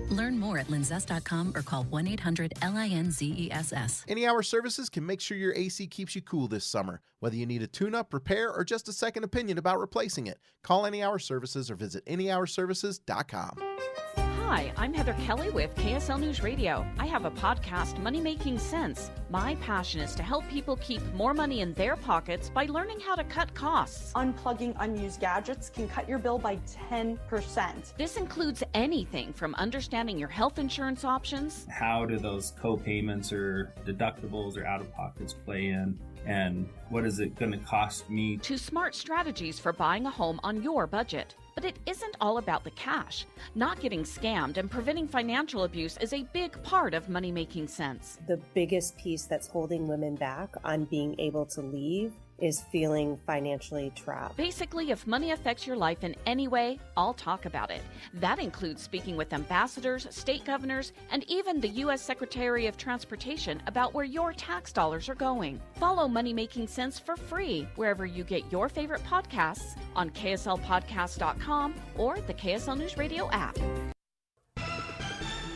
Learn more at linzess.com or call 1-800-LINZESS. Any Hour Services can make sure your AC keeps you cool this summer. Whether you need a tune-up, repair, or just a second opinion about replacing it, call Any Hour Services or visit anyhourservices.com. Hi, I'm Heather Kelly with KSL News Radio. I have a podcast, Money Making Sense. My passion is to help people keep more money in their pockets by learning how to cut costs. Unplugging unused gadgets can cut your bill by 10%. This includes anything from understanding your health insurance options. How do those co-payments or deductibles or out-of-pockets play in? And what is it going to cost me? To smart strategies for buying a home on your budget. But it isn't all about the cash. Not getting scammed and preventing financial abuse is a big part of Money Making Sense. The biggest piece that's holding women back on being able to leave is feeling financially trapped. Basically, if money affects your life in any way, I'll talk about it. That includes speaking with ambassadors, state governors, and even the U.S. Secretary of Transportation about where your tax dollars are going. Follow Money Making Sense for free wherever you get your favorite podcasts on KSLpodcast.com or the KSL News Radio app.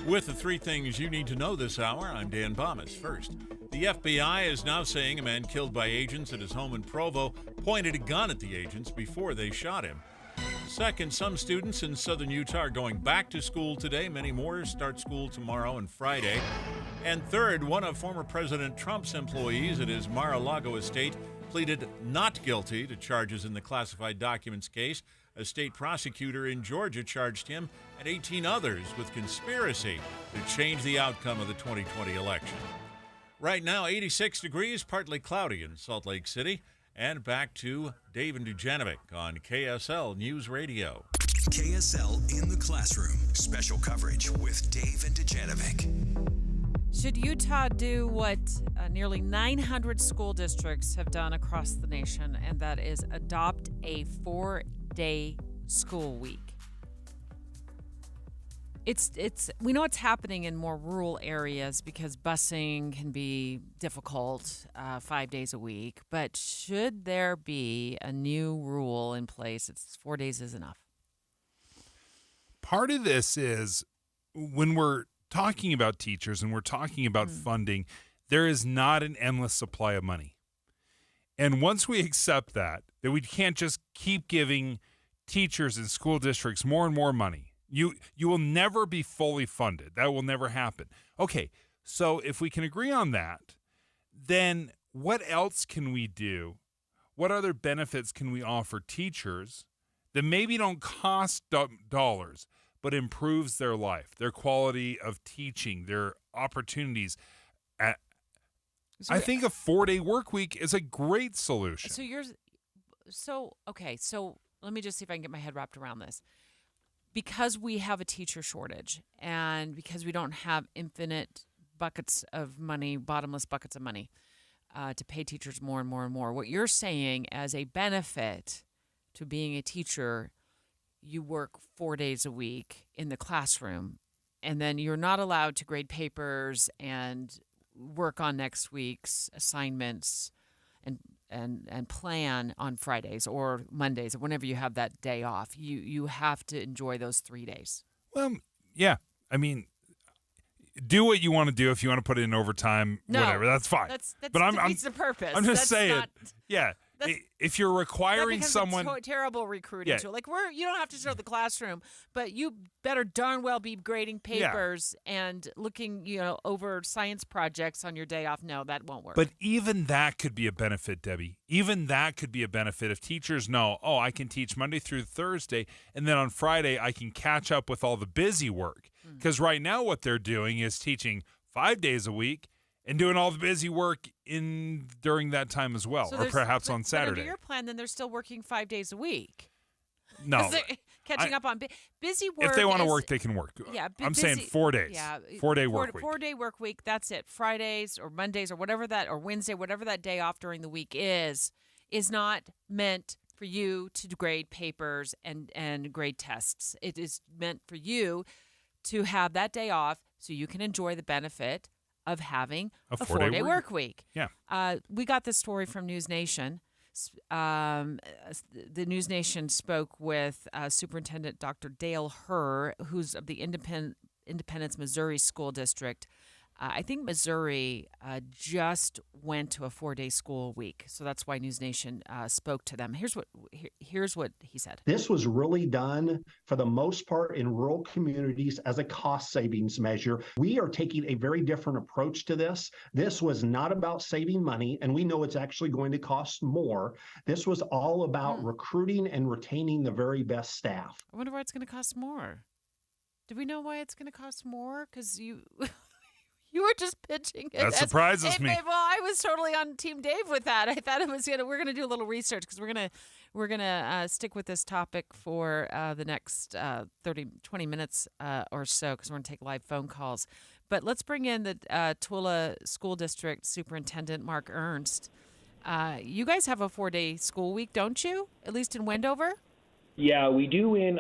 With the 3 things you need to know this hour, I'm Dan Bomas. First, the FBI is now saying a man killed by agents at his home in Provo pointed a gun at the agents before they shot him. Second, some students in southern Utah are going back to school today. Many more start school tomorrow and Friday. And third, one of former President Trump's employees at his Mar-a-Lago estate pleaded not guilty to charges in the classified documents case. A state prosecutor in Georgia charged him and 18 others with conspiracy to change the outcome of the 2020 election. Right now, 86 degrees, partly cloudy in Salt Lake City. And back to Dave and Dujanovic on KSL News Radio. KSL in the classroom. Special coverage with Dave and Dujanovic. Should Utah do what nearly 900 school districts have done across the nation, and that is adopt a 4-day school week? We know it's happening in more rural areas because busing can be difficult 5 days a week. But should there be a new rule in place? It's 4 days is enough. Part of this is when we're talking about teachers and we're talking about funding, there is not an endless supply of money. And once we accept that we can't just keep giving teachers and school districts more and more money. You will never be fully funded. That will never happen. Okay, so if we can agree on that, then what else can we do? What other benefits can we offer teachers that maybe don't cost dollars, but improves their life, their quality of teaching, their opportunities? I think a 4-day work week is a great solution. So let me just see if I can get my head wrapped around this. Because we have a teacher shortage and because we don't have infinite buckets of money, bottomless buckets of money to pay teachers more and more and more, what you're saying as a benefit to being a teacher, you work 4 days a week in the classroom, and then you're not allowed to grade papers and work on next week's assignments and plan on Fridays or Mondays or whenever you have that day off. You have to enjoy those 3 days. Well, yeah. I mean, do what you want to do. If you want to put it in overtime, whatever, that's fine. That's but defeats the purpose. I'm just That's saying. not, Yeah. If you're requiring that someone, a terrible recruiting tool. Like you don't have to show the classroom, but you better darn well be grading papers and looking, over science projects on your day off. No, that won't work. But even that could be a benefit, Debbie. Even that could be a benefit if teachers know, I can teach Monday through Thursday, and then on Friday I can catch up with all the busy work. Because right now what they're doing is teaching 5 days a week and doing all the busy work during that time as well, or perhaps on Saturday. But under your plan, then they're still working 5 days a week. No. Catching up on busy work. If they want to work, they can work. Yeah, I'm saying 4 days. Yeah, 4-day work week. 4-day work week, that's it. Fridays or Mondays or whatever or Wednesday, whatever that day off during the week is not meant for you to grade papers and grade tests. It is meant for you to have that day off so you can enjoy the benefit of having a 4-day work week. Yeah. We got this story from News Nation. The News Nation spoke with Superintendent Dr. Dale Herr, who's of the Independence, Missouri School District. I think Missouri just went to a 4-day school week, so that's why News Nation spoke to them. Here's what he said. This was really done, for the most part, in rural communities as a cost savings measure. We are taking a very different approach to this. This was not about saving money, and we know it's actually going to cost more. This was all about recruiting and retaining the very best staff. I wonder why it's going to cost more. Do we know why it's going to cost more? Because you were just pitching it. That surprises me. Well, I was totally on Team Dave with that. I thought we're gonna do a little research because we're gonna stick with this topic for the next 20 minutes or so because we're gonna take live phone calls. But let's bring in the Tooele School District Superintendent Mark Ernst. You guys have a 4-day school week, don't you? At least in Wendover. Yeah, we do in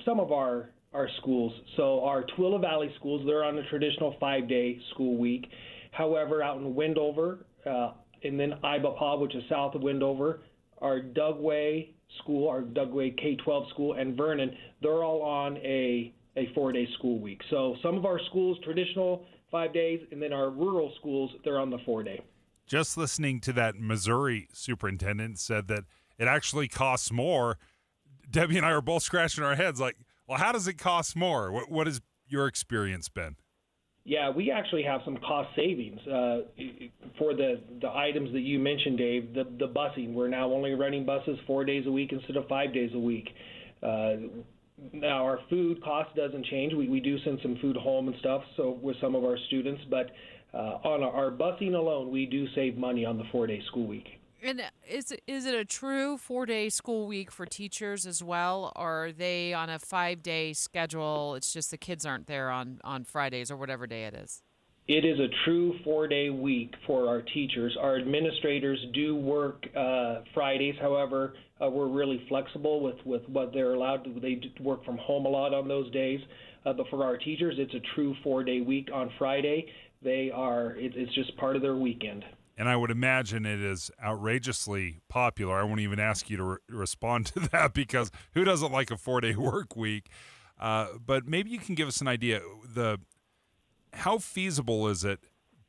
some of our schools. So our Tooele Valley schools, they're on a traditional 5-day school week. However, out in Wendover, and then Ibapaw, which is south of Wendover, our Dugway school, our Dugway K-12 school, and Vernon, they're all on a 4-day school week. So some of our schools, traditional 5 days, and then our rural schools, they're on the 4-day. Just listening to that Missouri superintendent said that it actually costs more Debbie and I are both scratching our heads like, well, how does it cost more? What has your experience been? Yeah, we actually have some cost savings for the items that you mentioned, Dave. The busing, we're now only running buses 4 days a week instead of 5 days a week. Now our food cost doesn't change. We do send some food home and stuff, so with some of our students, but on our busing alone, we do save money on the 4-day school week. And is it a true 4-day school week for teachers as well, or are they on a 5-day schedule? It's just the kids aren't there on Fridays or whatever day it is. It is a true 4-day week for our teachers. Our administrators do work Fridays. However, we're really flexible with what they're allowed to. They work from home a lot on those days. But for our teachers, it's a true 4-day week. On Friday, it's just part of their weekend. And I would imagine it is outrageously popular. I won't even ask you to respond to that because who doesn't like a 4-day work week? But maybe you can give us an idea. How feasible is it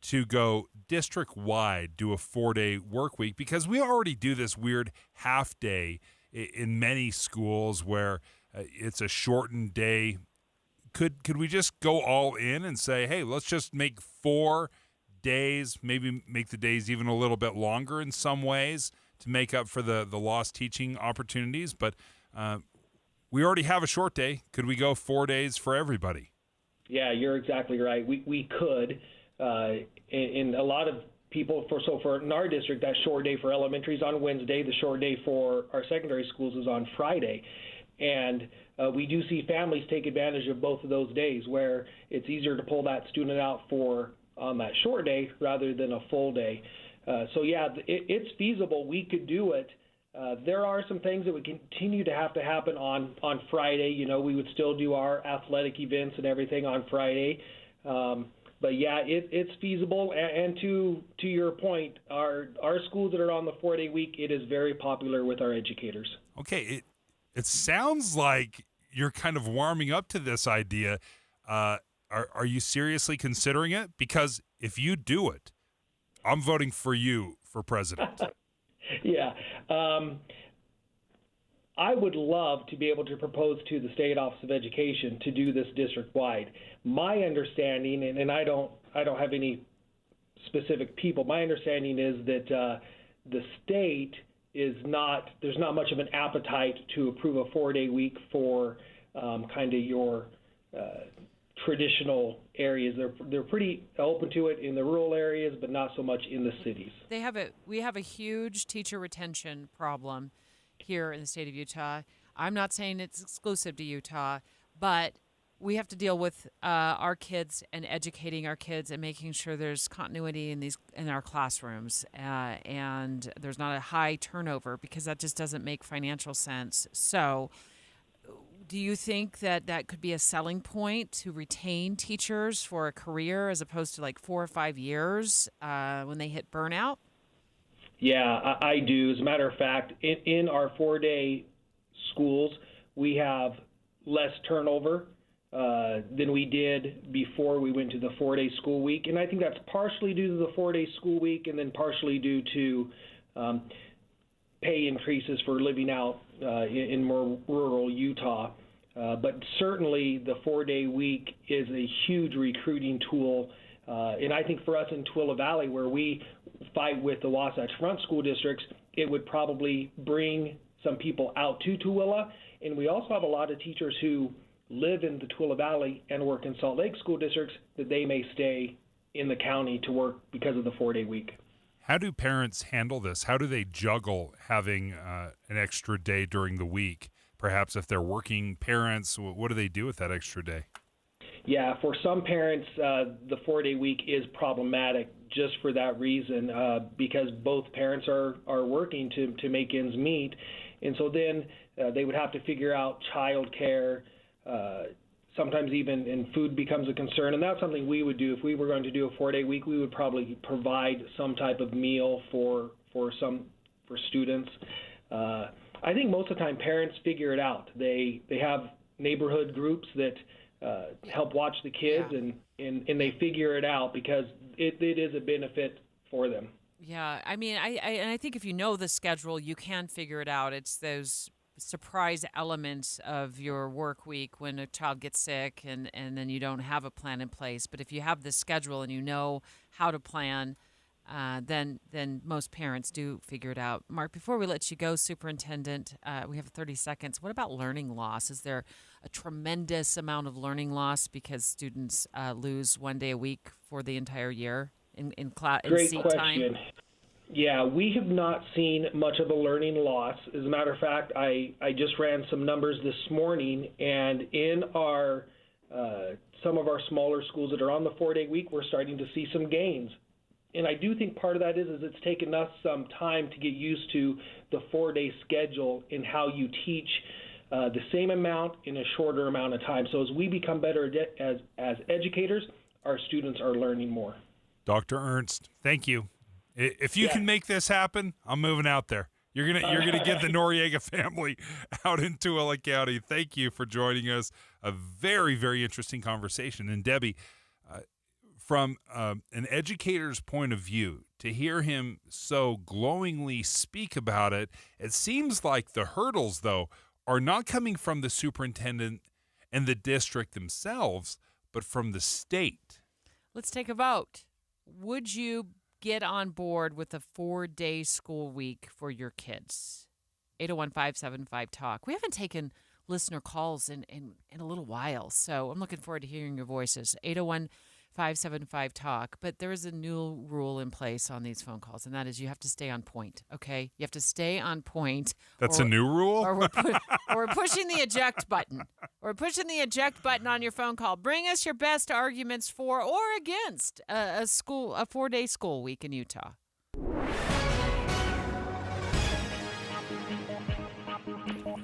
to go district-wide, do a 4-day work week? Because we already do this weird half day in many schools where it's a shortened day. Could we just go all in and say, hey, let's just make 4 days, maybe make the days even a little bit longer in some ways to make up for the lost teaching opportunities? But we already have a short day. Could we go 4 days for everybody? Yeah, you're exactly right. We could. And a lot of people, for in our district, that short day for elementary is on Wednesday. The short day for our secondary schools is on Friday. And we do see families take advantage of both of those days where it's easier to pull that student out on that short day rather than a full day. So, yeah, it's feasible. We could do it. There are some things that would continue to have to happen on Friday. You know, we would still do our athletic events and everything on Friday. But, yeah, it's feasible. And to your point, our schools that are on the 4-day week, it is very popular with our educators. Okay, it sounds like you're kind of warming up to this idea. Are you seriously considering it? Because if you do it, I'm voting for you for president. Yeah. I would love to be able to propose to the State Office of Education to do this district-wide. My understanding, and I don't have any specific people, my understanding is that the state there's not much of an appetite to approve a 4-day week for kind of your traditional areas. They're pretty open to it in the rural areas, but not so much in the cities. We have a huge teacher retention problem here in the state of Utah. I'm not saying it's exclusive to Utah, but we have to deal with our kids and educating our kids and making sure there's continuity in our classrooms and there's not a high turnover because that just doesn't make financial sense. So do you think that could be a selling point to retain teachers for a career as opposed to like 4 or 5 years when they hit burnout? Yeah, I do. As a matter of fact, in our 4-day schools, we have less turnover than we did before we went to the 4-day school week. And I think that's partially due to the 4-day school week and then partially due to pay increases for living out in more rural Utah. But certainly the 4-day week is a huge recruiting tool. And I think for us in Tooele Valley, where we fight with the Wasatch Front school districts, it would probably bring some people out to Tooele. And we also have a lot of teachers who live in the Tooele Valley and work in Salt Lake school districts that they may stay in the county to work because of the 4-day week. How do parents handle this? How do they juggle having an extra day during the week? Perhaps if they're working parents, what do they do with that extra day? Yeah, for some parents, the 4-day week is problematic just for that reason, because both parents are working to make ends meet. And so then they would have to figure out childcare. Sometimes even food becomes a concern, and that's something we would do if we were going to do a 4-day week. We would probably provide some type of meal for students. I think most of the time parents figure it out. They have neighborhood groups that help watch the kids, and they figure it out because it is a benefit for them. Yeah, I mean, I think if you know the schedule, you can figure it out. It's those surprise element of your work week when a child gets sick and then you don't have a plan in place. But if you have this schedule and you know how to plan, then most parents do figure it out. Mark, before we let you go, Superintendent, we have 30 seconds. What about learning loss? Is there a tremendous amount of learning loss because students lose 1 day a week for the entire year in class in Great seat question. time? Yeah, we have not seen much of a learning loss. As a matter of fact, I just ran some numbers this morning, and in our some of our smaller schools that are on the 4-day week, we're starting to see some gains. And I do think part of that is it's taken us some time to get used to the 4-day schedule and how you teach the same amount in a shorter amount of time. So as we become better as educators, our students are learning more. Dr. Ernst, thank you. If you can make this happen, I'm moving out there. You're gonna get the Noriega family out in Tooele County. Thank you for joining us. A very, very interesting conversation. And Debbie, from an educator's point of view, to hear him so glowingly speak about it, it seems like the hurdles, though, are not coming from the superintendent and the district themselves, but from the state. Let's take a vote. Would you get on board with a 4-day school week for your kids? 801-575-TALK. We haven't taken listener calls in a little while, so I'm looking forward to hearing your voices. 801-575-TALK. But there is a new rule in place on these phone calls, and that is you have to stay on point, okay? You have to stay on point. That's a new rule? Or we're pushing the eject button. We're pushing the eject button on your phone call. Bring us your best arguments for or against a 4-day school week in Utah.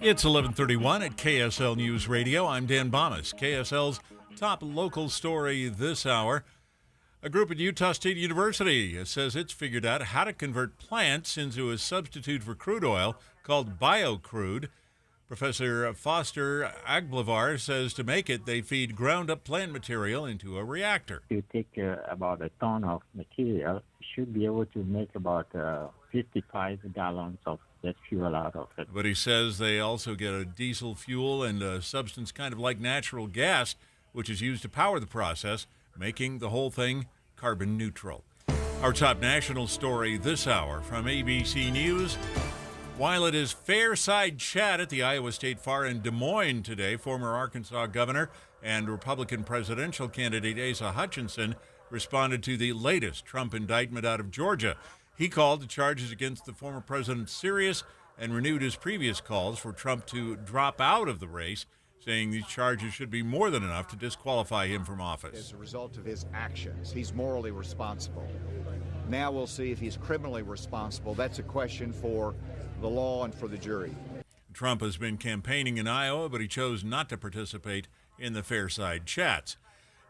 It's 11:31 at KSL News Radio. I'm Dan Bonas. KSL's top local story this hour. A group at Utah State University says it's figured out how to convert plants into a substitute for crude oil called biocrude. Professor Foster Aglavar says to make it, they feed ground-up plant material into a reactor. You take about a ton of material, you should be able to make about 55 gallons of jet fuel out of it. But he says they also get a diesel fuel and a substance kind of like natural gas, which is used to power the process, making the whole thing carbon neutral. Our top national story this hour from ABC News. While it is Fairside Chat at the Iowa State Fair in Des Moines today, former Arkansas governor and Republican presidential candidate Asa Hutchinson responded to the latest Trump indictment out of Georgia. He called the charges against the former president serious and renewed his previous calls for Trump to drop out of the race, saying these charges should be more than enough to disqualify him from office. As a result of his actions, he's morally responsible. Now we'll see if he's criminally responsible. That's a question for the law and for the jury. Trump has been campaigning in Iowa, but he chose not to participate in the Fairside Chats.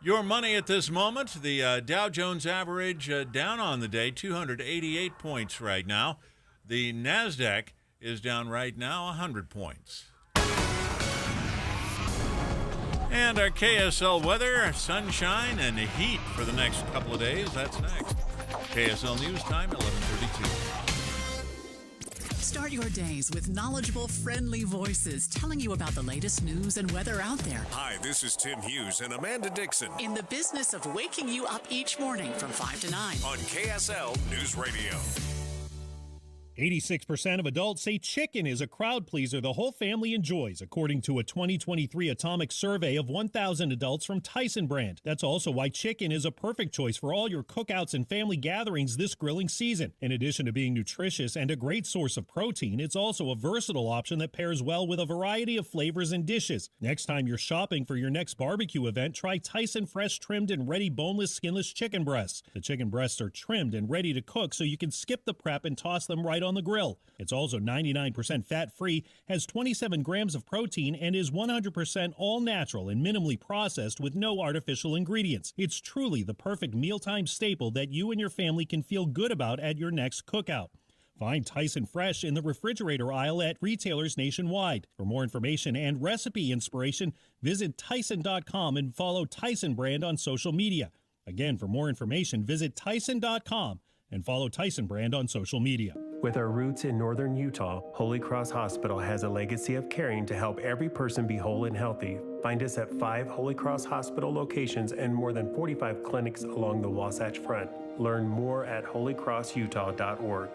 Your money at this moment, the Dow Jones average down on the day, 288 points right now. The NASDAQ is down right now 100 points. And our KSL weather, sunshine and heat for the next couple of days. That's next. KSL News Time, 11:32. Start your days with knowledgeable, friendly voices telling you about the latest news and weather out there. Hi, this is Tim Hughes and Amanda Dixon. In the business of waking you up each morning from 5 to 9. On KSL News Radio. 86% of adults say chicken is a crowd pleaser the whole family enjoys, according to a 2023 Atomic survey of 1,000 adults from Tyson brand. That's also why chicken is a perfect choice for all your cookouts and family gatherings this grilling season. In addition to being nutritious and a great source of protein, it's also a versatile option that pairs well with a variety of flavors and dishes. Next time you're shopping for your next barbecue event, try Tyson fresh trimmed and ready boneless, skinless chicken breasts. The chicken breasts are trimmed and ready to cook, so you can skip the prep and toss them right on the grill. It's also 99% fat-free, has 27 grams of protein, and is 100% all natural and minimally processed with no artificial ingredients. It's truly the perfect mealtime staple that you and your family can feel good about at your next cookout. Find Tyson Fresh in the refrigerator aisle at retailers nationwide. For more information and recipe inspiration, visit Tyson.com and follow Tyson brand on social media. Again, for more information, visit Tyson.com and follow Tyson brand on social media. With our roots in northern Utah, Holy Cross Hospital has a legacy of caring to help every person be whole and healthy. Find us at 5 Holy Cross Hospital locations and more than 45 clinics along the Wasatch Front. Learn more at holycrossutah.org.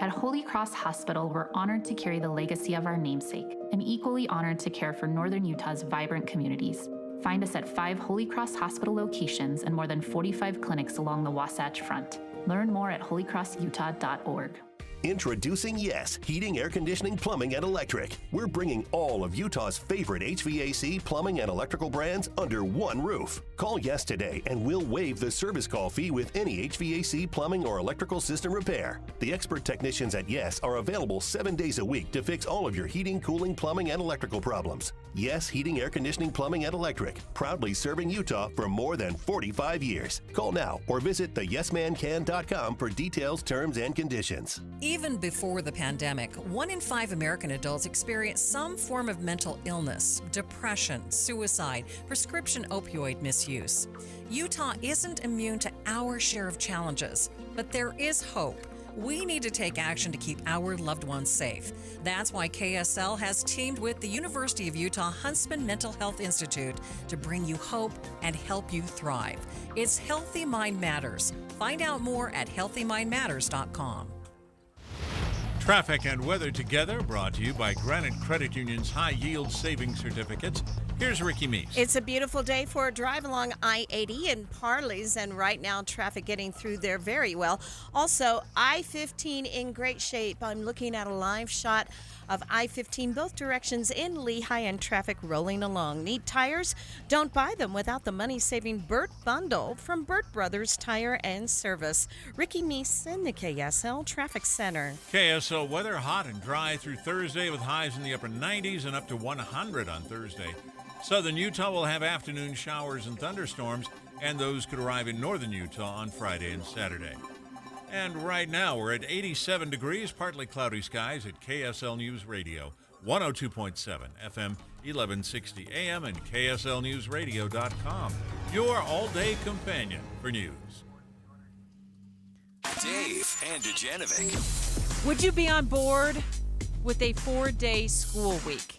At Holy Cross Hospital, we're honored to carry the legacy of our namesake and equally honored to care for northern Utah's vibrant communities. Find us at 5 Holy Cross Hospital locations and more than 45 clinics along the Wasatch Front. Learn more at holycrossutah.org. Introducing Yes, Heating, Air Conditioning, Plumbing, and Electric. We're bringing all of Utah's favorite HVAC, plumbing, and electrical brands under one roof. Call Yes today and we'll waive the service call fee with any HVAC, plumbing, or electrical system repair. The expert technicians at Yes are available 7 days a week to fix all of your heating, cooling, plumbing, and electrical problems. Yes, Heating, Air Conditioning, Plumbing, and Electric. Proudly serving Utah for more than 45 years. Call now or visit theyesmancan.com for details, terms, and conditions. Even before the pandemic, 1 in 5 American adults experience some form of mental illness, depression, suicide, prescription opioid misuse. Utah isn't immune to our share of challenges, but there is hope. We need to take action to keep our loved ones safe. That's why KSL has teamed with the University of Utah Huntsman Mental Health Institute to bring you hope and help you thrive. It's Healthy Mind Matters. Find out more at healthymindmatters.com. Traffic and weather together, brought to you by Granite Credit Union's High Yield Savings Certificates. Here's Ricky Meese. It's a beautiful day for a drive along I-80 in Parleys, and right now traffic getting through there very well. Also, I-15 in great shape. I'm looking at a live shot of I-15 both directions in Lehigh, and traffic rolling along. Need tires? Don't buy them without the money-saving Burt Bundle from Burt Brothers Tire and Service. Ricky Meese in the KSL Traffic Center. KSL weather, hot and dry through Thursday with highs in the upper 90s and up to 100 on Thursday. Southern Utah will have afternoon showers and thunderstorms, and those could arrive in northern Utah on Friday and Saturday. And right now, we're at 87 degrees, partly cloudy skies at KSL News Radio, 102.7 FM, 1160 AM, and KSLNewsRadio.com, your all-day companion for news. Dave and Dujanovic. Would you be on board with a 4-day school week?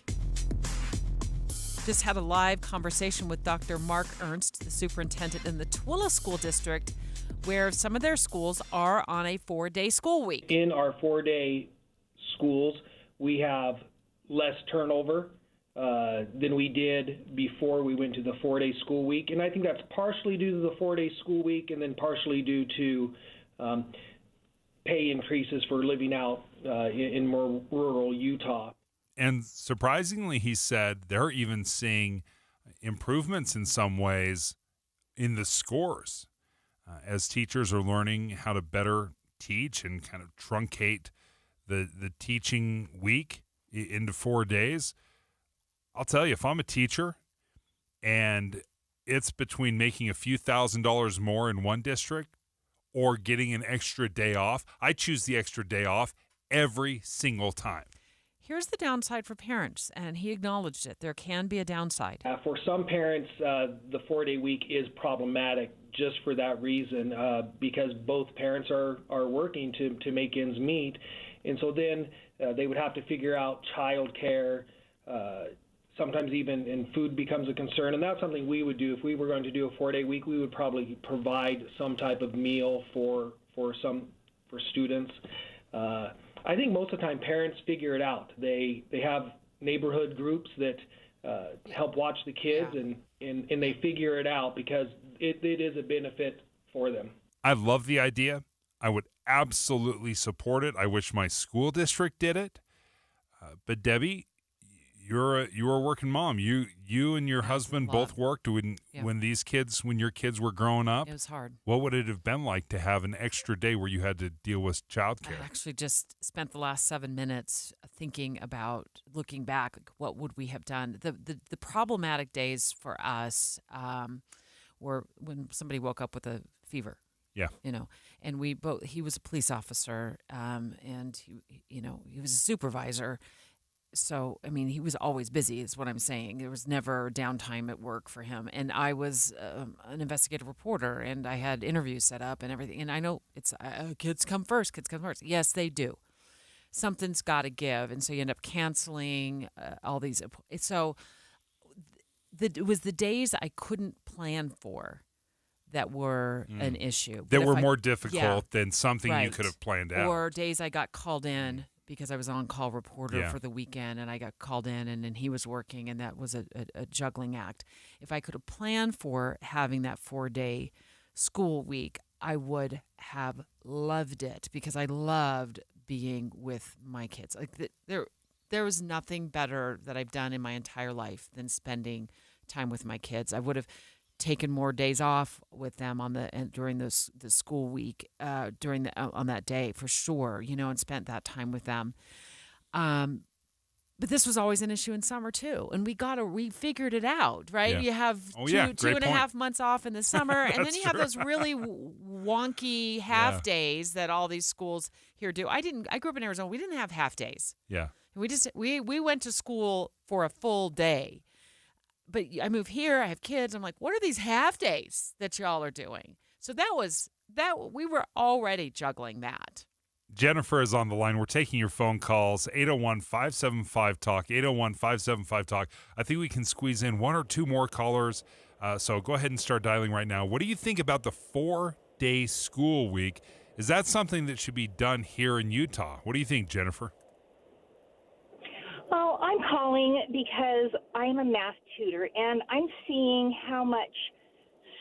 Just had a live conversation with Dr. Mark Ernst, the superintendent in the Tooele School District, where some of their schools are on a 4-day school week. In our 4-day schools, we have less turnover than we did before we went to the 4-day school week. And I think that's partially due to the 4-day school week and then partially due to pay increases for living out in more rural Utah. And surprisingly, he said they're even seeing improvements in some ways in the scores as teachers are learning how to better teach and kind of truncate the teaching week into 4 days. I'll tell you, if I'm a teacher and it's between making a few $1,000s more in one district or getting an extra day off, I choose the extra day off every single time. Here's the downside for parents, and he acknowledged it. There can be a downside. For some parents, the 4-day week is problematic just for that reason, because both parents are working to make ends meet. And so then they would have to figure out child care, sometimes even and food becomes a concern. And that's something we would do. If we were going to do a 4-day week, we would probably provide some type of meal for students. I think most of the time parents figure it out. They have neighborhood groups that help watch the kids, and they figure it out because it is a benefit for them. I love the idea. I would absolutely support it. I wish my school district did it. But Debbie, you're a working mom. You and your husband both worked when your kids were growing up. It was hard. What would it have been like to have an extra day where you had to deal with childcare? I actually just spent the last 7 minutes thinking about looking back. What would we have done? The problematic days for us were when somebody woke up with a fever. Yeah. And he was a police officer, and he was a supervisor. So, I mean, he was always busy, is what I'm saying. There was never downtime at work for him. And I was an investigative reporter, and I had interviews set up and everything. And I know it's kids come first, kids come first. Yes, they do. Something's got to give. And so you end up canceling all these. So it was the days I couldn't plan for that were an issue. That were more difficult than something you could have planned out. Or days I got called in because I was on-call reporter for the weekend, and I got called in, and then he was working, and that was a juggling act. If I could have planned for having that 4-day school week, I would have loved it because I loved being with my kids. Like there was nothing better that I've done in my entire life than spending time with my kids. I would have taken more days off with them during the school week on that day for sure, and spent that time with them. But this was always an issue in summer too, and we figured it out, right? Yeah. You have two and a half months off in the summer, and then you have those really wonky half days that all these schools here do. I grew up in Arizona. We didn't have half days. Yeah. We went to school for a full day. But I move here, I have kids. I'm like, what are these half days that y'all are doing? So we were already juggling that. Jennifer is on the line. We're taking your phone calls, 801-575-TALK, 801-575-TALK. I think we can squeeze in one or two more callers. So go ahead and start dialing right now. What do you think about the 4-day school week? Is that something that should be done here in Utah? What do you think, Jennifer? Well, I'm calling because I'm a math tutor, and I'm seeing how much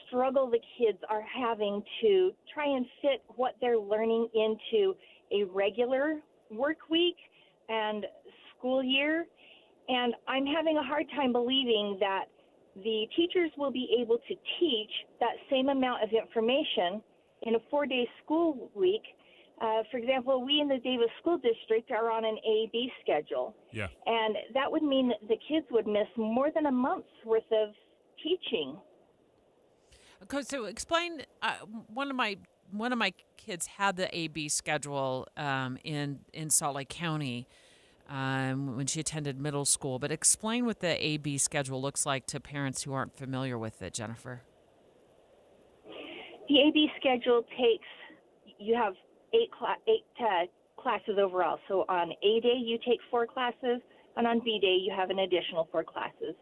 struggle the kids are having to try and fit what they're learning into a regular work week and school year. And I'm having a hard time believing that the teachers will be able to teach that same amount of information in a 4-day school week. For example, we in the Davis School District are on an A-B schedule. Yeah. And that would mean that the kids would miss more than a month's worth of teaching. Okay, so explain. One of my kids had the A-B schedule in Salt Lake County when she attended middle school. But explain what the A-B schedule looks like to parents who aren't familiar with it, Jennifer. The A-B schedule you have eight classes overall. So on A day, you take 4 classes, and on B day, you have an additional 4 classes.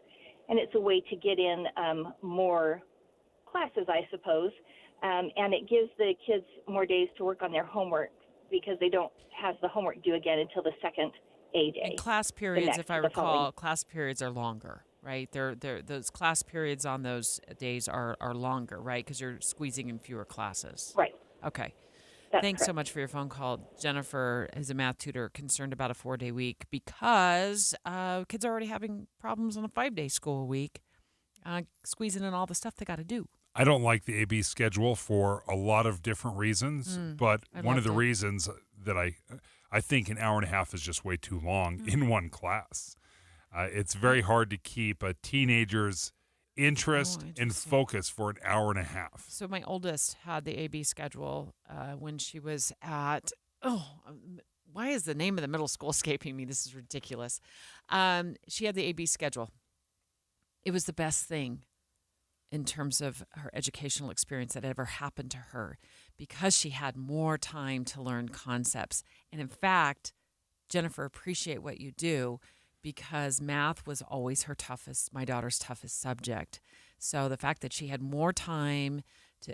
And it's a way to get in more classes, I suppose. And it gives the kids more days to work on their homework because they don't have the homework due again until the second A day. And class periods, if I recall, class periods are longer, right? Those class periods on those days are longer, right? Because you're squeezing in fewer classes. Right. Okay. That's Thanks so much for your phone call. Jennifer is a math tutor concerned about a 4-day week because kids are already having problems on a 5-day school week, squeezing in all the stuff they got to do. I don't like the AB schedule for a lot of different reasons, but one of the reasons that I think an hour and a half is just way too long in one class. It's very hard to keep a teenager's interest and focus for an hour and a half. So my oldest had the AB schedule when she was at, why is the name of the middle school escaping me? This is ridiculous. She had the AB schedule. It was the best thing in terms of her educational experience that ever happened to her because she had more time to learn concepts. And in fact, Jennifer, appreciate what you do because math was always my daughter's toughest subject. So the fact that she had more time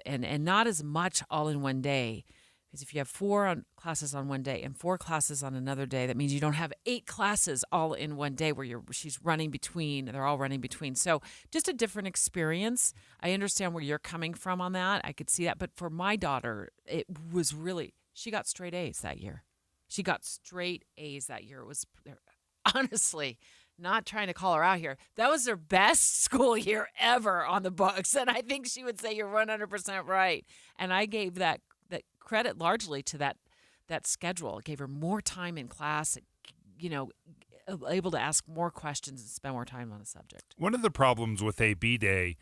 and not as much all in one day, because if you have 4 classes on one day and 4 classes on another day, that means you don't have 8 classes all in one day where she's running between, they're all running between. So just a different experience. I understand where you're coming from on that. I could see that. But for my daughter, it was really, she got straight A's that year. She got straight A's that year. It was, honestly, not trying to call her out here, that was her best school year ever on the books. And I think she would say you're 100% right. And I gave that credit largely to that schedule. It gave her more time in class, able to ask more questions and spend more time on a subject. One of the problems with AB day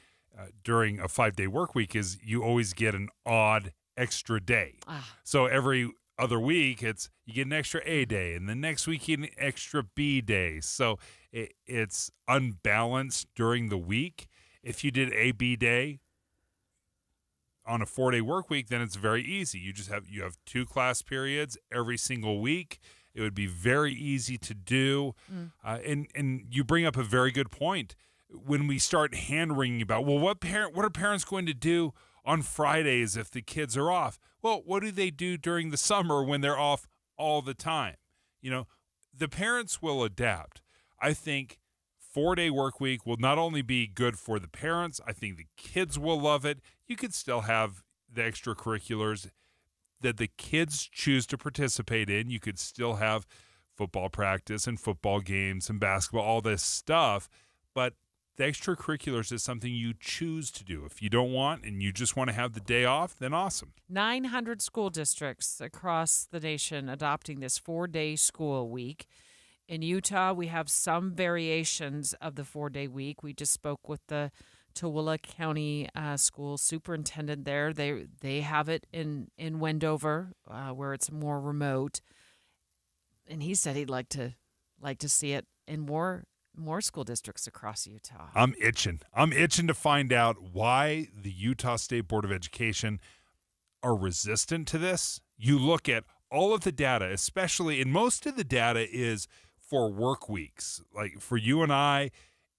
during a 5-day work week is you always get an odd extra day. So every other week, it's you get an extra A day, and the next week you get an extra B day. So it's unbalanced during the week. If you did A, B day on a 4-day work week, then it's very easy. You have 2 class periods every single week. It would be very easy to do. And you bring up a very good point. When we start hand-wringing about, well, what are parents going to do on Fridays if the kids are off? Well, what do they do during the summer when they're off all the time? The parents will adapt. I think 4-day work week will not only be good for the parents, I think the kids will love it. You could still have the extracurriculars that the kids choose to participate in. You could still have football practice and football games and basketball, all this stuff. But the extracurriculars is something you choose to do. If you don't want and you just want to have the day off, then awesome. 900 school districts across the nation adopting this 4-day school week. In Utah, we have some variations of the 4-day week. We just spoke with the Tooele County school superintendent there. They have it in Wendover, where it's more remote. And he said he'd like to see it in more school districts across Utah. I'm itching to find out why the Utah State Board of Education are resistant to this. You look at all of the data, especially, and most of the data is for work weeks. Like for you and I,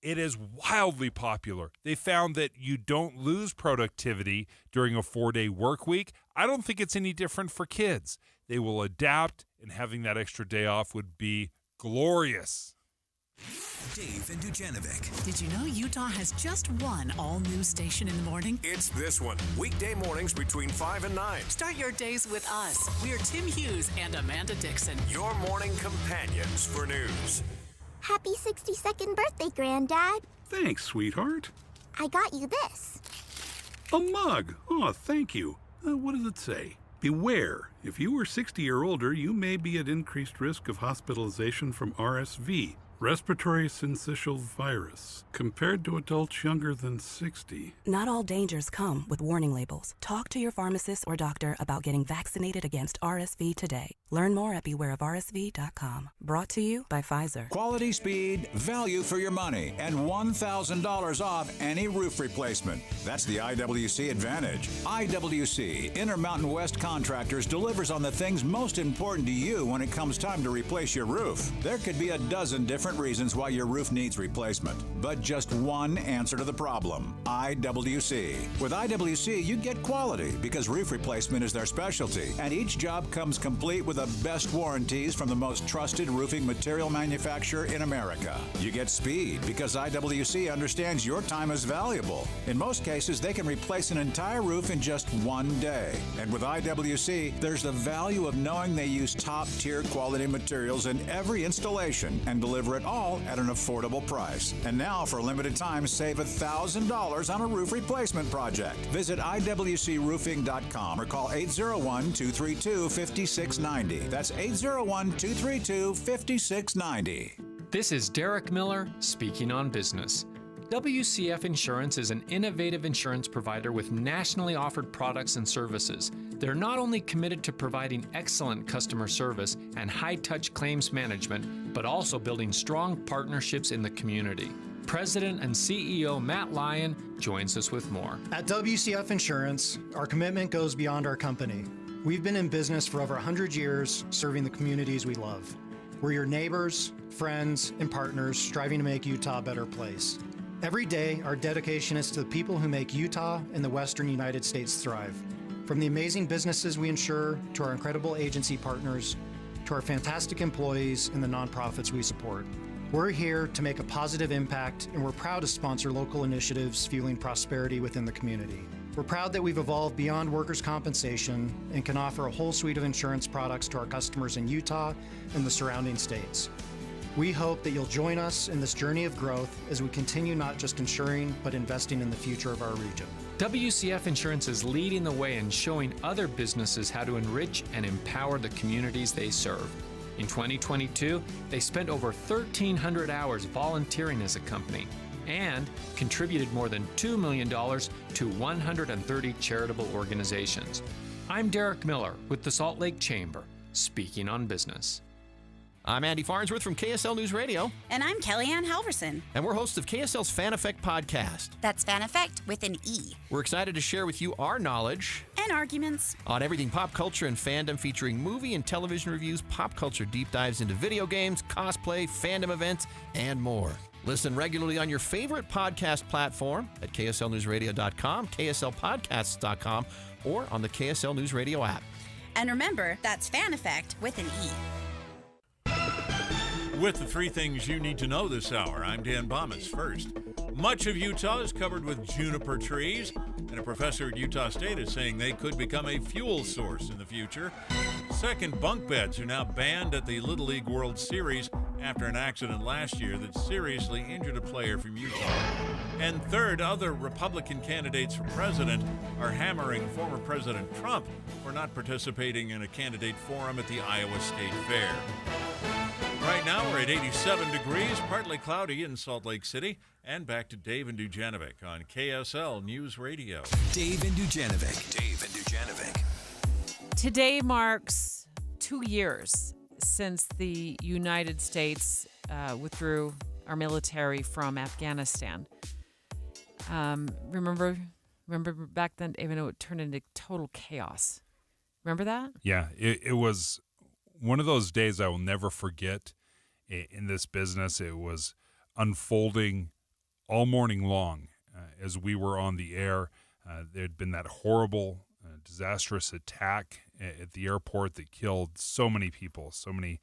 it is wildly popular. They found that you don't lose productivity during a 4-day work week. I don't think it's any different for kids. They will adapt, and having that extra day off would be glorious. Dave and Dujanovic. Did you know Utah has just one all-new station in the morning? It's this one. Weekday mornings between 5 and 9. Start your days with us. We're Tim Hughes and Amanda Dixon. Your morning companions for news. Happy 62nd birthday, Granddad. Thanks, sweetheart. I got you this. A mug. Oh, thank you. What does it say? Beware. If you are 60 or older, you may be at increased risk of hospitalization from RSV, respiratory syncytial virus, compared to adults younger than 60. Not all dangers come with warning labels. Talk to your pharmacist or doctor about getting vaccinated against RSV today. Learn more at bewareofrsv.com. Brought to you by Pfizer. Quality, speed, value for your money, and $1,000 off any roof replacement. That's the IWC advantage. IWC, Intermountain West Contractors, delivers on the things most important to you when it comes time to replace your roof. There could be a dozen different reasons why your roof needs replacement, but just one answer to the problem: IWC. With IWC, you get quality because roof replacement is their specialty, and each job comes complete with the best warranties from the most trusted roofing material manufacturer in America. You get speed because IWC understands your time is valuable. In most cases, they can replace an entire roof in just one day. And with IWC, there's the value of knowing they use top-tier quality materials in every installation and deliver it all at an affordable price. And now, for a limited time, save $1,000 on a roof replacement project. Visit IWCroofing.com or call 801-232-5690. That's 801-232-5690. This is Derek Miller speaking on business. WCF Insurance is an innovative insurance provider with nationally offered products and services. They're not only committed to providing excellent customer service and high-touch claims management, but also building strong partnerships in the community. President and CEO Matt Lyon joins us with more. At WCF Insurance, our commitment goes beyond our company. We've been in business for over 100 years, serving the communities we love. We're your neighbors, friends, and partners striving to make Utah a better place. Every day, our dedication is to the people who make Utah and the Western United States thrive. From the amazing businesses we insure, to our incredible agency partners, to our fantastic employees and the nonprofits we support. We're here to make a positive impact, and we're proud to sponsor local initiatives fueling prosperity within the community. We're proud that we've evolved beyond workers' compensation and can offer a whole suite of insurance products to our customers in Utah and the surrounding states. We hope that you'll join us in this journey of growth as we continue not just insuring, but investing in the future of our region. WCF Insurance is leading the way in showing other businesses how to enrich and empower the communities they serve. In 2022, they spent over 1,300 hours volunteering as a company and contributed more than $2 million to 130 charitable organizations. I'm Derek Miller with the Salt Lake Chamber, speaking on business. I'm Andy Farnsworth from KSL News Radio. And I'm Kellyanne Halverson. And we're hosts of KSL's Fan Effect podcast. That's Fan Effect with an E. We're excited to share with you our knowledge and arguments on everything pop culture and fandom, featuring movie and television reviews, pop culture deep dives into video games, cosplay, fandom events, and more. Listen regularly on your favorite podcast platform at kslnewsradio.com, kslpodcasts.com, or on the KSL News Radio app. And remember, that's Fan Effect with an E. With the three things you need to know this hour, I'm Dan Bomas. First, much of Utah is covered with juniper trees, and a professor at Utah State is saying they could become a fuel source in the future. Second, bunk beds are now banned at the Little League World Series after an accident last year that seriously injured a player from Utah. And third, other Republican candidates for president are hammering former President Trump for not participating in a candidate forum at the Iowa State Fair. Right now, we're at 87 degrees, partly cloudy in Salt Lake City. And back to Dave and Dujanovic on KSL News Radio. Dave and Dujanovic. Dave and Dujanovic. Today marks 2 years since the United States withdrew our military from Afghanistan. Remember back then, even though it turned into total chaos. Remember that? Yeah, it was one of those days I will never forget in this business. It was unfolding all morning long as we were on the air. There had been that horrible, disastrous attack at the airport that killed so many people, so many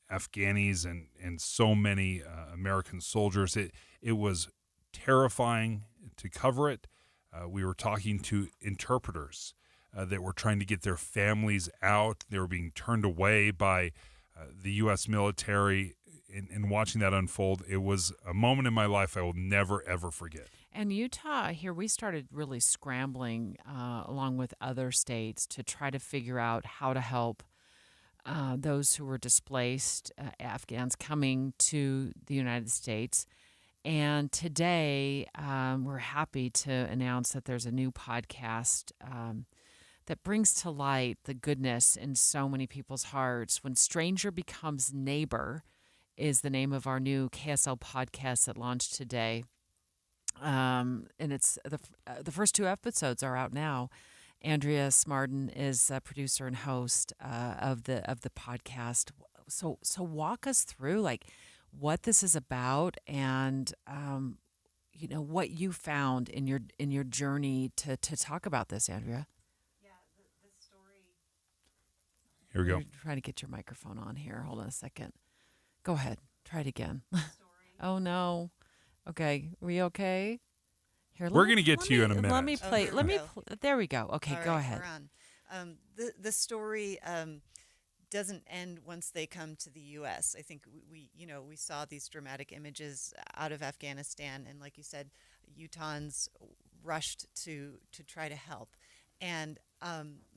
Afghanis and so many American soldiers. It was terrifying to cover it. We were talking to interpreters that were trying to get their families out. They were being turned away by the U.S. military. And watching that unfold, it was a moment in my life I will never, ever forget. And Utah, here we started really scrambling along with other states to try to figure out how to help those who were displaced, Afghans coming to the United States. And today, we're happy to announce that there's a new podcast that brings to light the goodness in so many people's hearts. When Stranger Becomes Neighbor is the name of our new KSL podcast that launched today. And it's the first 2 episodes are out now. Andrea Smarden is a producer and host of the podcast. So walk us through like what this is about and what you found in your journey to talk about this, Andrea. Yeah, the story. Here we go. You're trying to get your microphone on here. Hold on a second. Go ahead. Try it again. Oh no. Okay. Are we okay? Here, we're going to get to you in a minute. Let me play. There we go. Okay, all go right, ahead. We're on. The story doesn't end once they come to the U.S. I think we saw these dramatic images out of Afghanistan, and like you said, Utahns rushed to try to help. And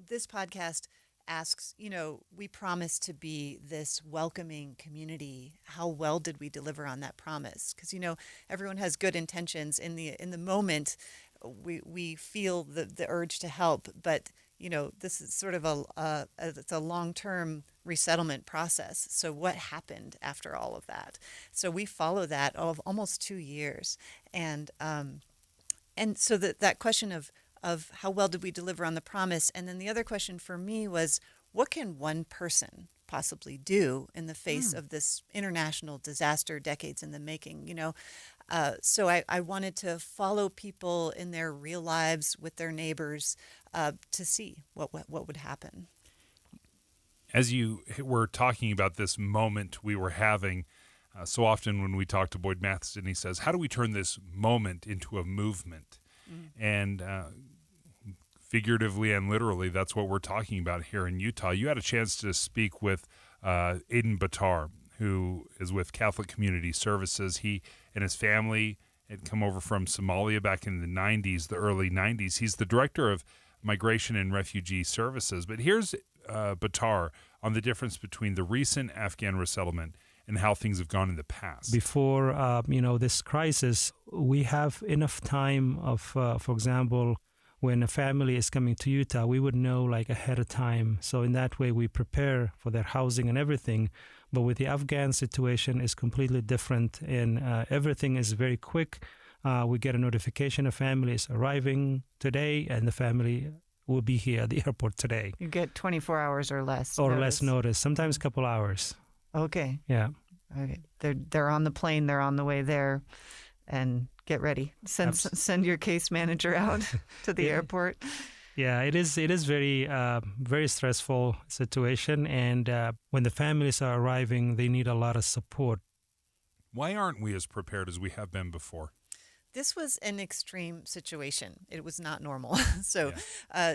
this podcast asks, we promised to be this welcoming community. How well did we deliver on that promise? Because, everyone has good intentions. In the moment, we feel the urge to help, but, this is sort of it's a long-term resettlement process. So what happened after all of that? So we follow that of almost 2 years. And so that question of how well did we deliver on the promise? And then the other question for me was, what can one person possibly do in the face of this international disaster, decades in the making? So I wanted to follow people in their real lives with their neighbors to see what would happen. As you were talking about this moment we were having, so often when we talk to Boyd Matheson, he says, how do we turn this moment into a movement? And figuratively and literally, that's what we're talking about here in Utah. You had a chance to speak with Aiden Batar, who is with Catholic Community Services. He and his family had come over from Somalia back in the 90s, the early 90s. He's the director of Migration and Refugee Services. But here's Batar on the difference between the recent Afghan resettlement and how things have gone in the past. Before, this crisis, we have enough time of, for example, when a family is coming to Utah, we would know like ahead of time. So in that way, we prepare for their housing and everything. But with the Afghan situation, is completely different, and everything is very quick. We get a notification a family is arriving today, and the family will be here at the airport today. You get 24 hours or less. Or less notice, sometimes a couple hours. Okay. Yeah. Okay. They're on the plane. They're on the way there, and get ready. Send your case manager out to the airport. Yeah, it is very very stressful situation, and when the families are arriving, they need a lot of support. Why aren't we as prepared as we have been before? This was an extreme situation. It was not normal. So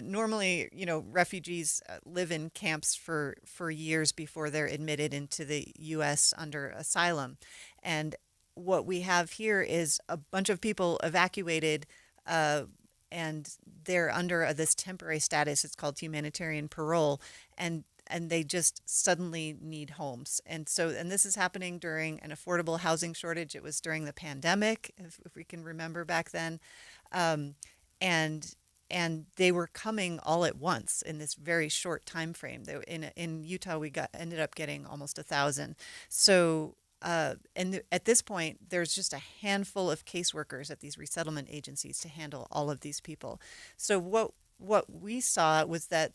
normally, refugees live in camps for years before they're admitted into the U.S. under asylum. And what we have here is a bunch of people evacuated, and they're under this temporary status. It's called humanitarian parole, and they just suddenly need homes. And this is happening during an affordable housing shortage. It was during the pandemic, if we can remember back then. And they were coming all at once in this very short time frame. In Utah, we ended up getting almost 1,000. So, and at this point, there's just a handful of caseworkers at these resettlement agencies to handle all of these people. So what we saw was that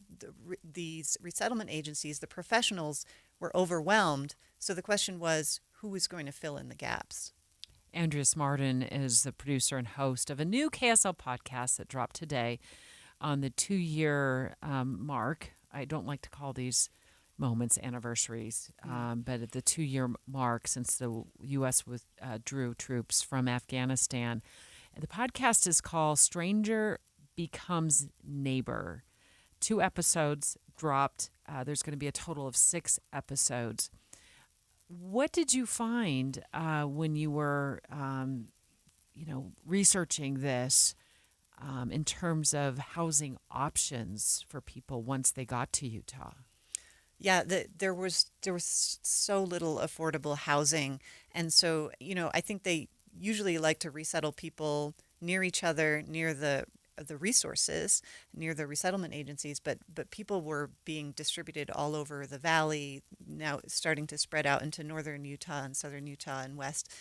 these resettlement agencies, the professionals, were overwhelmed. So the question was, who was going to fill in the gaps? Andrea Smartin is the producer and host of a new KSL podcast that dropped today on the 2-year mark. I don't like to call these moments anniversaries, but at the 2-year mark since the U.S. withdrew troops from Afghanistan. The podcast is called Stranger Becomes Neighbor. 2 episodes dropped. There's going to be a total of 6 episodes. What did you find when you were, researching this in terms of housing options for people once they got to Utah? Yeah, there was so little affordable housing, and so I think they usually like to resettle people near each other, near the resources, near the resettlement agencies, but people were being distributed all over the valley, now starting to spread out into northern Utah and southern Utah and west,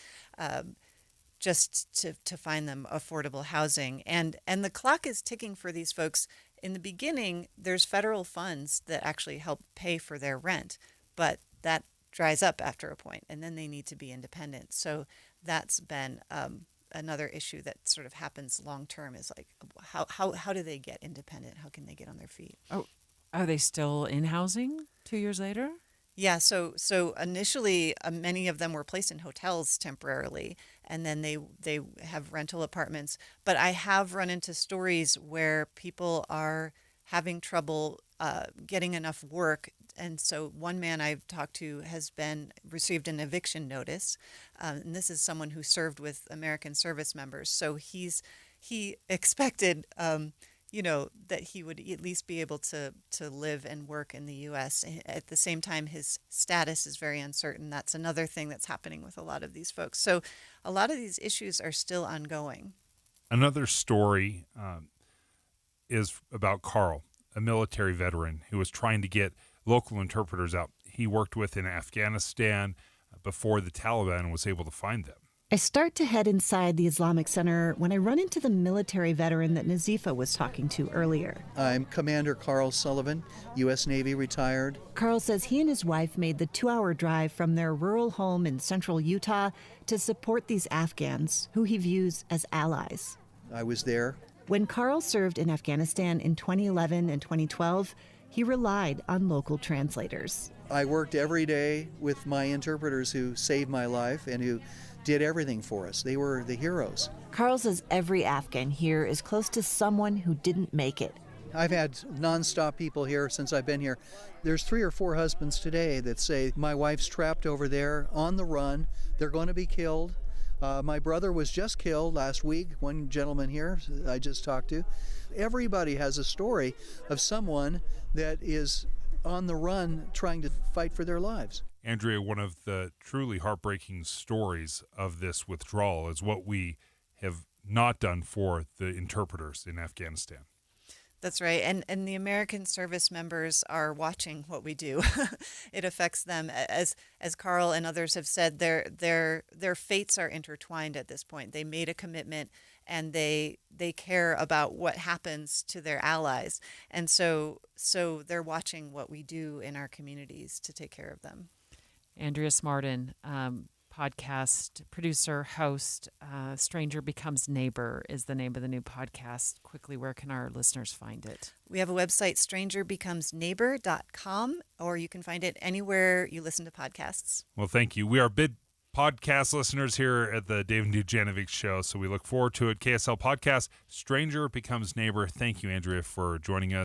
just to find them affordable housing. And the clock is ticking for these folks. In the beginning, there's federal funds that actually help pay for their rent, but that dries up after a point, and then they need to be independent. So that's been another issue that sort of happens long term, is like, how do they get independent? How can they get on their feet? Oh, are they still in housing 2 years later? Yeah, so initially many of them were placed in hotels temporarily, and then they have rental apartments. But I have run into stories where people are having trouble getting enough work. And so one man I've talked to has received an eviction notice, and this is someone who served with American service members. So he expected that he would at least be able to live and work in the U.S. At the same time, his status is very uncertain. That's another thing that's happening with a lot of these folks. So a lot of these issues are still ongoing. Another story is about Carl, a military veteran who was trying to get local interpreters out he worked with in Afghanistan before the Taliban was able to find them. I start to head inside the Islamic Center when I run into the military veteran that Nazifa was talking to earlier. I'm Commander Carl Sullivan, U.S. Navy retired. Carl says he and his wife made the 2-hour drive from their rural home in central Utah to support these Afghans, who he views as allies. I was there. When Carl served in Afghanistan in 2011 and 2012, he relied on local translators. I worked every day with my interpreters who saved my life and who did everything for us. They were the heroes. Carl says every Afghan here is close to someone who didn't make it. I've had nonstop people here since I've been here. There's 3 or 4 husbands today that say, my wife's trapped over there on the run. They're going to be killed. My brother was just killed last week, one gentleman here I just talked to. Everybody has a story of someone that is on the run trying to fight for their lives. Andrea, one of the truly heartbreaking stories of this withdrawal is what we have not done for the interpreters in Afghanistan. That's right. And the American service members are watching what we do. It affects them. As Carl and others have said, their fates are intertwined at this point. They made a commitment, and they care about what happens to their allies. And so they're watching what we do in our communities to take care of them. Andrea Smartin, podcast producer, host, Stranger Becomes Neighbor is the name of the new podcast. Quickly, where can our listeners find it? We have a website, strangerbecomesneighbor.com, or you can find it anywhere you listen to podcasts. Well, thank you. We are big podcast listeners here at the Dave and Dujanovic Show, so we look forward to it. KSL Podcast, Stranger Becomes Neighbor. Thank you, Andrea, for joining us.